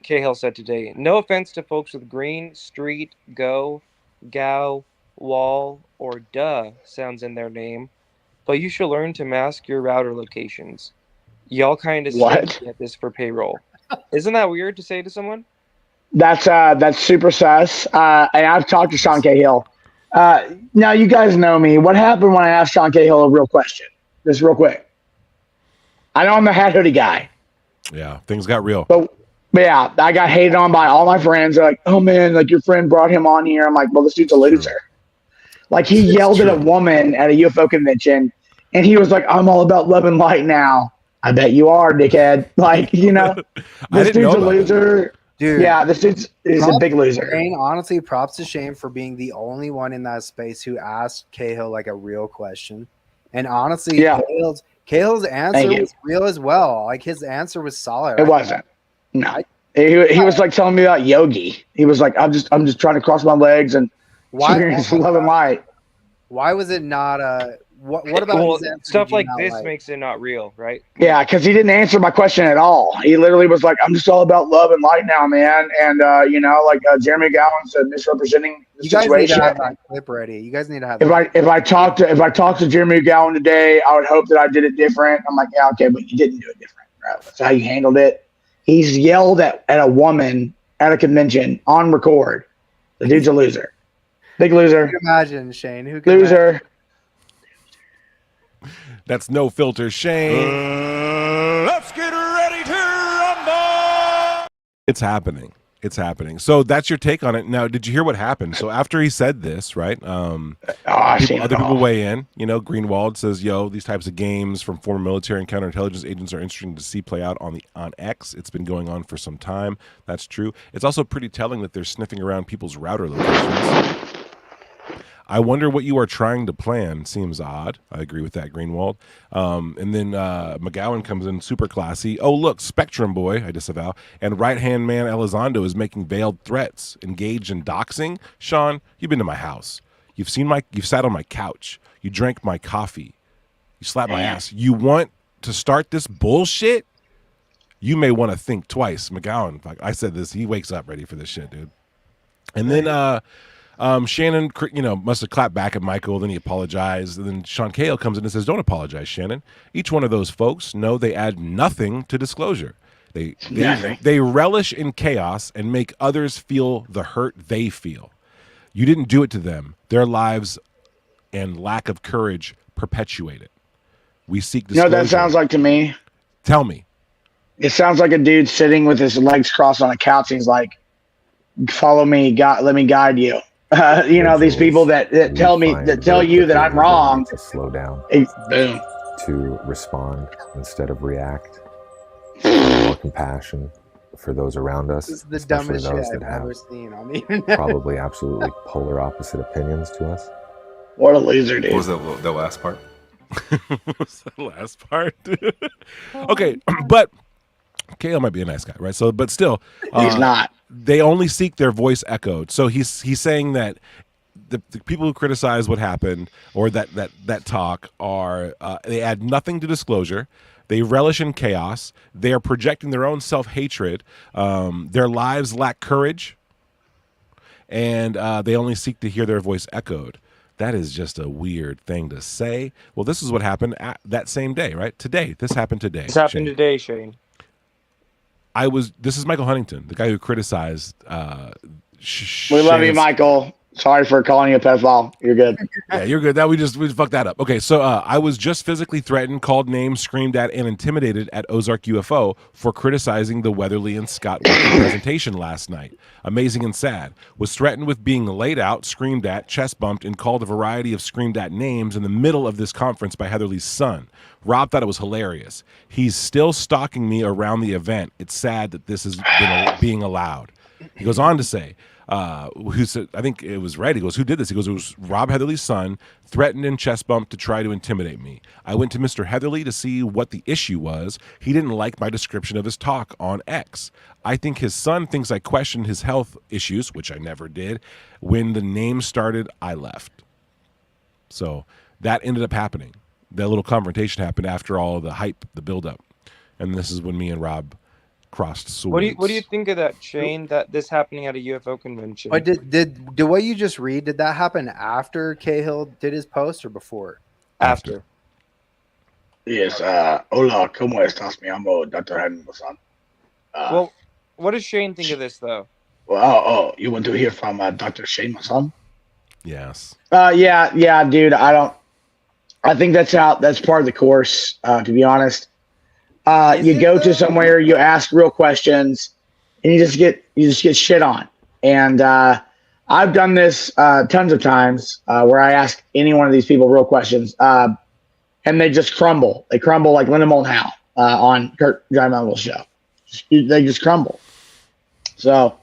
Cahill said today. No offense to folks with green, street, go, gow, wall, or duh sounds in their name, but you should learn to mask your router locations. Y'all kind of get this for payroll. Isn't that weird to say to someone? That's super sus. And I've talked to Sean Cahill. Now you guys know me. What happened when I asked Sean Cahill a real question? Just real quick. I know I'm the hat hoodie guy. Yeah, things got real. But yeah, I got hated on by all my friends. They're like, oh man, like your friend brought him on here. I'm like, well, this dude's a loser. Like he yelled at a woman at a UFO convention and he was like, I'm all about love and light now. I bet you are, dickhead. Like, this dude's a loser. Dude, yeah, this dude's is a big loser. Shane, honestly, props to Shane for being the only one in that space who asked Cahill like a real question. And honestly, Cahill's answer was real as well. Like his answer was solid. It wasn't. No. He was like telling me about Yogi. He was like, I'm just trying to cross my legs and experience love and light. Why was it not what about his answer stuff like this makes it not real, right? Yeah, because he didn't answer my question at all. He literally was like, I'm just all about love and light now, man. And Jeremy Gowan said misrepresenting the situation. Guys need to have that clip ready. You guys need to have if I talk to Jeremy Gowan today, I would hope that I did it different. I'm like, yeah, okay, but you didn't do it different, bro. That's how you handled it. He's yelled at a woman at a convention on record. The dude's a loser. Big loser. Who can imagine, Shane? Who can loser? Imagine? That's no filter, Shane. Let's get ready to rumble. It's happening. It's happening. So that's your take on it. Now, did you hear what happened? So after he said this, right? Other people weigh in. You know, Greenwald says, "Yo, these types of games from former military and counterintelligence agents are interesting to see play out on X. It's been going on for some time. That's true. It's also pretty telling that they're sniffing around people's router locations. I wonder what you are trying to plan. Seems odd. I agree with that, Greenwald. And then McGowan comes in super classy. Oh, look, Spectrum Boy, I disavow. And right-hand man Elizondo is making veiled threats. Engaged in doxing? Sean, you've been to my house. You've sat on my couch. You drank my coffee. You slapped my ass. You want to start this bullshit? You may want to think twice. McGowan, I said this. He wakes up ready for this shit, dude. And then... Shannon, must have clapped back at Michael. Then he apologized. And then Sean Cahill comes in and says, "Don't apologize, Shannon. Each one of those folks know they add nothing to disclosure. They relish in chaos and make others feel the hurt they feel. You didn't do it to them. Their lives and lack of courage perpetuate it. We seek disclosure." You know what that sounds like to me? Tell me. It sounds like a dude sitting with his legs crossed on a couch. And he's like, "Follow me, God. Let me guide you." These people that tell you that I'm wrong. To slow down, boom, to respond instead of react. More compassion for those around us, This is the especially dumbest shit those I've that have ever seen on the internet. probably absolutely polar opposite opinions to us. What a loser, dude. What was the last part? What was the last part? Okay, but KO might be a nice guy, right? So, but still, he's not. They only seek their voice echoed. So he's saying that the people who criticize what happened or that talk are they add nothing to disclosure. They relish in chaos. They are projecting their own self-hatred. Their lives lack courage, and they only seek to hear their voice echoed. That is just a weird thing to say. Well, this is what happened that same day, right? Today. This happened today. This happened today, Shane. This is Michael Huntington, the guy who criticized. We love you, Michael. Sorry for calling you a pedophile. You're good. Yeah, you're good. We fucked that up. Okay, so I was just physically threatened, called names, screamed at, and intimidated at Ozark UFO for criticizing the Weatherly and Scott presentation last night. Amazing and sad. Was threatened with being laid out, screamed at, chest bumped, and called a variety of screamed at names in the middle of this conference by Heatherly's son. Rob thought it was hilarious. He's still stalking me around the event. It's sad that this is being allowed. He goes on to say, who said, I think it was Red. He goes, "Who did this?" He goes, "It was Rob Heatherly's son, threatened and chest bumped to try to intimidate me. I went to Mr. Heatherly to see what the issue was. He didn't like my description of his talk on X. I think his son thinks I questioned his health issues, which I never did. When the name started, I left." So that ended up happening. That little confrontation happened after all of the hype, the buildup. And this is when me and Rob crossed swords. What do you think of that, Shane? That this happening at a UFO convention? But did what you just read? Did that happen after Cahill did his post or before? After. Yes. Hola, ¿cómo estás, mi amo, Dr. Henderson? Well, what does Shane think of this, though? Well, you want to hear from Dr. Shane, my son? Yes. Yeah, dude. I think that's part of the course. To be honest, you go to somewhere, you ask real questions, and you just get shit on. And I've done this tons of times where I ask any one of these people real questions, and they just crumble. They crumble like Linda Moulton Howe on Kurt Drymell's show. They just crumble. So,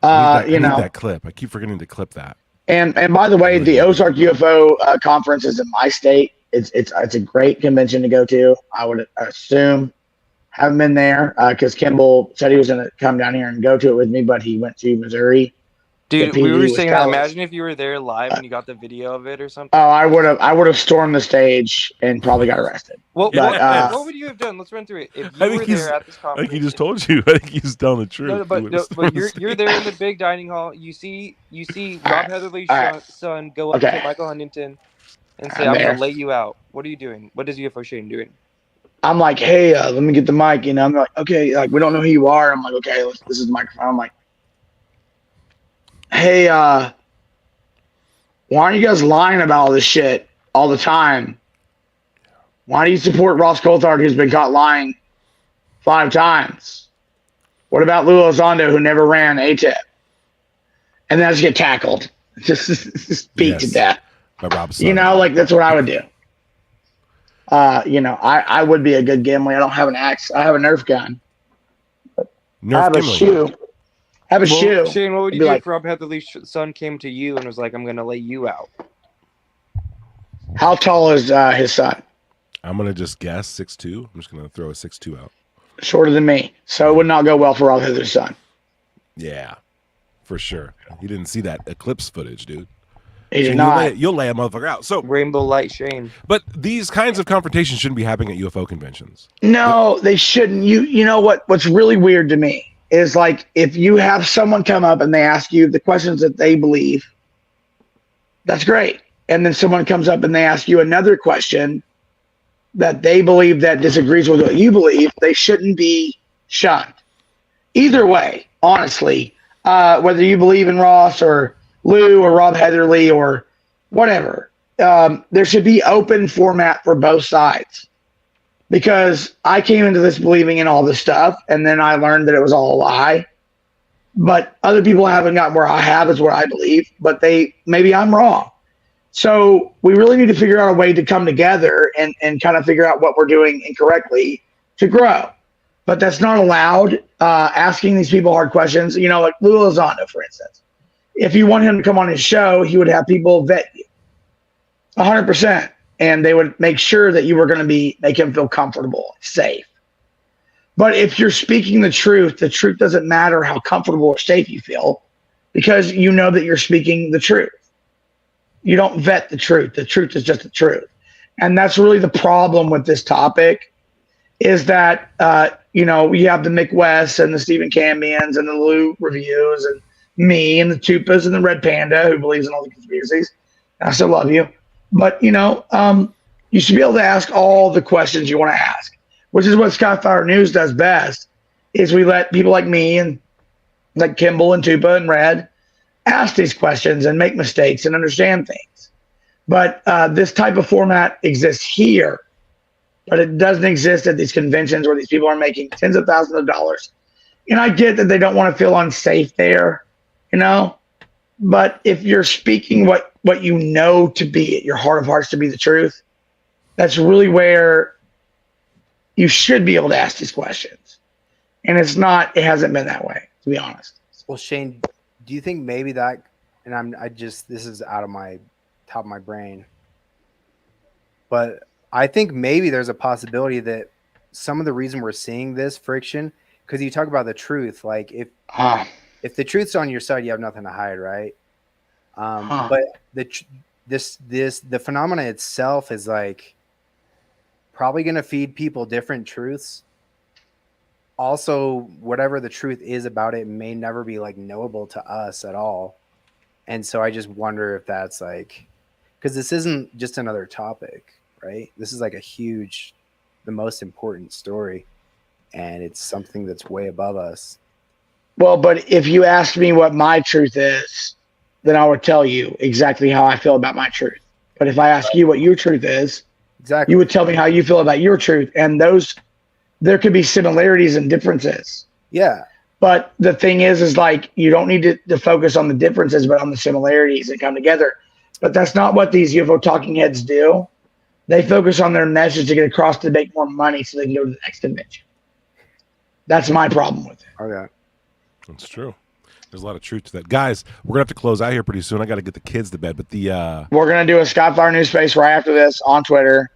I need that clip. I keep forgetting to clip that. And by the way, the Ozark UFO conference is in my state. It's a great convention to go to. I would assume. Haven't been there because Kimball said he was going to come down here and go to it with me, but he went to Missouri. Dude, we were saying that. Imagine if you were there live and you got the video of it or something. Oh, I would have stormed the stage and probably got arrested. What would you have done? Let's run through it. If you were there at this conference, I think he just told you. I think he's telling the truth. No, but you're there in the big dining hall. You see Rob Heatherly's son go up to Michael Huntington and say, "I'm gonna lay you out." What are you doing? What is UFO Shane doing? I'm like, "Hey, let me get the mic." I'm like, "Okay, like we don't know who you are." I'm like, "Okay, this is the microphone." I'm like, "Hey, why aren't you guys lying about all this shit all the time? Why do you support Ross Coulthard, who's been caught lying 5 times? What about Lou Elizondo, who never ran ATIP? And then just get tackled, just beat to death. By Rob You know, like that's what I would do. You know, I would be a good Gimli. I don't have an axe. I have a Nerf gun. I have a shoe. I have a shoe. Shane, what would I'd you be do like, if Rob Heatherly's son came to you and was like, I'm going to lay you out? how tall is his son? I'm gonna just guess 6'2". I'm just gonna throw a 6'2" out. Shorter than me, so it would not go well for Rob Heatherly's son. Yeah, for sure. You didn't see that eclipse footage, dude. He did Shane, not. You'll lay a motherfucker out. So Rainbow Light Shane. But these kinds of confrontations shouldn't be happening at UFO conventions. No, they shouldn't. You know what's really weird to me is like if you have someone come up and they ask you the questions that they believe, that's great. And then someone comes up and they ask you another question that they believe that disagrees with what you believe, they shouldn't be shunned. Either way, honestly, whether you believe in Ross or Lou or Rob Heatherly or whatever, there should be open format for both sides. Because I came into this believing in all this stuff, and then I learned that it was all a lie. But other people haven't gotten where I have, is where I believe. But maybe I'm wrong. So we really need to figure out a way to come together and kind of figure out what we're doing incorrectly to grow. But that's not allowed. Asking these people hard questions, you know, like Lou Elizondo, for instance. If you want him to come on his show, he would have people vet you 100%. And they would make sure that you were going to make him feel comfortable, safe. But if you're speaking the truth doesn't matter how comfortable or safe you feel, because you know that you're speaking the truth. You don't vet the truth. The truth is just the truth. And that's really the problem with this topic, is that, you know, we have the Mick West and the Stephen Cambians and the Lou reviews and me and the Tupas and the Red Panda who believes in all the conspiracies. I still love you. But, you know, you should be able to ask all the questions you want to ask, which is what Skyfire News does best, is we let people like me and like Kimball and Tupa and Red ask these questions and make mistakes and understand things. But this type of format exists here, but it doesn't exist at these conventions where these people are making tens of thousands of dollars. And I get that they don't want to feel unsafe there, you know, but if you're speaking what you know to be at your heart of hearts to be the truth, that's really where you should be able to ask these questions. And it hasn't been that way, to be honest. Well, Shane, do you think maybe that, and this is out of my top of my brain, but I think maybe there's a possibility that some of the reason we're seeing this friction, because you talk about the truth, like if the truth's on your side, you have nothing to hide, right? But the phenomena itself is like probably going to feed people different truths. Also, whatever the truth is about it may never be like knowable to us at all. And so I just wonder if that's like, because this isn't just another topic, right? This is like the most important story, and it's something that's way above us. Well, but if you asked me what my truth is, then I would tell you exactly how I feel about my truth. But if I ask you what your truth is, exactly, you would tell me how you feel about your truth. And there could be similarities and differences. Yeah. But the thing is like, you don't need to focus on the differences, but on the similarities that come together. But that's not what these UFO talking heads do. They focus on their message to get across to make more money so they can go to the next convention. That's my problem with it. Okay. That's true. There's a lot of truth to that. Guys, we're going to have to close out here pretty soon. I got to get the kids to bed. But we're going to do a Skyfire News Space right after this on Twitter.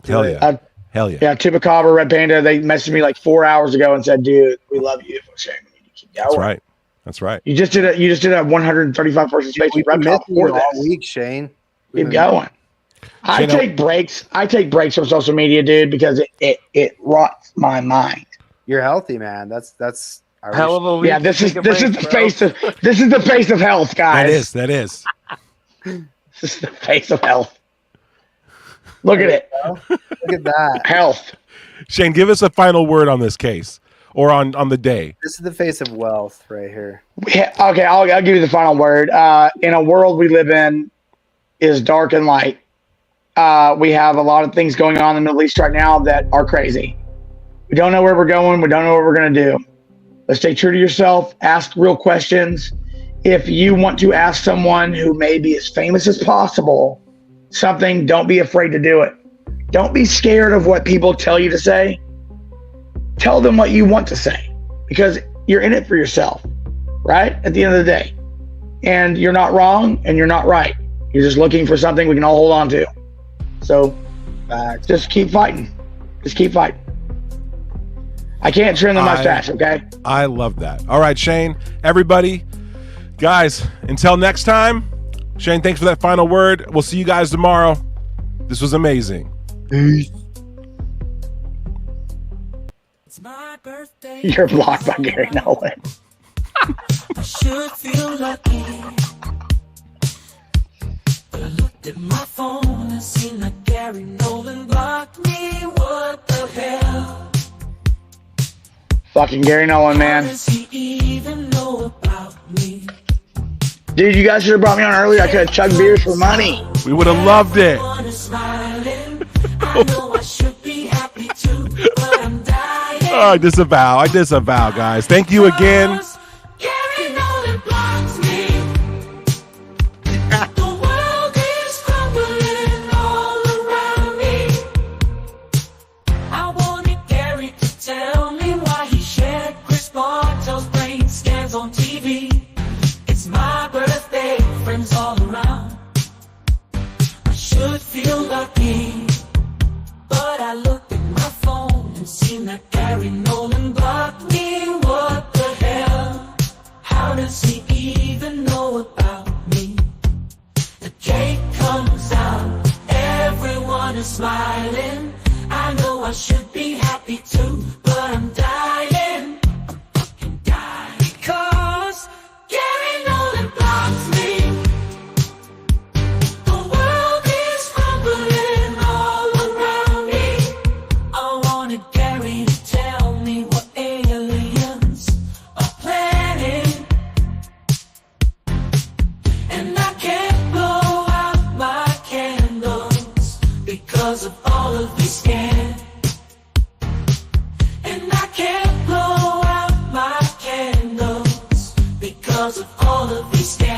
Hell yeah. Hell yeah. Yeah, Chupacabra, Red Panda, they messaged me like 4 hours ago and said, dude, we love you. Shane, we need to keep going. That's right. That's right. You just did a 135 person space with Reptile for this. All week, Shane. Keep going. I take breaks from social media, dude, because it rots my mind. You're healthy, man. That's hell of a week. Yeah, this is the face of health, guys. That is. This is the face of health. Look at it. Look at that. Health. Shane, give us a final word on this case or on the day. This is the face of wealth right here. Yeah, okay, I'll give you the final word. In a world we live in is dark and light. We have a lot of things going on in the Middle East right now that are crazy. We don't know where we're going. We don't know what we're going to do. Let's stay true to yourself. Ask real questions. If you want to ask someone who may be as famous as possible something, don't be afraid to do it. Don't be scared of what people tell you to say. Tell them what you want to say, because you're in it for yourself, right? At the end of the day. And you're not wrong and you're not right. You're just looking for something we can all hold on to. So just keep fighting. Just keep fighting. I can't trim the mustache, okay? I love that. All right, Shane, everybody, guys, until next time, Shane, thanks for that final word. We'll see you guys tomorrow. This was amazing. Peace. You're blocked by Gary Nolan. I should feel lucky. But I looked at my phone and seen that Gary Nolan blocked me. What the hell? Fucking Gary Nolan, man. How does he even know about me? Dude, you guys should have brought me on earlier. I could have chugged beers for money. We would have loved it. I know I should be happy too, but I'm dying. I disavow, guys. Thank you again. Gary Nolan blocks me. The world is crumbling all around me. I wanted Gary to tell me why he shared Chris Bartow's brain scans on TV. It's my birthday, friends all around. I should feel lucky, but I looked at my phone and seen that Gary Nolan blocked me. What the hell? How does he even know about me? The cake comes out, everyone is smiling. I know I should be happy too, but I'm dying. I'm fucking dying. Because Gary Nolan blocks me. The world is crumbling all around me. I wanted Gary to tell me what aliens are planning. And I can't blow out my candles because of all of these scans. And I can't blow out my candles because of all of these scans.